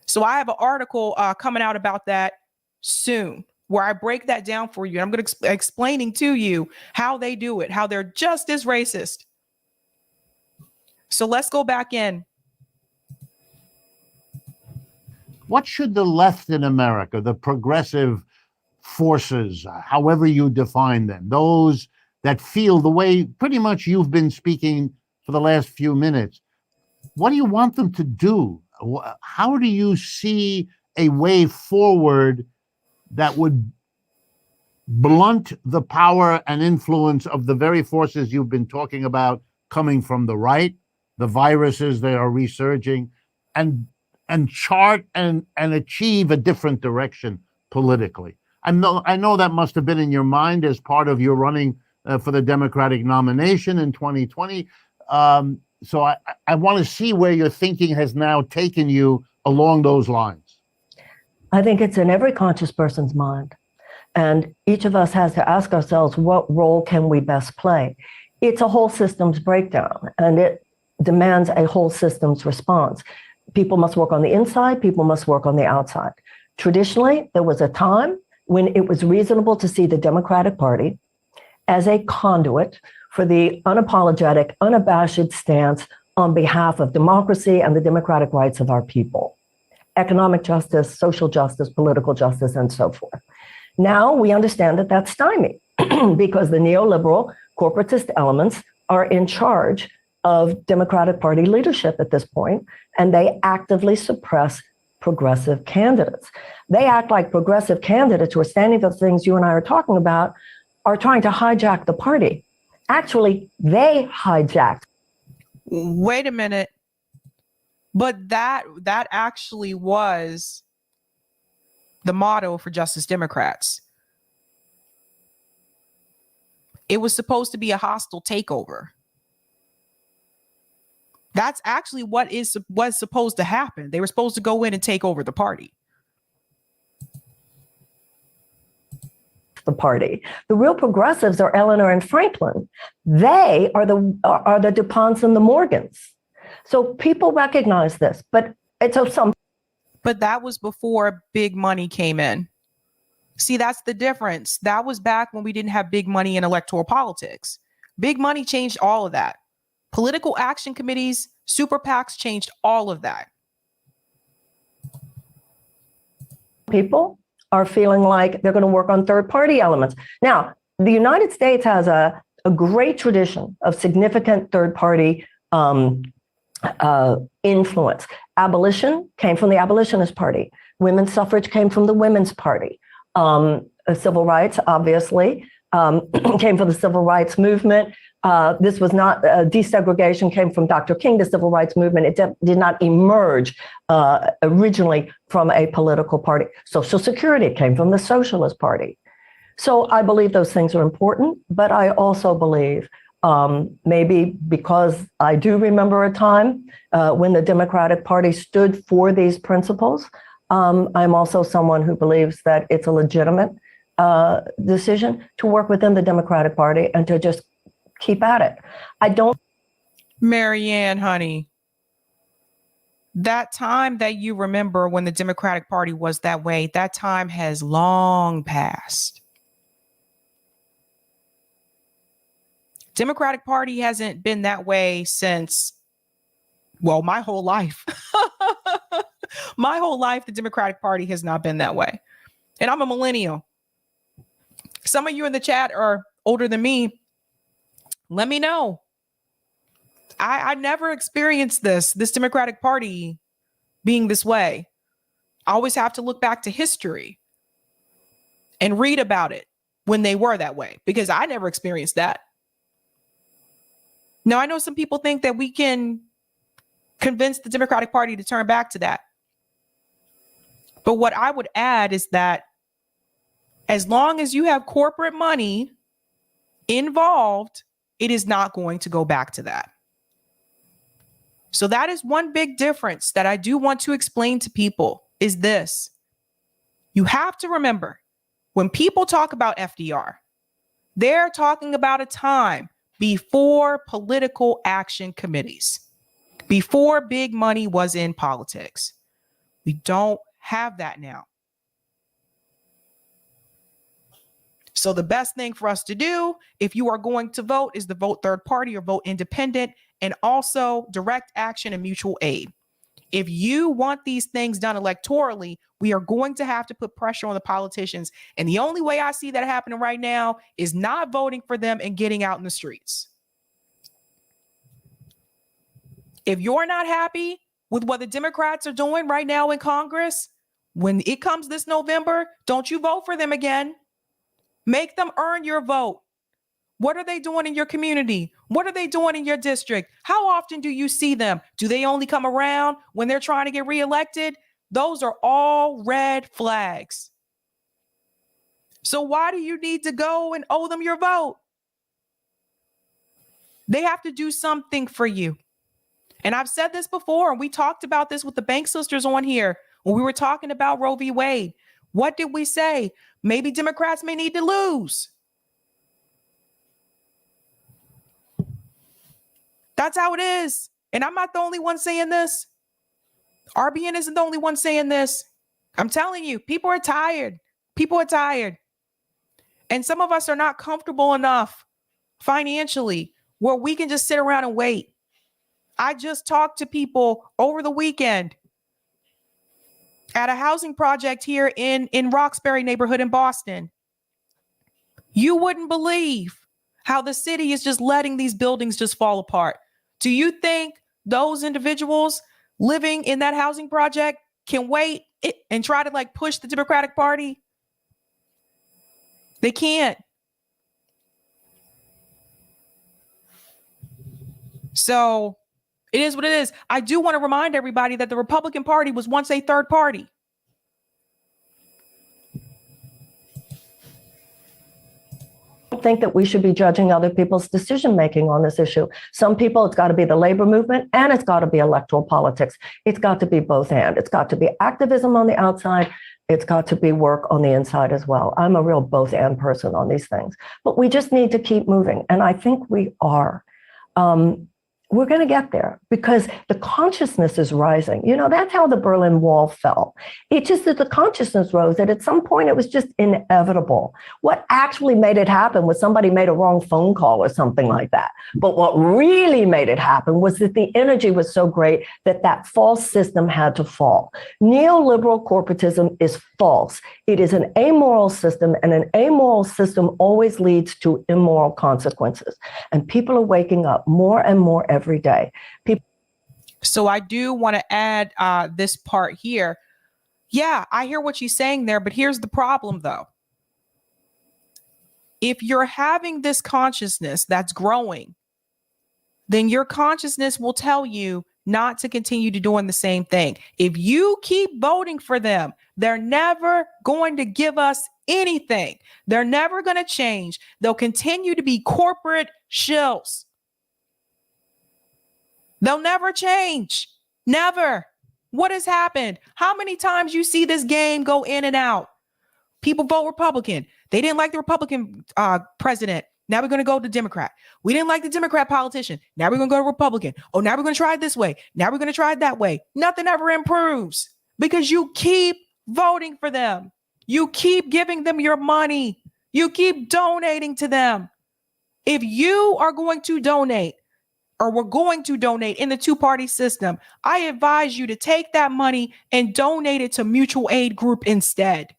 Speaker 2: So I have an article coming out about that soon where I break that down for you. And I'm going to explaining to you how they do it, how they're just as racist. So let's go back in.
Speaker 10: What should the left in America, the progressive forces, however you define them, those that feel the way pretty much you've been speaking for the last few minutes, what do you want them to do? How do you see a way forward that would blunt the power and influence of the very forces you've been talking about coming from the right, the viruses that are resurging, and chart and achieve a different direction politically? I know that must have been in your mind as part of your running for the Democratic nomination in 2020. So I want to see where your thinking has now taken you along those lines.
Speaker 11: I think it's in every conscious person's mind. And each of us has to ask ourselves, what role can we best play? It's a whole systems breakdown, and it demands a whole systems response. People must work on the inside, people must work on the outside. Traditionally, there was a time when it was reasonable to see the Democratic Party as a conduit for the unapologetic, unabashed stance on behalf of democracy and the democratic rights of our people. Economic justice, social justice, political justice, and so forth. Now we understand that that's stymied because the neoliberal corporatist elements are in charge of Democratic Party leadership at this point, and they actively suppress progressive candidates. They act like progressive candidates who are standing for the things you and I are talking about are trying to hijack the party. Actually, they hijacked.
Speaker 2: Wait a minute. But that actually was the motto for Justice Democrats. It was supposed to be a hostile takeover. That's actually what was supposed to happen. They were supposed to go in and take over the party.
Speaker 11: The party. The real progressives are Eleanor and Franklin. They are the DuPonts and the Morgans. So people recognize this, but it's some.
Speaker 2: But that was before big money came in. See, that's the difference. That was back when we didn't have big money in electoral politics. Big money changed all of that. Political action committees, super PACs changed all of that.
Speaker 11: People are feeling like they're going to work on third-party elements. Now, the United States has a great tradition of significant third-party influence. Abolition came from the Abolitionist Party. Women's suffrage came from the Women's Party. Civil rights, obviously, came from the Civil Rights Movement. This was not desegregation came from Dr. King, the Civil Rights Movement. It did not emerge originally from a political party. Social Security came from the Socialist Party. So I believe those things are important, but I also believe maybe because I do remember a time when the Democratic Party stood for these principles. I'm also someone who believes that it's a legitimate decision to work within the Democratic Party and to just keep at it. I don't.
Speaker 2: Marianne, honey, that time that you remember when the Democratic Party was that way, that time has long passed. Democratic Party hasn't been that way since, well, my whole life. My whole life, the Democratic Party has not been that way. And I'm a millennial. Some of you in the chat are older than me. Let me know. I never experienced this Democratic Party being this way. I always have to look back to history and read about it when they were that way, because I never experienced that. Now, I know some people think that we can convince the Democratic Party to turn back to that. But what I would add is that as long as you have corporate money involved, it is not going to go back to that. So that is one big difference that I do want to explain to people is this. You have to remember, when people talk about FDR, they're talking about a time before political action committees, before big money was in politics. We don't have that now. So the best thing for us to do, if you are going to vote, is to vote third party or vote independent, and also direct action and mutual aid. If you want these things done electorally, we are going to have to put pressure on the politicians. And the only way I see that happening right now is not voting for them and getting out in the streets. If you're not happy with what the Democrats are doing right now in Congress, when it comes this November, don't you vote for them again. Make them earn your vote. What are they doing in your community? What are they doing in your district? How often do you see them? Do they only come around when they're trying to get reelected? Those are all red flags. So why do you need to go and owe them your vote? They have to do something for you. And I've said this before, and we talked about this with the Bank sisters on here when we were talking about Roe v. Wade. What did we say? Maybe Democrats may need to lose. That's how it is. And I'm not the only one saying this. RBN isn't the only one saying this. I'm telling you, people are tired. People are tired. And some of us are not comfortable enough financially where we can just sit around and wait. I just talked to people over the weekend at a housing project here in Roxbury neighborhood in Boston. You wouldn't believe how the city is just letting these buildings just fall apart. Do you think those individuals living in that housing project can wait and try to push the Democratic Party? They can't. So It is what it is. I do want to remind everybody that the Republican Party was once a third party.
Speaker 11: I think that we should be judging other people's decision making on this issue. Some people, it's got to be the labor movement and it's got to be electoral politics. It's got to be both and. It's got to be activism on the outside. It's got to be work on the inside as well. I'm a real both and person on these things, but we just need to keep moving. And I think we are. We're going to get there because the consciousness is rising. You know, that's how the Berlin Wall fell. It's just that the consciousness rose, that at some point it was just inevitable. What actually made it happen was somebody made a wrong phone call or something like that. But what really made it happen was that the energy was so great that that false system had to fall. Neoliberal corporatism is false. It is an amoral system, and an amoral system always leads to immoral consequences. And people are waking up more and more every day.
Speaker 2: So I do want to add this part here. Yeah, I hear what she's saying there, but here's the problem, though. If you're having this consciousness that's growing, then your consciousness will tell you not to continue to doing the same thing. If you keep voting for them, they're never going to give us anything. They're never going to change. They'll continue to be corporate shills. They'll never change. Never. What has happened? How many times you see this game go in and out? People vote Republican. They didn't like the Republican president. Now we're going to go to Democrat. We didn't like the Democrat politician. Now we're going to go to Republican. Oh, now we're going to try it this way. Now we're going to try it that way. Nothing ever improves because you keep voting for them. You keep giving them your money. You keep donating to them. If you are going to donate, or we're going to donate in the two-party system, I advise you to take that money and donate it to mutual aid group instead,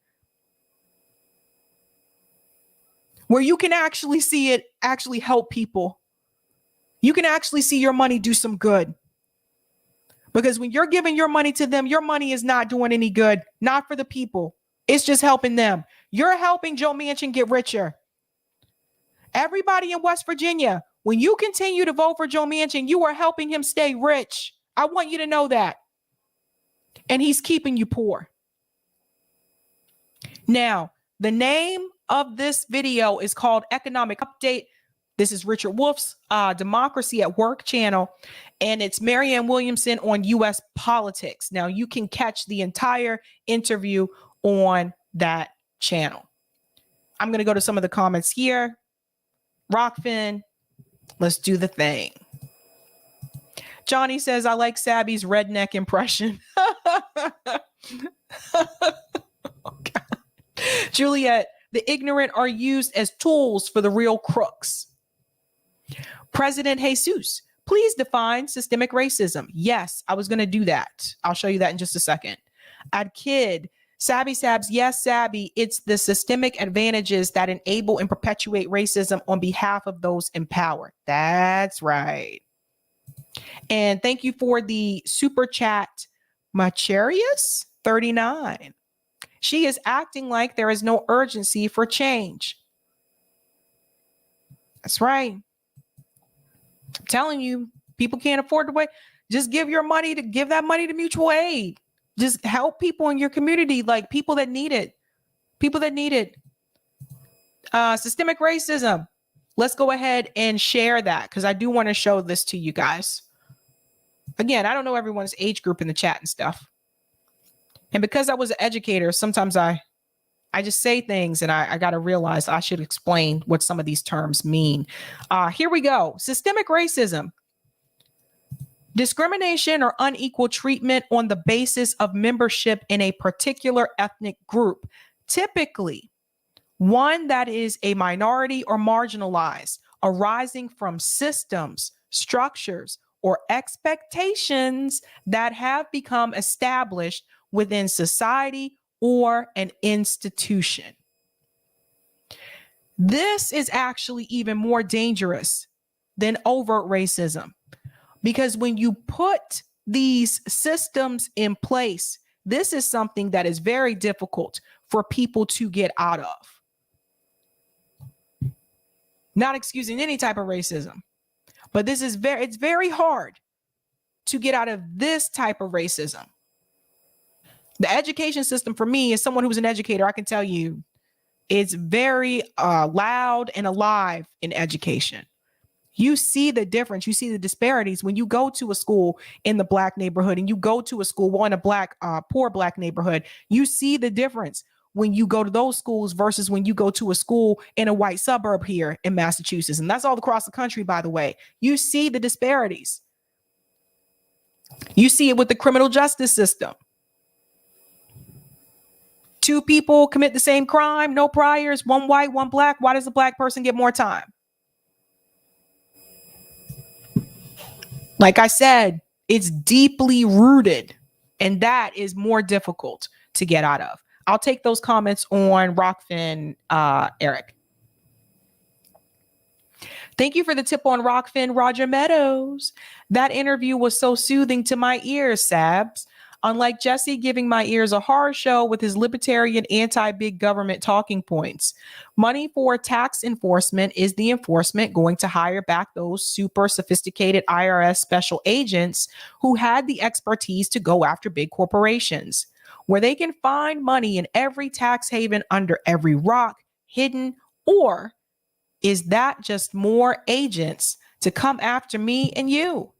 Speaker 2: where you can actually see it actually help people. You can actually see your money do some good. Because when you're giving your money to them, your money is not doing any good, not for the people. It's just helping them. You're helping Joe Manchin get richer. Everybody in West Virginia, when you continue to vote for Joe Manchin, you are helping him stay rich. I want you to know that. And he's keeping you poor. Now, the name of this video is called Economic Update. This is Richard Wolff's Democracy at Work channel, and it's Marianne Williamson on U.S. politics. Now, you can catch the entire interview on that channel. I'm going to go to some of the comments here. Rockfin, let's do the thing. Johnny says, I like Sabby's redneck impression. Okay. Juliet, the ignorant are used as tools for the real crooks. President Jesus, please define systemic racism. Yes, I was going to do that. I'll show you that in just a second. Ad Kid, Sabby Sabs, yes, Sabby, it's the systemic advantages that enable and perpetuate racism on behalf of those in power. That's right. And thank you for the super chat, Macharius 39. She is acting like there is no urgency for change. That's right. I'm telling you, people can't afford to wait. Just give that money to mutual aid. Just help people in your community, like people that need it. People that need it. Systemic racism. Let's go ahead and share that because I do want to show this to you guys. Again, I don't know everyone's age group in the chat and stuff. And because I was an educator, sometimes I just say things and I got to realize I should explain what some of these terms mean. Here we go. Systemic racism. Discrimination or unequal treatment on the basis of membership in a particular ethnic group, typically one that is a minority or marginalized, arising from systems, structures, or expectations that have become established within society or an institution. This is actually even more dangerous than overt racism, because when you put these systems in place, this is something that is very difficult for people to get out of. Not excusing any type of racism, but it's very hard to get out of this type of racism. The education system for me, as someone who's an educator, I can tell you it's very loud and alive in education. You see the difference. You see the disparities when you go to a school in the Black neighborhood and you go to a school in a poor Black neighborhood. You see the difference when you go to those schools versus when you go to a school in a white suburb here in Massachusetts. And that's all across the country, by the way. You see the disparities. You see it with the criminal justice system. Two people commit the same crime, no priors, one white, one Black. Why does the Black person get more time? Like I said, it's deeply rooted, and that is more difficult to get out of. I'll take those comments on Rockfin, Eric. Thank you for the tip on Rockfin, Roger Meadows. That interview was so soothing to my ears, Sabs. Unlike Jesse giving my ears a horror show with his libertarian anti-big government talking points. Money for tax enforcement is the enforcement going to hire back those super sophisticated IRS special agents who had the expertise to go after big corporations, where they can find money in every tax haven under every rock hidden? Or is that just more agents to come after me and you?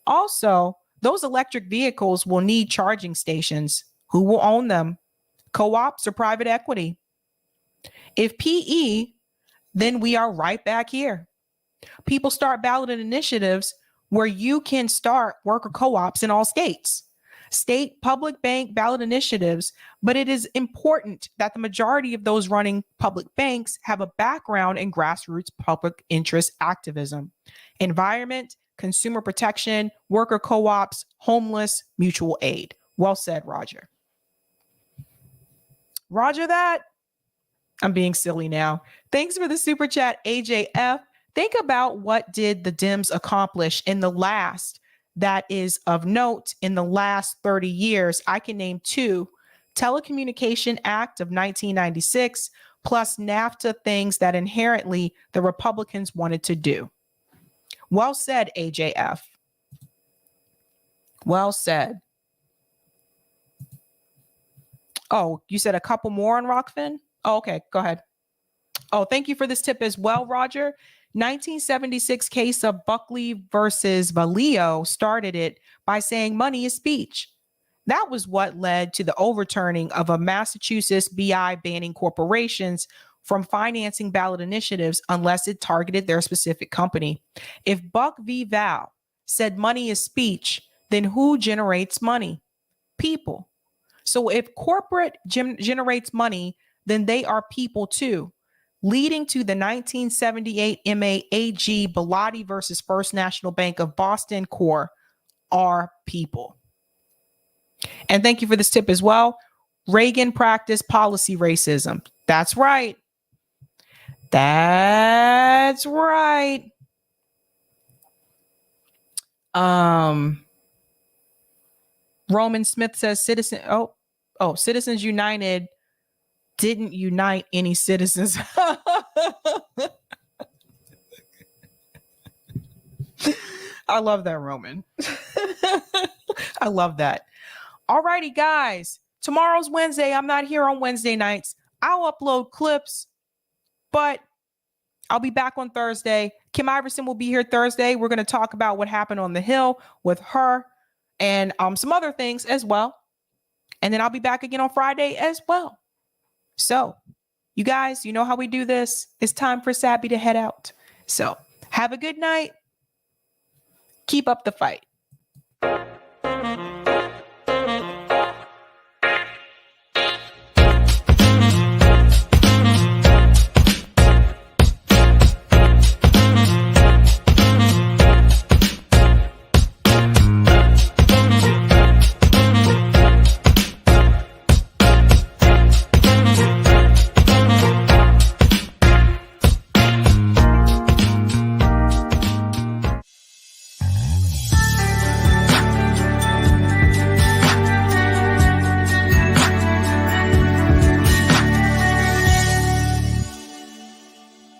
Speaker 2: Also, those electric vehicles will need charging stations. Who will own them? Co-ops or private equity? If PE, then we are right back here. People start ballot initiatives where you can start worker co-ops in all states. State public bank ballot initiatives, but it is important that the majority of those running public banks have a background in grassroots public interest activism, environment, consumer protection, worker co-ops, homeless, mutual aid. Well said, Roger. Roger that. I'm being silly now. Thanks for the super chat, AJF. Think about what did the Dems accomplish in the last, that is of note, in the last 30 years. I can name two: Telecommunication Act of 1996 plus NAFTA, things that inherently the Republicans wanted to do. Well said, AJF. Well said. Oh, you said a couple more on Rockfin? Oh, okay, go ahead. Oh, thank you for this tip as well, Roger. 1976 case of Buckley versus Valeo started it by saying money is speech. That was what led to the overturning of a Massachusetts BI banning corporations from financing ballot initiatives unless it targeted their specific company. If Buck v. Val said money is speech, then who generates money? People. So if corporate generates money, then they are people too, leading to the 1978 MAAG Bellotti versus First National Bank of Boston Core are people. And thank you for this tip as well. Reagan practiced policy racism. That's right. That's right. Roman Smith says Citizens United didn't unite any citizens. I love that, Roman. I love that. All righty, guys. Tomorrow's Wednesday. I'm not here on Wednesday nights. I'll upload clips, but I'll be back on Thursday. Kim Iverson will be here Thursday. We're going to talk about what happened on the Hill with her and some other things as well. And then I'll be back again on Friday as well. So, you guys, you know how we do this. It's time for Sabby to head out. So, have a good night. Keep up the fight.